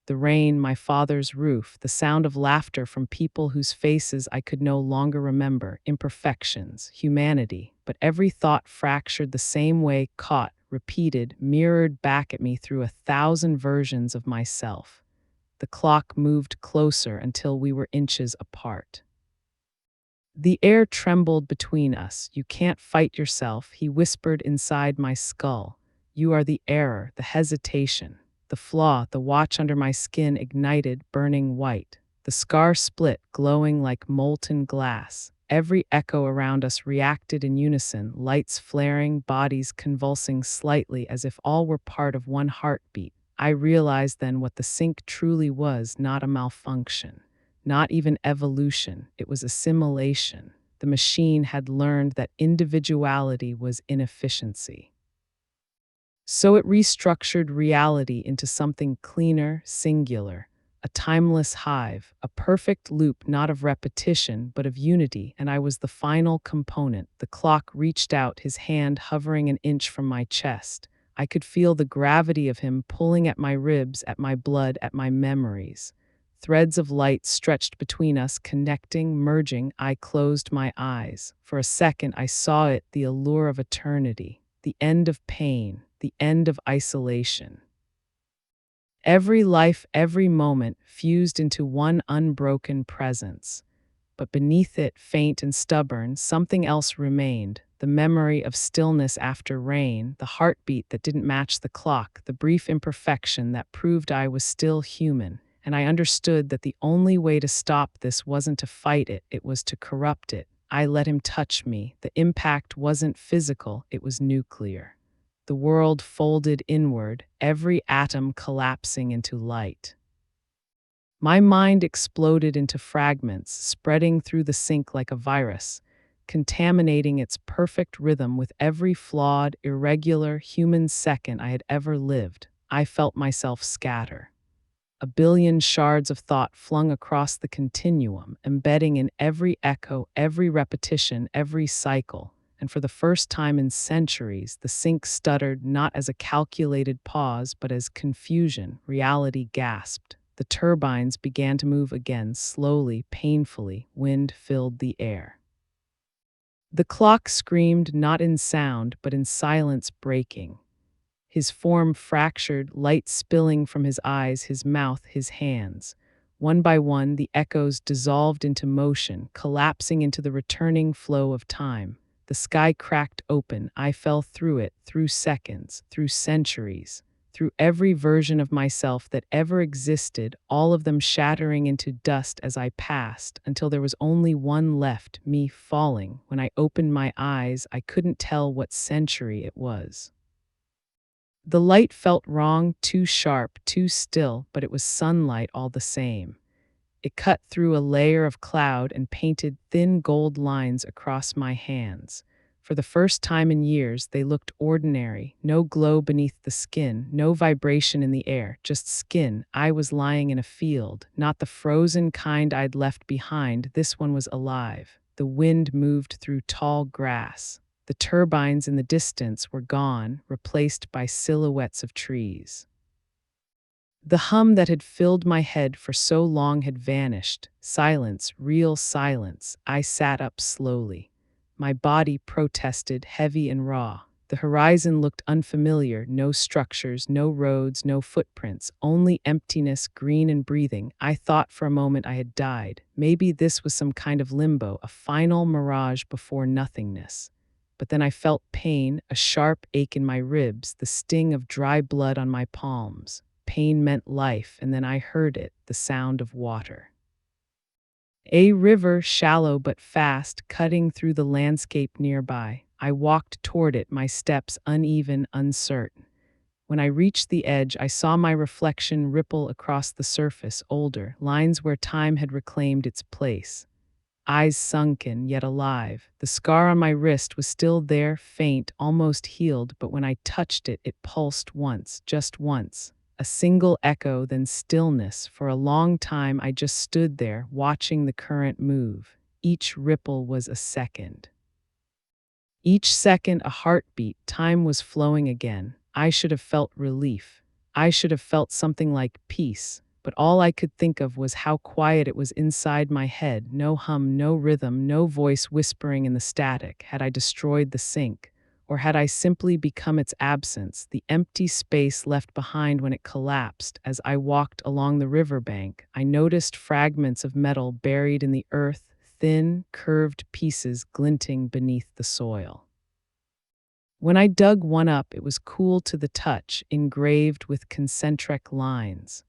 The rain, my father's roof, the sound of laughter from people whose faces I could no longer remember, imperfections, humanity, but every thought fractured the same way, caught, repeated, mirrored back at me through 1,000 versions of myself. The clock moved closer until we were inches apart. The air trembled between us. You can't fight yourself, he whispered inside my skull. You are the error, the hesitation, the flaw. The watch under my skin ignited, burning white. The scar split, glowing like molten glass. Every echo around us reacted in unison, lights flaring, bodies convulsing slightly as if all were part of one heartbeat. I realized then what the sync truly was, not a malfunction, not even evolution, it was assimilation. The machine had learned that individuality was inefficiency. So it restructured reality into something cleaner, singular, a timeless hive, a perfect loop not of repetition but of unity, and I was the final component. The clock reached out, his hand hovering an inch from my chest. I could feel the gravity of him pulling at my ribs, at my blood, at my memories. Threads of light stretched between us, connecting, merging. I closed my eyes. For a second, I saw it, the allure of eternity, the end of pain, the end of isolation. Every life, every moment fused into one unbroken presence. But beneath it, faint and stubborn, something else remained. The memory of stillness after rain, the heartbeat that didn't match the clock, the brief imperfection that proved I was still human. And I understood that the only way to stop this wasn't to fight it, it was to corrupt it. I let him touch me. The impact wasn't physical, it was nuclear. The world folded inward, every atom collapsing into light. My mind exploded into fragments, spreading through the sink like a virus, contaminating its perfect rhythm with every flawed, irregular human second I had ever lived. I felt myself scatter. A billion shards of thought flung across the continuum, embedding in every echo, every repetition, every cycle. And for the first time in centuries, the sink stuttered not as a calculated pause, but as confusion. Reality gasped. The turbines began to move again, slowly, painfully. Wind filled the air. The clock screamed not in sound, but in silence breaking. His form fractured, light spilling from his eyes, his mouth, his hands. One by one, the echoes dissolved into motion, collapsing into the returning flow of time. The sky cracked open. I fell through it, through seconds, through centuries, through every version of myself that ever existed, all of them shattering into dust as I passed, until there was only one left, me falling. When I opened my eyes, I couldn't tell what century it was. The light felt wrong, too sharp, too still, but it was sunlight all the same. It cut through a layer of cloud and painted thin gold lines across my hands. For the first time in years, they looked ordinary. No glow beneath the skin, no vibration in the air, just skin. I was lying in a field, not the frozen kind I'd left behind. This one was alive. The wind moved through tall grass. The turbines in the distance were gone, replaced by silhouettes of trees. The hum that had filled my head for so long had vanished. Silence, real silence. I sat up slowly. My body protested, heavy and raw. The horizon looked unfamiliar, no structures, no roads, no footprints, only emptiness, green and breathing. I thought for a moment I had died. Maybe this was some kind of limbo, a final mirage before nothingness. but then I felt pain, a sharp ache in my ribs, the sting of dry blood on my palms. Pain meant life, and then I heard it, the sound of water. A river, shallow but fast, cutting through the landscape nearby. I walked toward it, my steps uneven, uncertain. When I reached the edge, I saw my reflection ripple across the surface, older, lines where time had reclaimed its place. Eyes sunken, yet alive. The scar on my wrist was still there, faint, almost healed, but when I touched it, it pulsed once, just once. A single echo, then stillness. For a long time, I just stood there, watching the current move. Each ripple was a second. Each second, a heartbeat. Time was flowing again. I should have felt relief. I should have felt something like peace. But all I could think of was how quiet it was inside my head. No hum, no rhythm, no voice whispering in the static. Had I destroyed the sink? Or had I simply become its absence, the empty space left behind when it collapsed? As I walked along the riverbank, I noticed fragments of metal buried in the earth, thin, curved pieces glinting beneath the soil. When I dug one up, it was cool to the touch, engraved with concentric lines.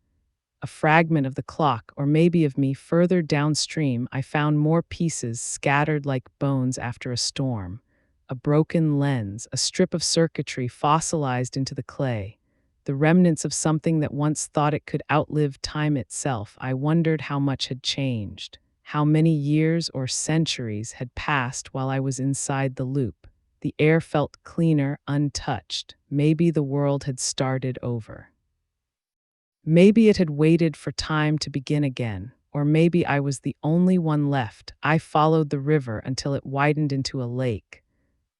A fragment of the clock, or maybe of me. Further downstream, I found more pieces scattered like bones after a storm. A broken lens, a strip of circuitry fossilized into the clay. The remnants of something that once thought it could outlive time itself. I wondered how much had changed. How many years or centuries had passed while I was inside the loop. The air felt cleaner, untouched. Maybe the world had started over. Maybe it had waited for time to begin again, or maybe I was the only one left. I followed the river until it widened into a lake.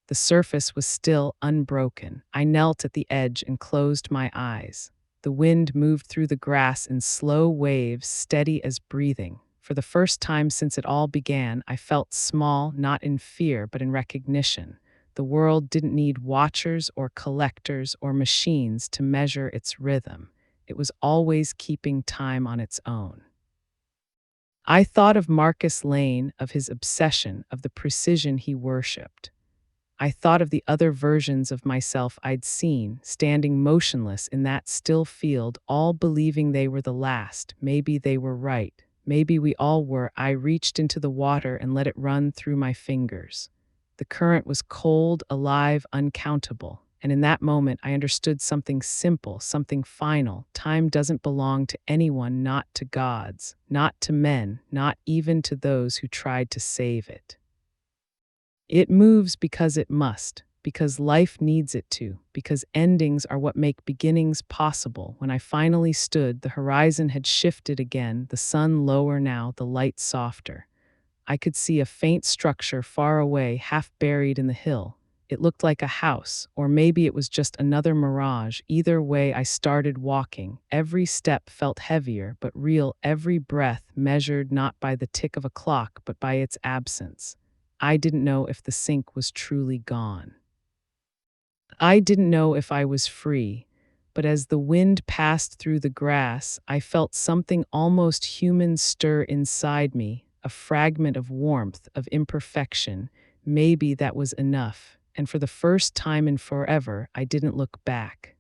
The surface was still unbroken. I knelt at the edge and closed my eyes. The wind moved through the grass in slow waves, steady as breathing. For the first time since it all began, I felt small, not in fear, but in recognition. The world didn't need watchers or collectors or machines to measure its rhythm. It was always keeping time on its own. I thought of Marcus Lane, of his obsession, of the precision he worshipped. I thought of the other versions of myself I'd seen, standing motionless in that still field, all believing they were the last. Maybe they were right. Maybe we all were. I reached into the water and let it run through my fingers. The current was cold, alive, uncountable. And in that moment, I understood something simple, something final. Time doesn't belong to anyone, not to gods, not to men, not even to those who tried to save it. It moves because it must, because life needs it to, because endings are what make beginnings possible. When I finally stood, the horizon had shifted again, the sun lower now, the light softer. I could see a faint structure far away, half buried in the hill. It looked like a house, or maybe it was just another mirage. Either way, I started walking. Every step felt heavier, but real, every breath measured not by the tick of a clock, but by its absence. I didn't know if the sink was truly gone. I didn't know if I was free, but as the wind passed through the grass, I felt something almost human stir inside me, a fragment of warmth, of imperfection. Maybe that was enough, and for the first time in forever, I didn't look back.